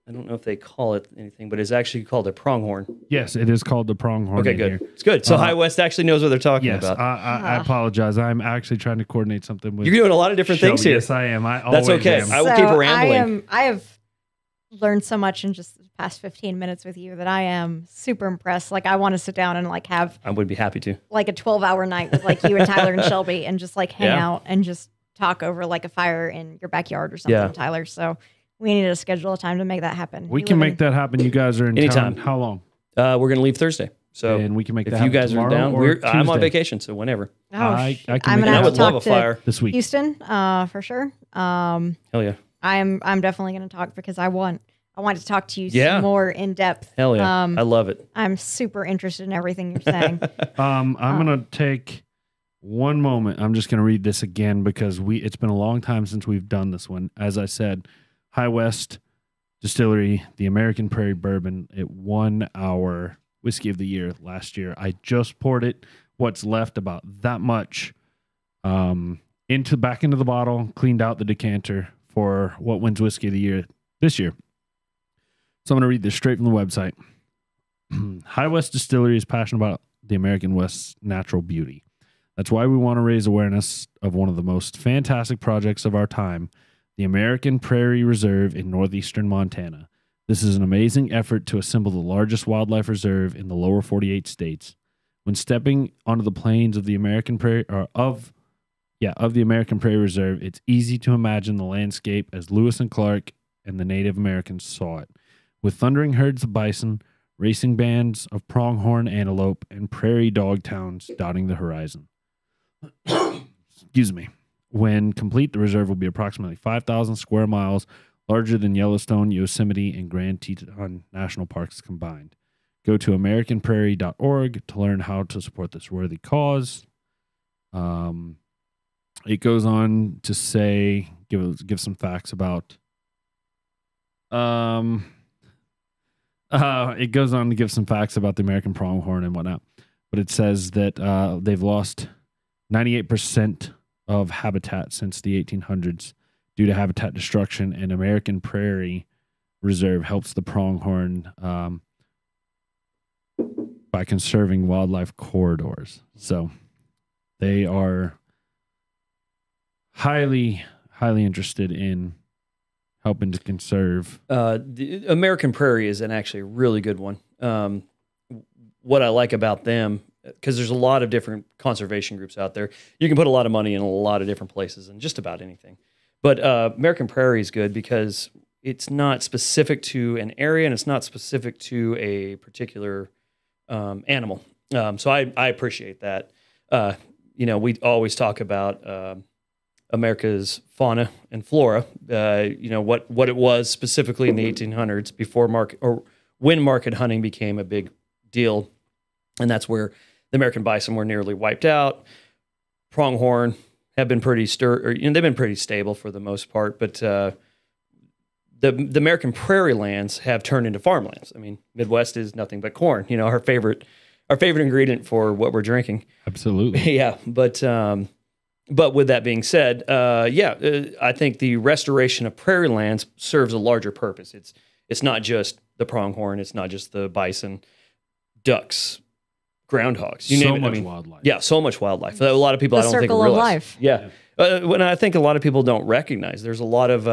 I don't know if they call it anything, but it's actually called a pronghorn. Yes, it is called the pronghorn. Okay, in good. here. It's good. So High West actually knows what they're talking Yes, about. I apologize. I'm actually trying to coordinate something with. You're doing a lot of different Shelby. things here. Yes, I am. I That's always okay. am. I will keep rambling. I have learned so much in just the past 15 minutes with you that I am super impressed. Like, I want to sit down and like have I would be happy to. like a 12-hour night with like you and Tyler and Shelby and just like hang Yeah. out and just talk over like a fire in your backyard or something, Yeah. Tyler. So we need to schedule a time to make that happen. We You can live make that happen. You guys are in Anytime. town. How long? We're going to leave Thursday. So And we can make if that you happen guys are tomorrow down, or I'm on Tuesday. vacation, so whenever. Oh, I can I'm make gonna it have I to would happen love talk a to fire. this week. Houston for sure. Hell yeah. I'm definitely going to talk because I want to talk to you Yeah. some more in depth. Hell yeah. I love it. I'm super interested in everything you're saying. I'm gonna take one moment. I'm just gonna read this again because it's been a long time since we've done this one. As I said, High West Distillery, the American Prairie Bourbon. It won our Whiskey of the Year last year. I just poured it, what's left, about that much, back into the bottle, cleaned out the decanter for what wins Whiskey of the Year this year. So I'm going to read this straight from the website. High West Distillery is passionate about the American West's natural beauty. That's why we want to raise awareness of one of the most fantastic projects of our time, the American Prairie Reserve in northeastern Montana. This is an amazing effort to assemble the largest wildlife reserve in the lower 48 states. When stepping onto the plains of the American Prairie, of the American Prairie Reserve, it's easy to imagine the landscape as Lewis and Clark and the Native Americans saw it, with thundering herds of bison, racing bands of pronghorn antelope, and prairie dog towns dotting the horizon. Excuse me. When complete, the reserve will be approximately 5,000 square miles, larger than Yellowstone, Yosemite, and Grand Teton National Parks combined. Go to AmericanPrairie.org to learn how to support this worthy cause. It goes on to say, give some facts about. It goes on to give some facts about the American pronghorn and whatnot, but it says that they've lost 98% of habitat since the 1800s due to habitat destruction, and American Prairie Reserve helps the pronghorn by conserving wildlife corridors. So they are highly, highly interested in helping to conserve. The American Prairie is actually a really good one. What I like about them, because there's a lot of different conservation groups out there. You can put a lot of money in a lot of different places and just about anything. But American Prairie is good because it's not specific to an area and it's not specific to a particular animal. So I appreciate that. We always talk about America's fauna and flora. What it was specifically in the 1800s before when market hunting became a big deal, and that's where the American bison were nearly wiped out. Pronghorn have been they've been pretty stable for the most part, but the American prairie lands have turned into farmlands. I mean, Midwest is nothing but corn. Our favorite ingredient for what we're drinking. Absolutely. Yeah, but with that being said, I think the restoration of prairie lands serves a larger purpose. It's not just the pronghorn. It's not just the bison, ducks, groundhogs. You So name it. much wildlife. Yeah, so much wildlife. A lot of people The I don't think circle of realize. life. Yeah, when I think a lot of people don't recognize there's a lot of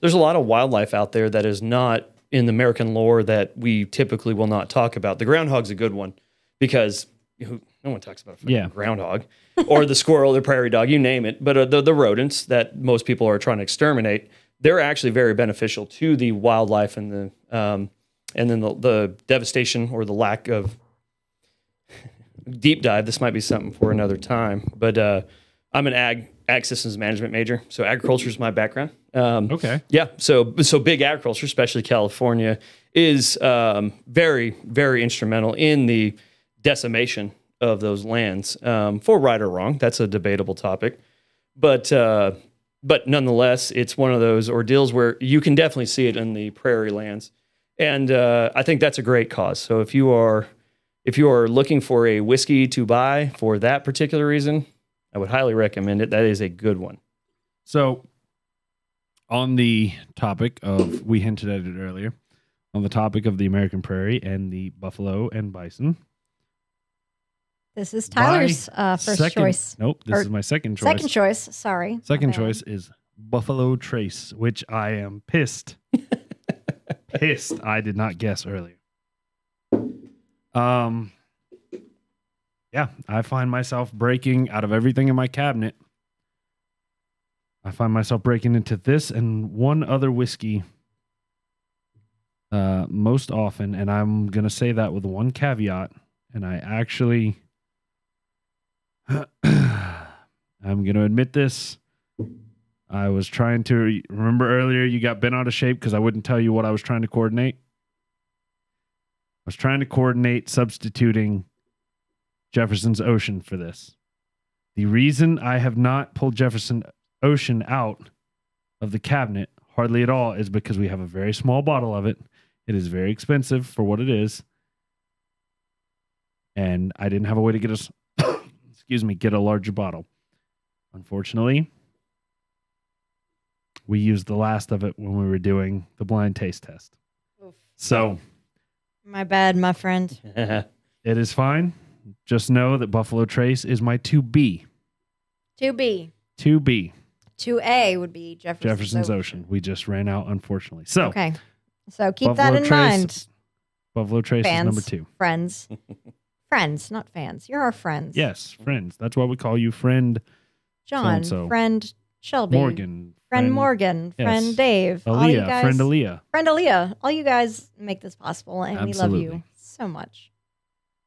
wildlife out there that is not in the American lore that we typically will not talk about. The groundhog's a good one because no one talks about a fucking groundhog or the squirrel, the prairie dog, you name it. But the rodents that most people are trying to exterminate, they're actually very beneficial to the wildlife and the devastation or the lack of deep dive. This might be something for another time, but I'm an ag systems management major, so agriculture is my background. Okay. Yeah, so big agriculture, especially California, is very, very instrumental in the decimation of those lands. For right or wrong, that's a debatable topic, but nonetheless, it's one of those ordeals where you can definitely see it in the prairie lands, and I think that's a great cause. So if you are looking for a whiskey to buy for that particular reason, I would highly recommend it. That is a good one. So, on the topic of, we hinted at it earlier, on the topic of the American prairie and the buffalo and bison. This is Tyler's first choice. Nope, this is my second choice. Second choice. Sorry. Second My bad. choice is Buffalo Trace, which I am pissed. Pissed I did not guess earlier. Yeah, I find myself breaking out of everything in my cabinet. I find myself breaking into this and one other whiskey most often, and I'm going to say that with one caveat, and I actually I'm going to admit this. I was trying to remember earlier you got bent out of shape because I wouldn't tell you what I was trying to coordinate. I was trying to coordinate substituting Jefferson's Ocean for this. The reason I have not pulled Jefferson Ocean out of the cabinet hardly at all is because we have a very small bottle of it. It is very expensive for what it is. And I didn't have a way to get us get a larger bottle. Unfortunately, we used the last of it when we were doing the blind taste test. Oof. So, My bad, my friend. it is fine. Just know that Buffalo Trace is my 2B. 2B. 2B. 2A would be Jefferson's Ocean. We just ran out, unfortunately. So, Okay. So keep Buffalo that in Trace- mind, Buffalo Trace fans. is number 2. friends. Friends, not fans. You're our friends. Yes, friends. That's why we call you friend John, So-and-so. friend Shelby. Morgan. Friend Morgan. yes. Friend Dave. all you Aaliyah. guys, Friend Aaliyah. Friend Aaliyah. All you guys make this possible, and we love you Absolutely. so much.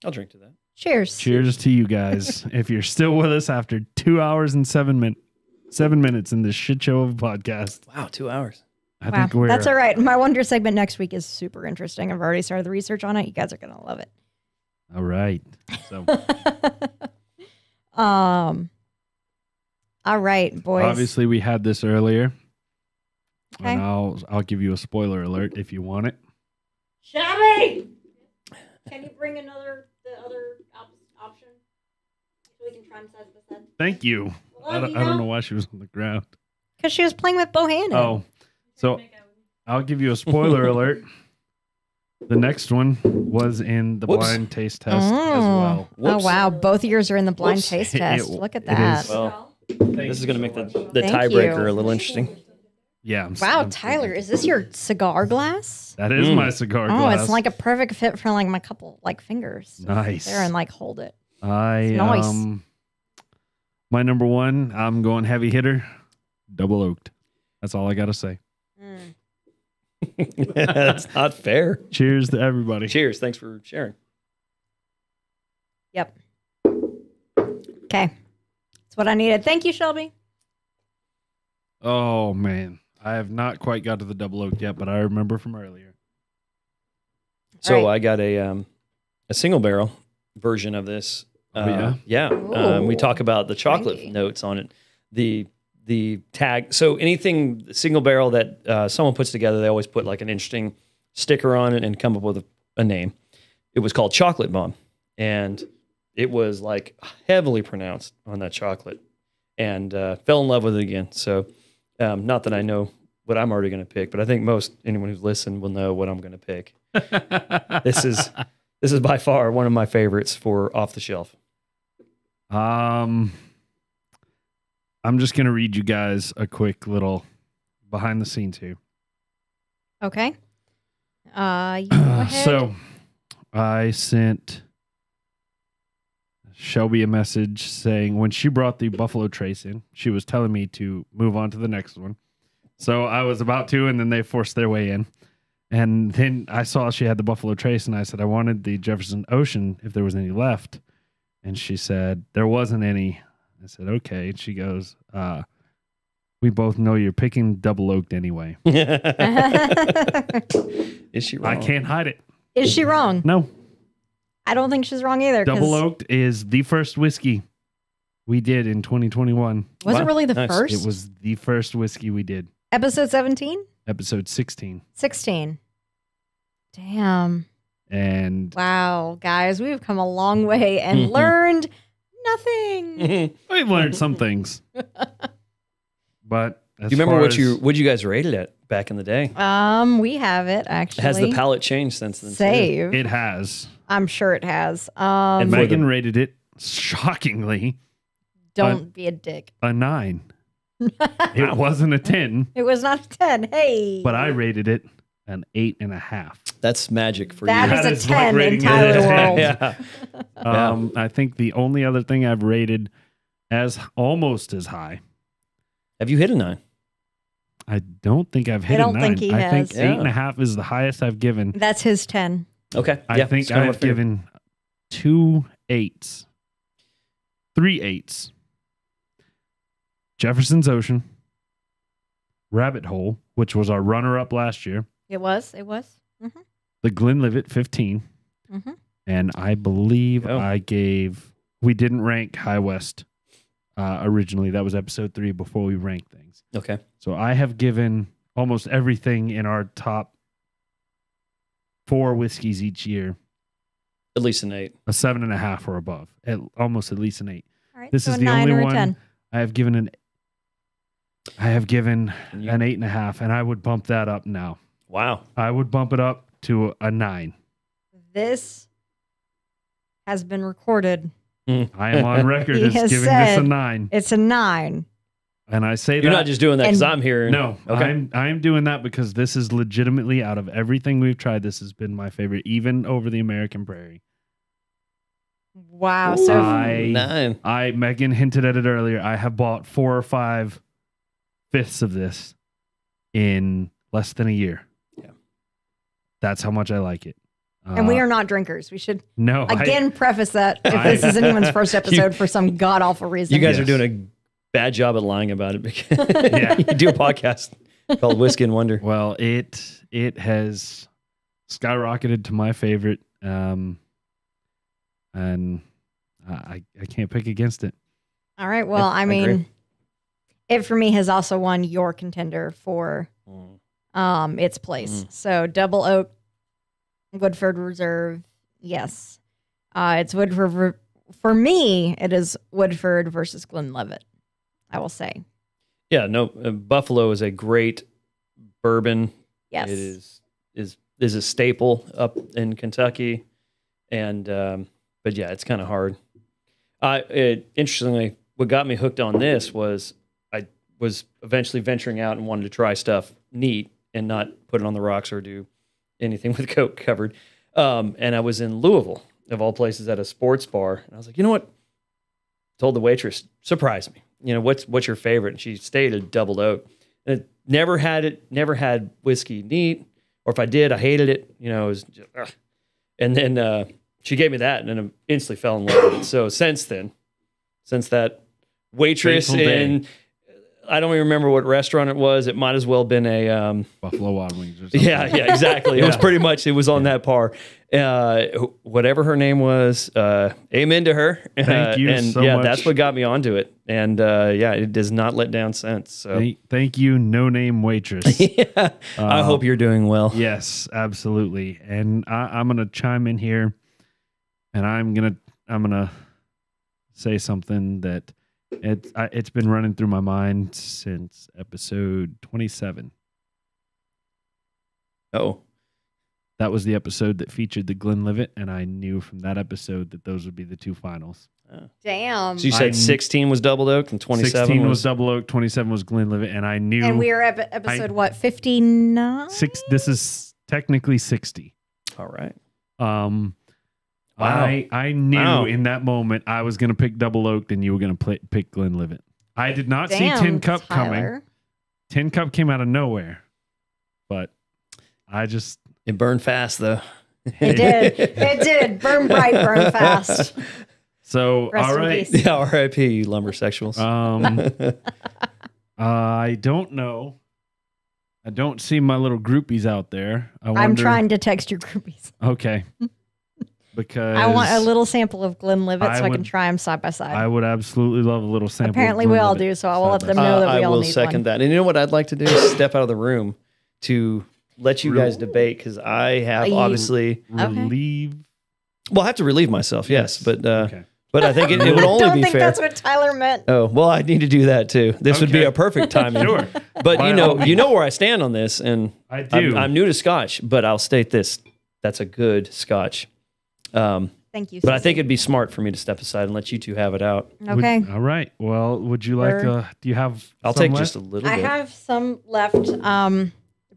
I'll drink to that. Cheers. Cheers to you guys. If you're still with us after 2 hours and 7 minutes in this shit show of a podcast, Wow, 2 hours. I Wow, think we're that's all right. My Wonder segment next week is super interesting. I've already started the research on it. You guys are gonna love it. all right. So All right, boys. obviously we had this earlier, Okay. and I'll give you a spoiler alert if you want it. Shelby, can you bring the other option so we can try and size this head? Thank you. I don't know why she was on the ground. Because she was playing with Bohannon. Oh, so I'll give you a spoiler alert. The next one was in the Whoops. blind taste test as well. Oh Whoops. wow, both of yours are in the blind Whoops. taste It- test. it- Look at it that. is. Well, this is going to make the Thank tiebreaker you. a little interesting. Yeah. Wow, Tyler, is this your cigar glass? That is my cigar Oh, glass. it's like a perfect fit for like my couple fingers. Nice. There and like hold it. I nice. My number one, I'm going heavy hitter, double oaked. That's all I got to say. That's not fair. Cheers to everybody. Cheers. Thanks for sharing. Yep. Okay. That's what I needed. Thank you, Shelby. Oh man, I have not quite got to the double oaked yet, but I remember from earlier. So Right. I got a single barrel version of this. Oh, yeah? We Ooh. talk about the chocolate Trendy. notes on it. The tag. So anything single barrel that someone puts together, they always put like an interesting sticker on it and come up with a name. It was called Chocolate Bomb, and it was like heavily pronounced on that chocolate, and fell in love with it again. So not that I know what I'm already going to pick, but I think anyone who's listened will know what I'm going to pick. This is by far one of my favorites for off the shelf. I'm just gonna read you guys a quick little behind the scenes here. Okay. You go ahead. So I sent Shelby a message saying when she brought the Buffalo Trace in, she was telling me to move on to the next one. So I was about to, and then they forced their way in. And then I saw she had the Buffalo Trace, and I said I wanted the Jefferson Ocean if there was any left. And she said there wasn't any. I said, okay. And she goes, we both know you're picking double oaked anyway. Is she wrong? I can't hide it. Is she wrong? No. I don't think she's wrong either. 'cause Double oaked is the first whiskey we did in 2021. Was it Wow, really the nice. first? It was the first whiskey we did. Episode 17? Episode 16. 16. Damn. And Wow, guys, we've come a long way and learned nothing. we've learned some things. But Do you remember what you guys rated it back in the day? We have it actually. Has the palette changed since then? too? Save? It has. I'm sure it has. And for Megan rated it shockingly Don't be a dick. a 9. It wasn't a 10, It was not a 10. Hey. but I rated it an 8.5. That's magic for That you. is That a is like 10 in rating it Tyler a 10. World. Yeah. I think the only other thing I've rated as almost as high, Have you hit a 9? I don't think I've hit I don't a 9. think he I think has. 8.5 is the highest I've given. That's his 10. Okay. I think it's kinda I've what I figured. given 2 8s, 3 8s. Jefferson's Ocean, Rabbit Hole, which was our runner-up last year, It was. It was. the Glenlivet 15, Mhm. and I believe Oh. we didn't rank High West originally. That was episode 3 before we ranked things. Okay. So I have given almost everything in our top 4 whiskeys each year At least an 8. a 7.5 or above, almost at least an 8. All right. This so is a the 9 only or a one 10. I have given an 8.5, and I would bump that up now. Wow. I would bump it up to a 9. This has been recorded. I am on record He as has giving this a said 9, It's a 9. and I say You're that not just doing that because And- I'm here. no. Okay. I'm doing that because this is legitimately out of everything we've tried. This has been my favorite, even over the American Prairie. Wow. So I 9. Megan hinted at it earlier. I have bought 4 or 5 fifths of this in less than a year. Yeah. That's how much I like it. and we are not drinkers. We should no again preface that if this is anyone's first episode for some god awful reason. You guys are Yes. doing a bad job at lying about it because Yeah. you do a podcast called Whiskey and Wonder. Well, it has skyrocketed to my favorite, and I can't pick against it. All right. Well, Yeah, I I mean, agree. it for me has also won your contender for its place. So Double Oak, Woodford Reserve, yes. It's Woodford. For me, it is Woodford versus Glenlivet, I will say. Yeah, no, Buffalo is a great bourbon. Yes. It is a staple up in Kentucky, and but yeah, it's kind of hard. Interestingly, what got me hooked on this was I was eventually venturing out and wanted to try stuff neat and not put it on the rocks or do anything with Coke covered. And I was in Louisville, of all places, at a sports bar, and I was like, you know what? Told the waitress, surprise me. You know, what's your favorite? And she stated Double Oak. And it never had whiskey neat, or if I did, I hated it. You know, it was just, ugh. And then she gave me that, and then I instantly fell in love with it. So since that waitress Fateful day. in, I don't even remember what restaurant it was. It might as well have been a Buffalo Wild Wings or something. yeah, exactly. It was Yeah. pretty much, it was on that par. Whatever her name was, amen to her. Thank you and so yeah, much. that's what got me onto it. And yeah, it does not let down since. So Thank you, no name waitress. yeah, I hope you're doing well. Yes, absolutely. And I'm gonna chime in here, and I'm gonna say something that it's been running through my mind since episode 27. Oh, That was the episode that featured the Glenlivet, and I knew from that episode that those would be the two finals. Damn. so you said 16 was double oak and 27 16 was Double Oak, 27 was Glenlivet, and I knew. And we were at episode, what, 59? This is technically 60. All right. Wow. Wow. I knew Wow. in that moment I was going to pick Double Oak, and you were going to pick Glenlivet. I did not Damn, see Tin Cup coming. Tyler. Tin Cup came out of nowhere, but I just It burned fast though. It did. It did. Burn bright, burn fast. so Rest all in right. peace. Yeah, R.I.P. You lumbersexuals. I don't know. I don't see my little groupies out there. I'm wonder- trying to text your groupies. Okay. Because I want a little sample of Glenlivet I so I can would- try them side by side. I would absolutely love a little sample. of Apparently we all Glenlivet do, so I will let side by them know that I we all will need second one. that. And you know what I'd like to do is step out of the room to let you guys Really? debate because I have You- obviously. side. Okay. Relieve. Well, I have to relieve myself, yes, but Okay. but I think it would I only don't be think fair. that's what Tyler meant. Oh well, I need to do that too. This would be Okay. a perfect timing. Sure. But By you all know, where I stand on this, and I do. I'm new to Scotch, but I'll state this: that's a good Scotch. Thank you. But I Sissy. think it'd be smart for me to step aside and let you two have it out. Okay. All right. Well, would you like? We're- Do you have? I'll some take left? just a little I bit. have some left. I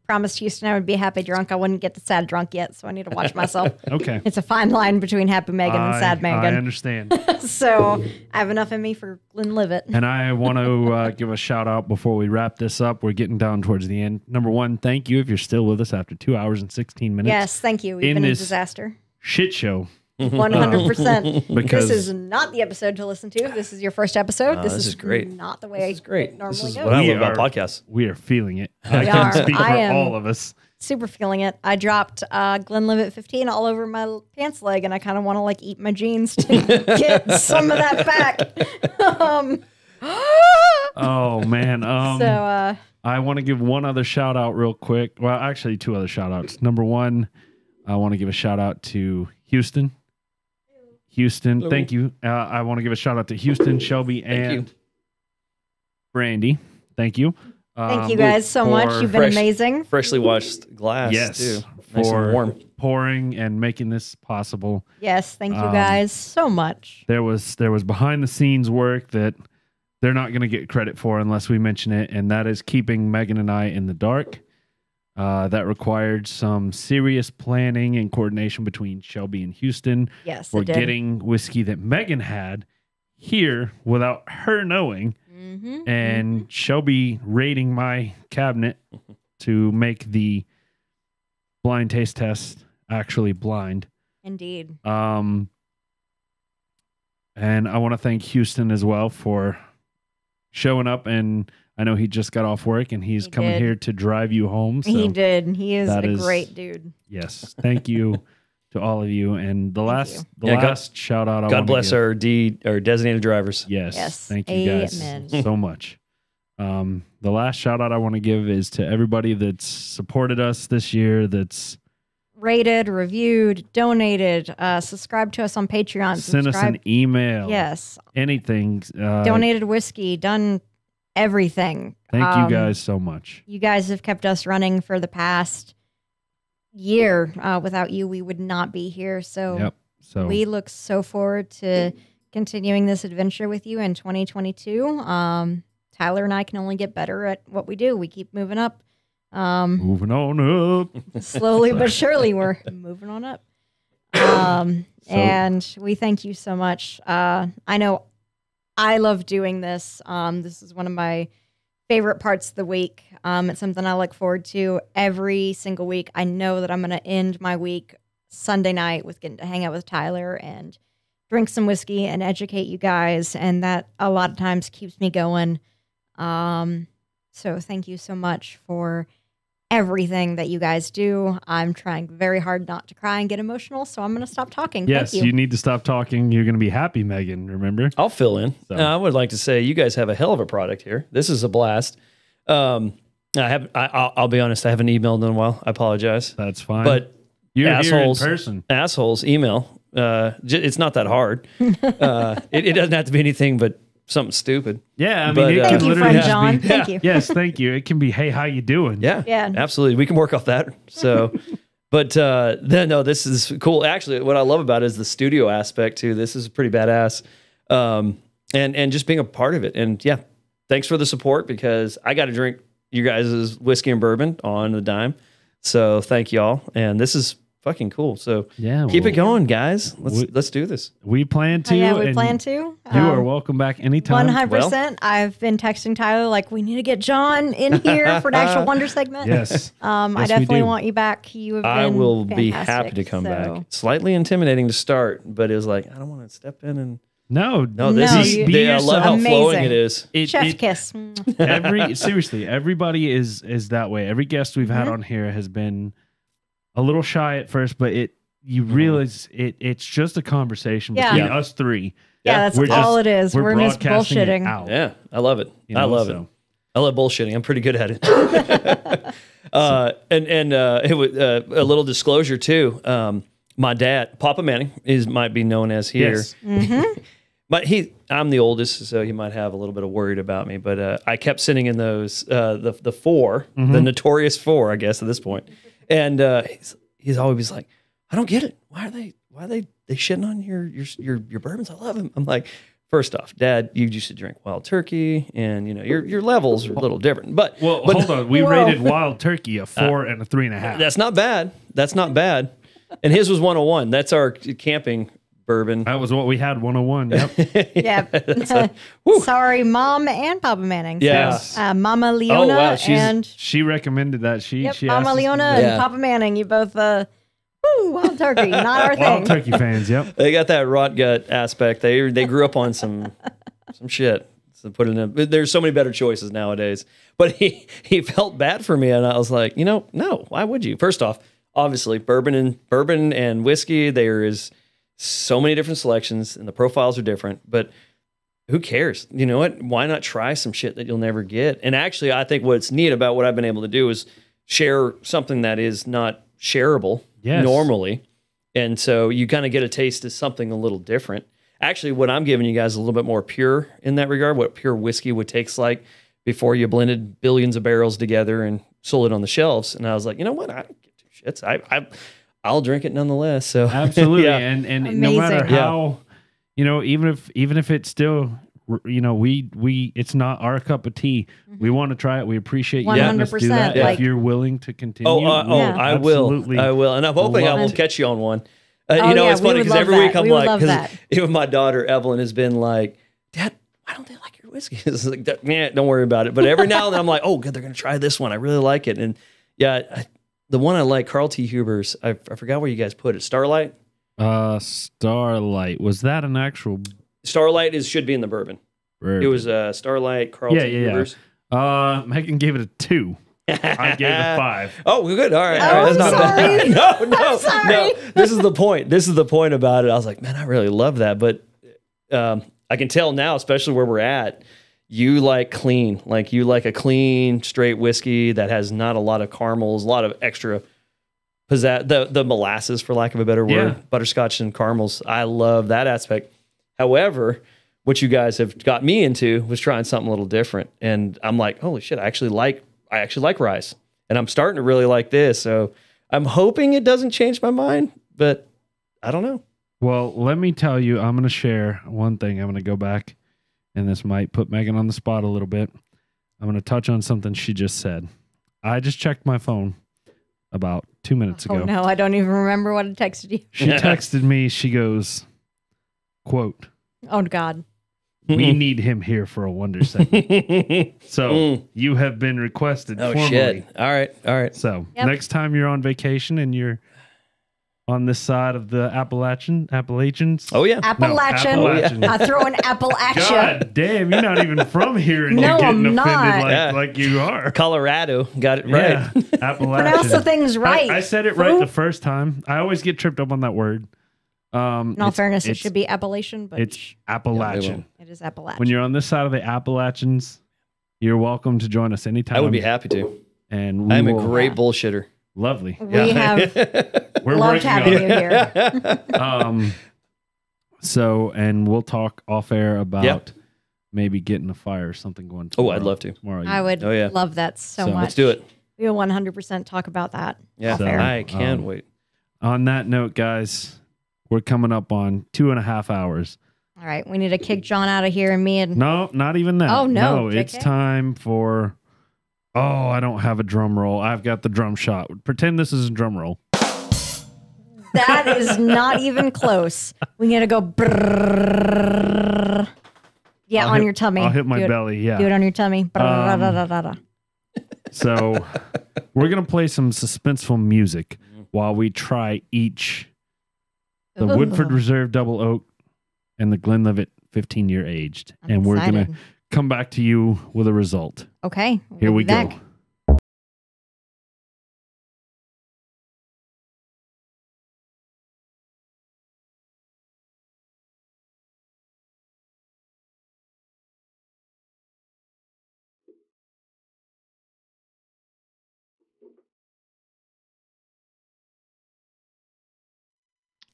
promised Houston I would be happy drunk. I wouldn't get to sad drunk yet, so I need to watch myself. Okay. It's a fine line between happy Megan and sad I Megan. understand. So I have enough in me for Glenlivet. And I want to give a shout out before we wrap this up. We're getting down towards the end. Number one, thank you if you're still with us after 2 hours and 16 minutes. Yes, thank you. You've In been a this- disaster. Shit show. 100%. Because This is not the episode to listen to. If this is your first episode, this this is great. not the way This is great. it normally This is goes. what I We love about are- podcasts. we are feeling it. I We can are. speak I for am- all of us. Super feeling it. I dropped Glenlivet 15 all over my pants leg, and I kind of want to like eat my jeans to get some of that back. Oh man. So I want to give one other shout out real quick. Well, actually, two other shout outs. Number one, I want to give a shout out to Houston. Houston, Hello. thank you. I want to give a shout out to Houston, Shelby, and you. Brandy. Thank you. thank you guys so much. for- You've been fresh- amazing. Freshly washed glass, Yes, too. Nice for and warm. pouring and making this possible. Yes, thank you guys so much. There was behind the scenes work that they're not going to get credit for unless we mention it, and that is keeping Megan and I in the dark. That required some serious planning and coordination between Shelby and Houston Yes, for it did. getting whiskey that Megan had here without her knowing, Mhm, and Shelby raiding my cabinet to make the blind taste test actually blind. Indeed. And I want to thank Houston as well for showing up. And I know he just got off work and he's He coming did. here to drive you home. So He did. He is that a is- great dude. yes, thank you to all of you. And the Thank last, the Yeah, God- last shout out. I God wanna bless give- our designated drivers. Yes, Yes. thank you guys Amen. so much. The last shout out I want to give is to everybody that's supported us this year. That's Rated, reviewed, donated, subscribed to us on Patreon. sent us an subscribed- email. Yes. Anything. Donated whiskey, done everything. Thank you guys so much. You guys have kept us running for the past year. Without you, we would not be here. So Yep. So we look so forward to continuing this adventure with you in 2022. Tyler and I can only get better at what we do. We keep moving up. moving on up. Slowly but surely, we're moving on up. And we thank you so much. I know I love doing this. This is one of my favorite parts of the week. It's something I look forward to every single week. I know that I'm going to end my week Sunday night with getting to hang out with Tyler and drink some whiskey and educate you guys. And that a lot of times keeps me going. So thank you so much for everything that you guys do. I'm trying very hard not to cry and get emotional, so I'm going to stop talking. Yes, Thank you. you need to stop talking. You're going to be happy, Megan. Remember? I'll fill in. So. I would like to say you guys have a hell of a product here. This is a blast. I'll be honest. I haven't emailed in a while. I apologize. That's fine. But you're assholes, here in person. assholes email. It's not that hard. It doesn't have to be anything but something stupid. Yeah, I mean, But, it Thank can you, literally friend just John. be, Thank you. Yes, thank you. It can be, hey, how you doing? Yeah, Yeah. absolutely. We can work off that. So, but then no, this is cool. Actually, what I love about it is the studio aspect too. This is pretty badass, and just being a part of it. And yeah, thanks for the support because I got to drink you guys' whiskey and bourbon on the dime. So thank y'all. And this is fucking cool. So Yeah, keep well, it going, guys. Let's do this. We plan to. Oh, yeah, we and plan to. You are welcome back anytime. 100%. I've been texting Tyler like we need to get John in here for an actual Wonder segment. Yes. I Yes, we definitely do. want you back. You have been I will be fantastic, happy to come so- back. Slightly intimidating to start, but it was like I don't want to step in and No, this No, is you- I love how flowing Amazing. it is. Chef's it- kiss. seriously, everybody is that way. Every guest we've Mm-hmm. had on here has been a little shy at first, but you realize it's just a conversation Yeah. between Yeah. us three. Yeah, that's We're all just- it is. We're just broadcasting it bullshitting. out, Yeah, I love it. you know, I love so. it. I love bullshitting. I'm pretty good at it. And it was a little disclosure too. My dad, Papa Manning, might be known as here. Yes. But I'm the oldest, so he might have a little bit of worried about me. But I kept sitting in those the four, the notorious four, I guess at this point. And he's always like, I don't get it. Why are they shitting on your bourbons? I love them. I'm like, first off, Dad, you used to drink Wild Turkey, and your levels are a little different. But Hold on. We Whoa. rated Wild Turkey a 4 and a 3.5. that's not bad. That's not bad. And his was 101. That's our camping bourbon. That was what we had 101. Yep. Yeah. Sorry, Mom and Papa Manning. Yeah. Yes. Mama Leona wow, she's- and She recommended that. She Mama asked us- Leona Yeah. and Papa Manning. You both, Wild Turkey, not our thing. Wild Turkey fans. Yep. They got that rot gut aspect. They grew up on some shit. So put it in. There's so many better choices nowadays. But he felt bad for me, and I was like, no, why would you? First off, obviously, bourbon and whiskey. There is so many different selections, and the profiles are different. But who cares? You know what? Why not try some shit that you'll never get? And actually, I think what's neat about what I've been able to do is share something that is not shareable normally. And so you kind of get a taste of something a little different. Actually, what I'm giving you guys is a little bit more pure in that regard, what pure whiskey would taste like before you blended billions of barrels together and sold it on the shelves. And I was like, you know what? I don't give two shits. I'll drink it nonetheless. So Absolutely. Yeah. And no Amazing. matter Yeah. how, even if it's still, it's not our cup of tea. We want to try it. We appreciate you letting us do 100%, that. like- If you're willing to continue. Yeah. I will. Absolutely. I will. And I'm hoping I love will it. catch you on one. Oh, It's we funny would because love every week that. I'm We would like, love 'cause that. even my daughter Evelyn has been like, Dad, why don't they like your whiskey? It's like, don't worry about it. But every now and then I'm like, oh, good, they're going to try this one. I really like it. And yeah, the one I like, Carl T. Huber's, I forgot where you guys put it. Starlight? Starlight. Was that an actual Starlight should be in the bourbon. bourbon? It was Starlight, Carl T. Huber's. Megan gave it a 2. I gave it a 5. Oh, good. All right. Oh, All right. I'm That's not bad. sorry. No. sorry. This is the point. This is the point about it. I was like, man, I really love that. But I can tell now, especially where we're at, you like clean. Like you like a clean, straight whiskey that has not a lot of caramels, a lot of extra pizzazz, the molasses, for lack of a better word, Yeah. butterscotch and caramels. I love that aspect. However, what you guys have got me into was trying something a little different. And I'm like, holy shit, I actually like rice. And I'm starting to really like this. So I'm hoping it doesn't change my mind, but I don't know. Well, let me tell you, I'm going to share one thing. I'm going to go back, and this might put Megan on the spot a little bit. I'm going to touch on something she just said. I just checked my phone about 2 minutes ago. Oh no, I don't even remember what I texted you. She texted me. She goes, quote, Oh God. we need him here for a wonder segment. So you have been requested Oh, formally. shit. All right. So Yep. next time you're on vacation and you're on this side of the Appalachians. Oh, yeah. Appalachian. Appalachian. I throw an Appalachia. God damn, you're not even from here and No, you're getting I'm offended not. Yeah. like you are. Colorado. Got it Yeah, right. Appalachian. Pronounce the things right. I said it right the first time. I always get tripped up on that word. In all it's- fairness, it it's- should be Appalachian, but It's Appalachian. it is Appalachian. When you're on this side of the Appalachians, you're welcome to join us anytime. I would be happy to. And we I'm a will- great bullshitter. Lovely. we have We're loved working having on you it. here. So, and we'll talk off air about maybe getting a fire or something going. Oh, I'd love to. Tomorrow I would Oh, yeah. love that so So- much. Let's do it. We will 100% talk about that. Yeah, off air. I can't um, wait. On that note, guys, we're coming up on 2.5 hours. All right, we need to kick John out of here and me and No, not even that. Oh, no, it's JK? time for. Oh, I don't have a drum roll. I've got the drum shot. Pretend this is a drum roll. that is not even close. We need to go. Brrrr. Yeah, I'll on hit- your tummy. I'll hit my Do it- belly. Yeah. Do it on your tummy. Brrrr. So we're gonna play some suspenseful music while we try each the Ooh. Woodford Reserve Double Oak and the Glenlivet 15-year aged, I'm and we're excited. gonna come back to you with a result. Okay. Here we'll we be go. back.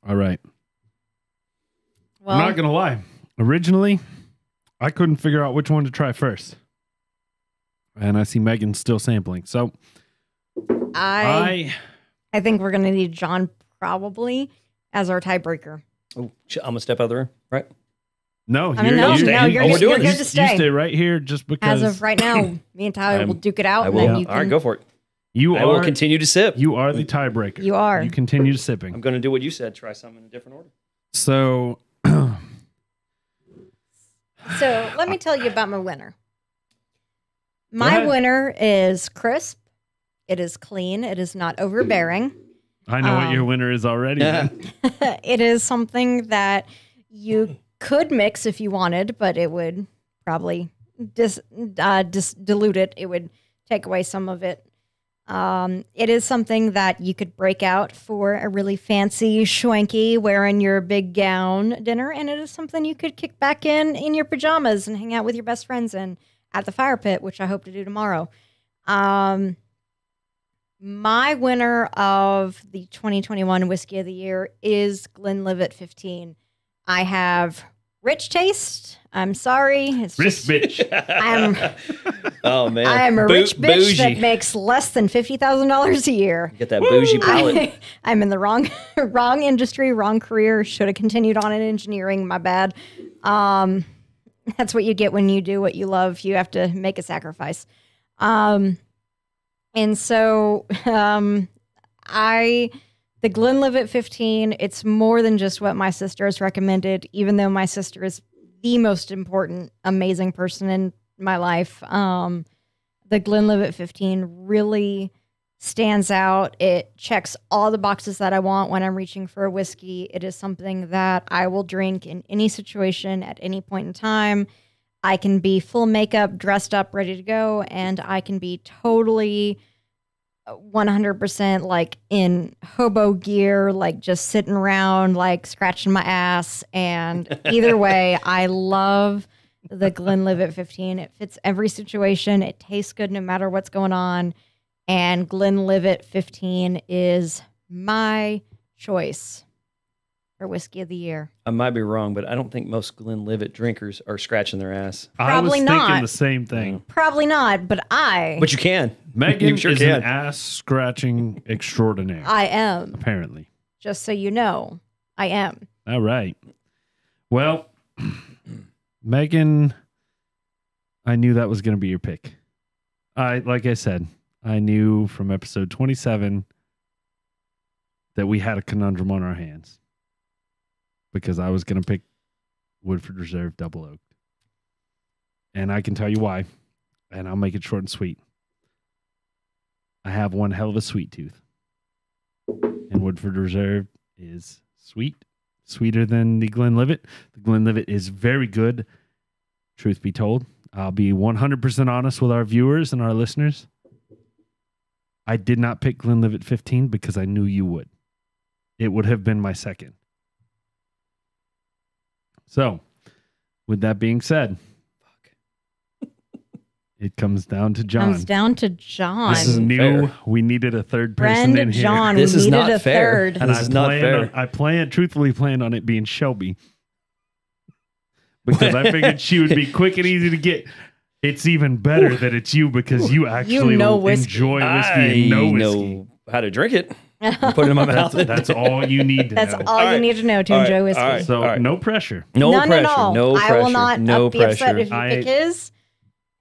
All right. Well, I'm not gonna lie. Originally, I couldn't figure out which one to try first, and I see Megan still sampling. So I think we're gonna need John probably as our tiebreaker. Oh, I'm gonna step out of the room. Right. no, I mean, no, you, no, you- you're oh, good- we're doing you're this. good to stay. You stay right here, just because As of right now, me and Tyler will duke it out, I and will. then you All right, can. go for it. you I will are continue to sip. you are the tiebreaker. You are. You continue I'm sipping. going to do what you said. Try something in a different order. So So let me tell you about my winner. My ahead. winner is crisp. It is clean. It is not overbearing. I know what your winner is already. Yeah. man. It is something that you could mix if you wanted, but it would probably dilute it. It would take away some of it. It is something that you could break out for a really fancy, schwanky, wearing your big gown dinner, and it is something you could kick back in your pajamas and hang out with your best friends in at the fire pit, which I hope to do tomorrow. My winner of the 2021 Whiskey of the Year is Glenlivet 15. I have rich taste. I'm sorry. It's Rich just, bitch. I'm Oh man, I am a rich bitch that bougie. makes less than $50,000 a year. Get that bougie palate. I'm in the wrong industry, wrong career. Should have continued on in engineering. My bad. That's what you get when you do what you love. You have to make a sacrifice. And so the Glenlivet 15, it's more than just what my sister has recommended, even though my sister is the most important, amazing person in my life. The Glenlivet 15 really stands out. It checks all the boxes that I want when I'm reaching for a whiskey. It is something that I will drink in any situation at any point in time. I can be full makeup, dressed up, ready to go, and I can be totally 100% like in hobo gear, like just sitting around, like scratching my ass. And either way, I love the Glenlivet 15. It fits every situation. It tastes good no matter what's going on. And Glenlivet 15 is my choice for Whiskey of the Year. I might be wrong, but I don't think most Glenlivet drinkers are scratching their ass. I was Probably thinking not. the same thing. Probably not, but But you can. Megan you sure is can. an ass scratching extraordinaire. I am. Apparently. Just so you know, I am. All right. Well, Megan, I knew that was going to be your pick. Like I said, I knew from episode 27 that we had a conundrum on our hands because I was going to pick Woodford Reserve Double Oak. And I can tell you why, and I'll make it short and sweet. I have one hell of a sweet tooth. And Woodford Reserve is sweet, sweeter than the Glenlivet. The Glenlivet is very good, truth be told. I'll be 100% honest with our viewers and our listeners. I did not pick Glenlivet 15 because I knew you would. It would have been my second. So, with that being said, it comes down to John. Comes down to John. This is new. Fair. We needed a third person Friend in here. John, This we is needed not a fair. third. And This is not fair. I truthfully planned on it being Shelby. because I figured she would be quick and easy to get. It's even better that it's you because you actually know whiskey. enjoy whiskey I and know whiskey. know how to drink it. Put it in my mouth. That's all you need to That's know. all you right. need to know to All right. enjoy whiskey. All right. So no pressure. No None pressure. at all. No pressure. I will not no be pressure. upset if you pick his,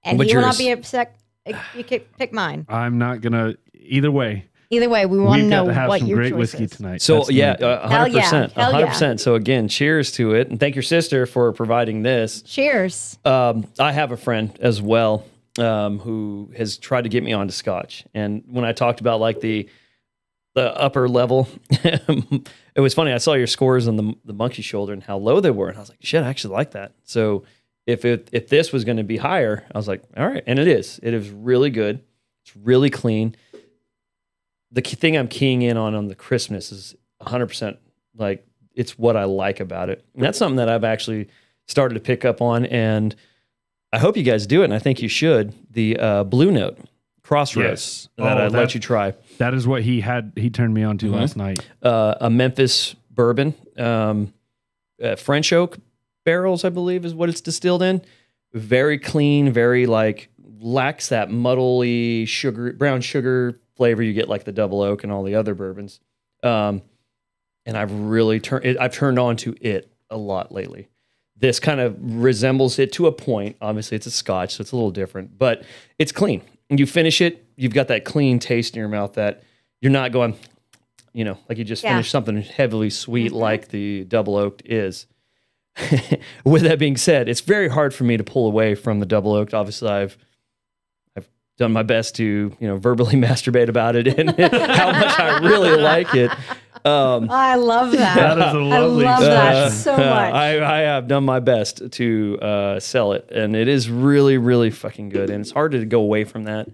and What's he will not yours? be upset if you pick mine. I'm not gonna. Either way, Either way, we want to we've got know to have what some your great choice whiskey is. tonight. So That's the yeah, main thing. 100%, Hell yeah. 100%. So again, cheers to it, and thank your sister for providing this. Cheers. I have a friend as well who has tried to get me onto Scotch, and when I talked about like the upper level, it was funny. I saw your scores on the Monkey Shoulder and how low they were, and I was like, shit, I actually like that. So if this was going to be higher, I was like, all right, and it is. It is really good. It's really clean. The key thing I'm keying in on the crispness is 100% like it's what I like about it. And that's something that I've actually started to pick up on, and I hope you guys do it, and I think you should. The Blue Note Crossroads that I'd let you try. That is what he turned me on to last night. A Memphis bourbon, French oak barrels, I believe is what it's distilled in. Very clean, very like lacks that muddly brown sugar flavor you get like the double oak and all the other bourbons. And I've really turned on to it a lot lately. This kind of resembles it to a point. Obviously, it's a Scotch, so it's a little different, but it's clean. And you finish it, you've got that clean taste in your mouth that you're not going, like you just finished something heavily sweet like the double oaked is. With that being said, it's very hard for me to pull away from the double oaked. Obviously, I've done my best to verbally masturbate about it and how much I really like it. I love that. That is a lovely I love that expression. so much. I have done my best to sell it, and it is really, really fucking good. And it's hard to go away from that.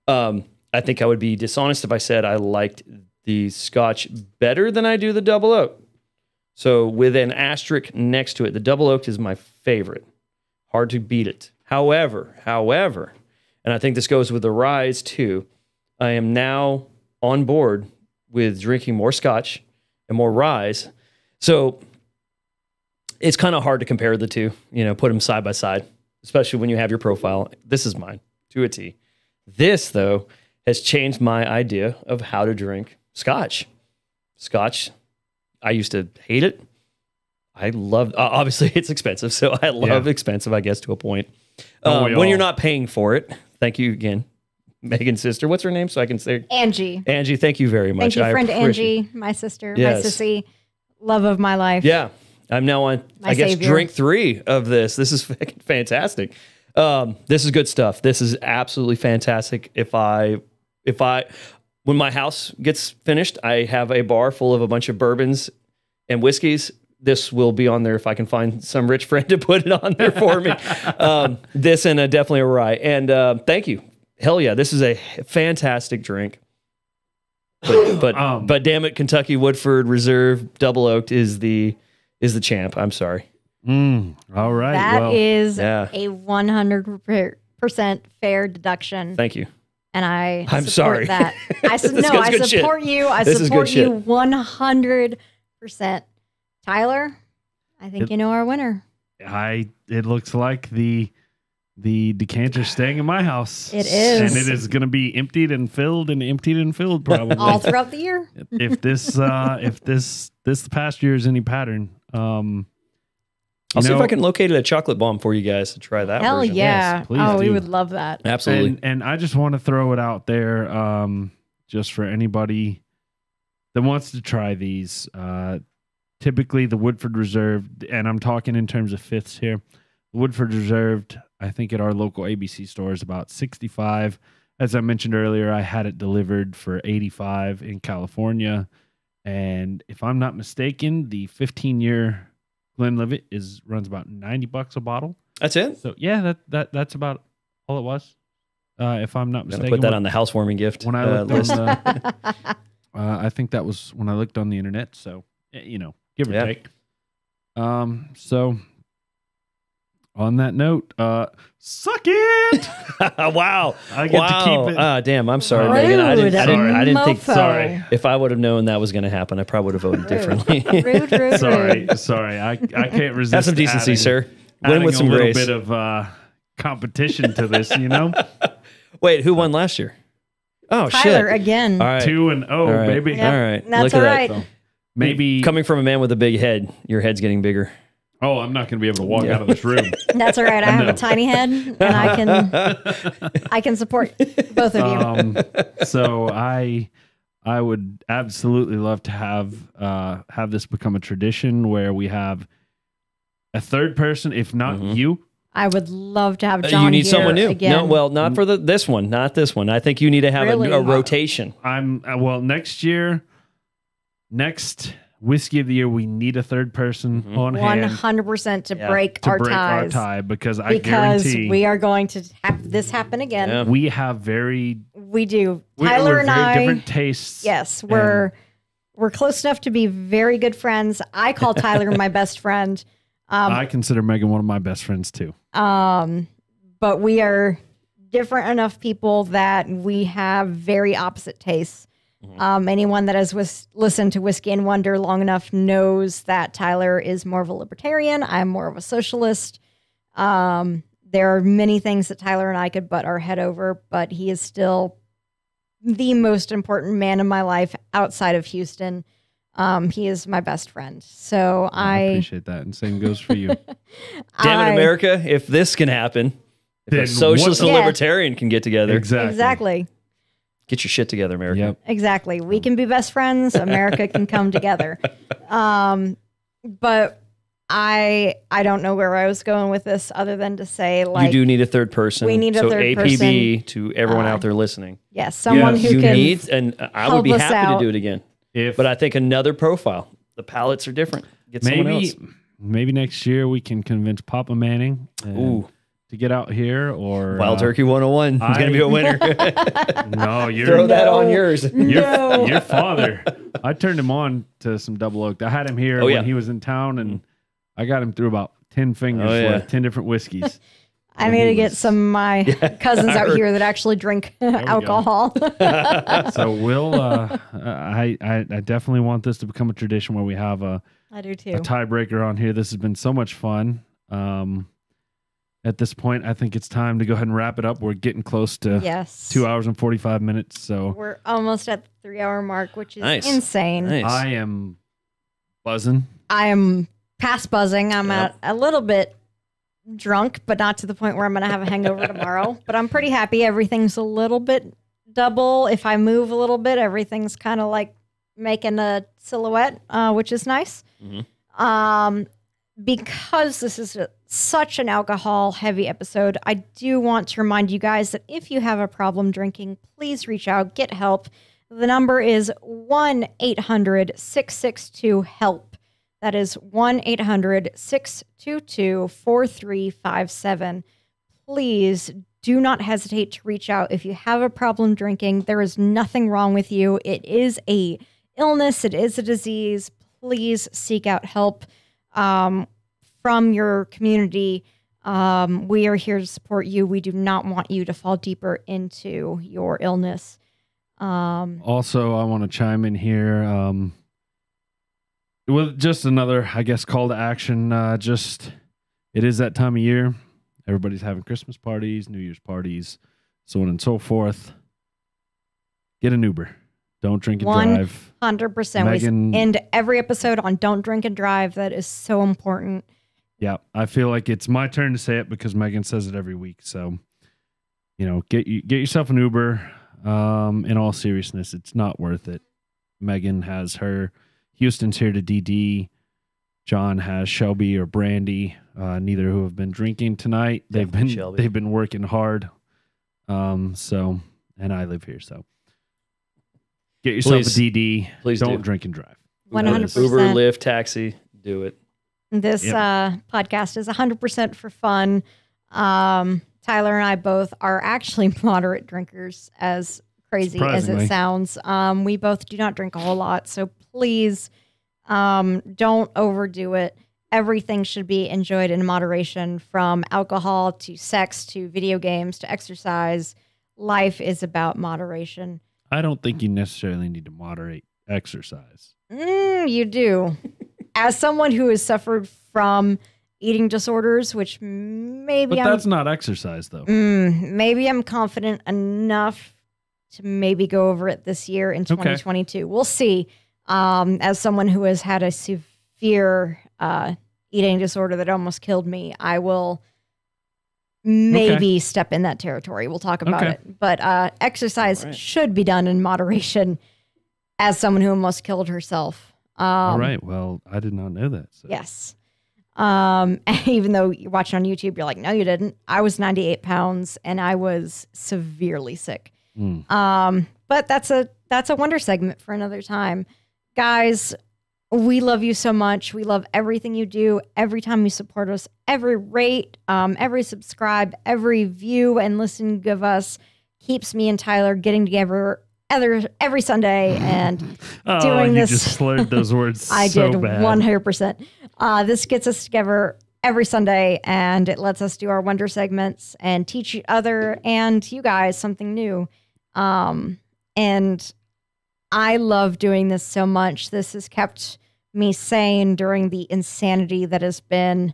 I think I would be dishonest if I said I liked the Scotch better than I do the double oak. So with an asterisk next to it, the double oaked is my favorite. Hard to beat it. However, and I think this goes with the ryes too, I am now on board with drinking more Scotch and more ryes. So it's kind of hard to compare the two, put them side by side, especially when you have your profile. This is mine to a T. This, though, has changed my idea of how to drink Scotch. Scotch, I used to hate it. I love, obviously it's expensive, so I love expensive, I guess, to a point. When you're not paying for it, thank you again, Megan's sister. What's her name so I can say? Angie. Angie, thank you very much. Thank you, friend appreciate- Angie, my sister, Yes. my sissy, love of my life. Yeah. I'm now on, My I guess, savior. drink 3 of this. This is fucking fantastic. This is good stuff. This is absolutely fantastic. When my house gets finished, I have a bar full of a bunch of bourbons and whiskeys. This will be on there if I can find some rich friend to put it on there for me. This and definitely a rye. And thank you. Hell yeah, this is a fantastic drink. But damn it, Kentucky Woodford Reserve Double Oaked is the champ. I'm sorry. All right. That is yeah. a 100% fair deduction. Thank you. And I'm support sorry. that. I This support is good you. I This is support good you 100%. Tyler, I think you know our winner. It looks like the decanter's staying in my house. It is. And it is going to be emptied and filled probably. All throughout the year. if this past year is any pattern, I'll see if I can locate a chocolate bomb for you guys to try that Hell version. yeah. Yes, please we do. would love that. Absolutely. And I just want to throw it out there, just for anybody that wants to try these. Typically, the Woodford Reserved, and I'm talking in terms of fifths here. The Woodford Reserved, I think at our local ABC store is about $65. As I mentioned earlier, I had it delivered for $85 in California, and if I'm not mistaken, the 15-year Glenlivet runs about $90 a bottle. That's it? So yeah, that's about all it was. If I'm not I'm going mistaken, to put that on the housewarming gift when I looked list. on the, I think that was when I looked on the internet. So give or Yeah. take. So on that note, suck it. Wow. I get to keep it. Damn, I'm sorry, Rude. Megan. I didn't think. Mofo. Sorry. If I would have known that was going to happen, I probably would have voted differently. Rude. Sorry. I can't resist. Have some decency, adding. sir. adding with some a little grace. bit of competition to this, you know. Wait, who won last year? Oh Tyler shit! again. All right, 2-0, All right. baby. Yep, all right. That's Look all at right. So maybe. Coming from a man with a big head, your head's getting bigger. Oh, I'm not going to be able to walk out of this room. That's all right. I have No. a tiny head, and I can support both of you. So I would absolutely love to have this become a tradition where we have a third person, if not you. I would love to have John. You need here someone new. again. No, well, not for this one, not this one. I think you need to have Really? a rotation. I'm well next whiskey of the year. We need a third person on hand 100% to Yeah. break to our break our ties. tie because I Because guarantee we are going to have this happen again. Yeah. we have very We do. we're Tyler and very I. different tastes. Yes, we're close enough to be very good friends. I call Tyler my best friend. I consider Megan one of my best friends too. But we are different enough people that we have very opposite tastes. Anyone that has listened to Whiskey and Wonder long enough knows that Tyler is more of a libertarian. I'm more of a socialist. There are many things that Tyler and I could butt our head over, but he is still the most important man in my life outside of Houston. He is my best friend. So I appreciate that, and same goes for you. Damn it, America! If this can happen, if Then a socialist and what- Yeah. libertarian can get together, Exactly. get your shit together, America. Yep. Exactly. We can be best friends. America can come together. But I don't know where I was going with this other than to say, like, You do need a third person. We need a so third APB to everyone out there listening. yes, someone Yes, who You can. need, and I would help be us happy out. to do it again. If But I think another profile. The palettes are different. Get someone else. maybe next year we can convince Papa Manning Ooh, to get out here, or Wild Turkey 101 is going to be a winner. No, you're Throw that on yours. your father. I turned him on to some double oak. I had him here Oh, when yeah. he was in town, and I got him through about 10 fingers Oh, yeah. worth, 10 different whiskeys. I need to get some of my cousins out heard. here that actually drink alcohol. So we'll. I definitely want this to become a tradition where we have a I do too. tiebreaker on here. This has been so much fun. At this point, I think it's time to go ahead and wrap it up. We're getting close to Yes. 2 hours and 45 minutes. So We're almost at the 3-hour mark, which is Nice. insane. Nice. I am buzzing. I am past buzzing. I'm Yep. at a little bit drunk, but not to the point where I'm going to have a hangover tomorrow. But I'm pretty happy. Everything's a little bit double. If I move a little bit, everything's kind of like making a silhouette, which is nice. Because this is such an alcohol-heavy episode, I do want to remind you guys that if you have a problem drinking, please reach out, get help. The number is 1-800-662-HELP. That is 1-800-622-4357. Please do not hesitate to reach out if you have a problem drinking. There is nothing wrong with you. It is a illness. It is a disease. Please seek out help from your community. We are here to support you. We do not want you to fall deeper into your illness. Also, I want to chime in here with just another, I guess, call to action. It is that time of year. Everybody's having Christmas parties, New Year's parties, so on and so forth. Get an Uber. Don't drink and drive. 100%. Megan- We end every episode on don't drink and drive. That is so important. Yeah, I feel like it's my turn to say it because Megan says it every week. So, get yourself an Uber. In all seriousness, it's not worth it. Megan has her. Houston's here to DD. John has Shelby or Brandy. Neither who have been drinking tonight. Definitely Shelby. They've been working hard. And I live here, so get yourself Please. a DD. Please don't do. drink and drive. 100%. Uber, Lyft, taxi, do it. This podcast is 100% for fun. Tyler and I both are actually moderate drinkers, as crazy as it Surprisingly. sounds. We both do not drink a whole lot, so please don't overdo it. Everything should be enjoyed in moderation, from alcohol to sex to video games to exercise. Life is about moderation. I don't think you necessarily need to moderate exercise. You do. As someone who has suffered from eating disorders, which maybe But that's not exercise, though. maybe I'm confident enough to maybe go over it this year in 2022. We'll see. As someone who has had a severe eating disorder that almost killed me, I will maybe step in that territory. We'll talk about it. But exercise should be done in moderation as someone who almost killed herself. All right. Well, I did not know that. So. Yes. Even though you're watching on YouTube, you're like, no, you didn't. I was 98 pounds and I was severely sick. But that's a wonder segment for another time. Guys, we love you so much. We love everything you do. Every time you support us, every rate, every subscribe, every view and listen give us keeps me and Tyler getting together every Sunday and doing this. You just slurred those words. I so did bad. 100%. This gets us together every Sunday and it lets us do our wonder segments and teach each other and you guys something new. And I love doing this so much. This has kept me sane during the insanity that has been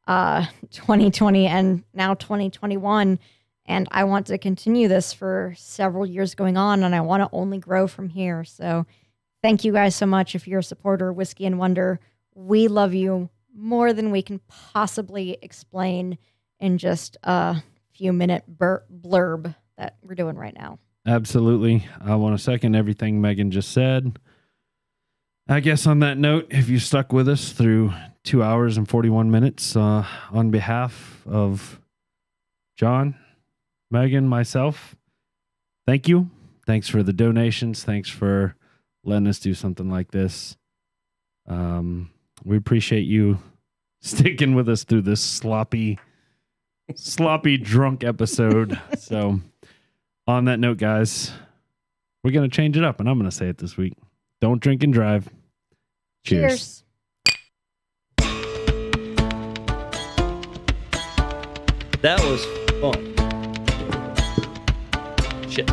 2020 and now 2021. And I want to continue this for several years going on, and I want to only grow from here. So thank you guys so much. If you're a supporter of Whiskey and Wonder, we love you more than we can possibly explain in just a few minute blurb that we're doing right now. Absolutely. I want to second everything Megan just said. I guess on that note, if you stuck with us through 2 hours and 41 minutes, on behalf of John, Megan, myself, thank you. Thanks for the donations. Thanks for letting us do something like this. We appreciate you sticking with us through this sloppy drunk episode. So on that note, guys, we're going to change it up, and I'm going to say it this week. Don't drink and drive. Cheers. That was fun. Shit.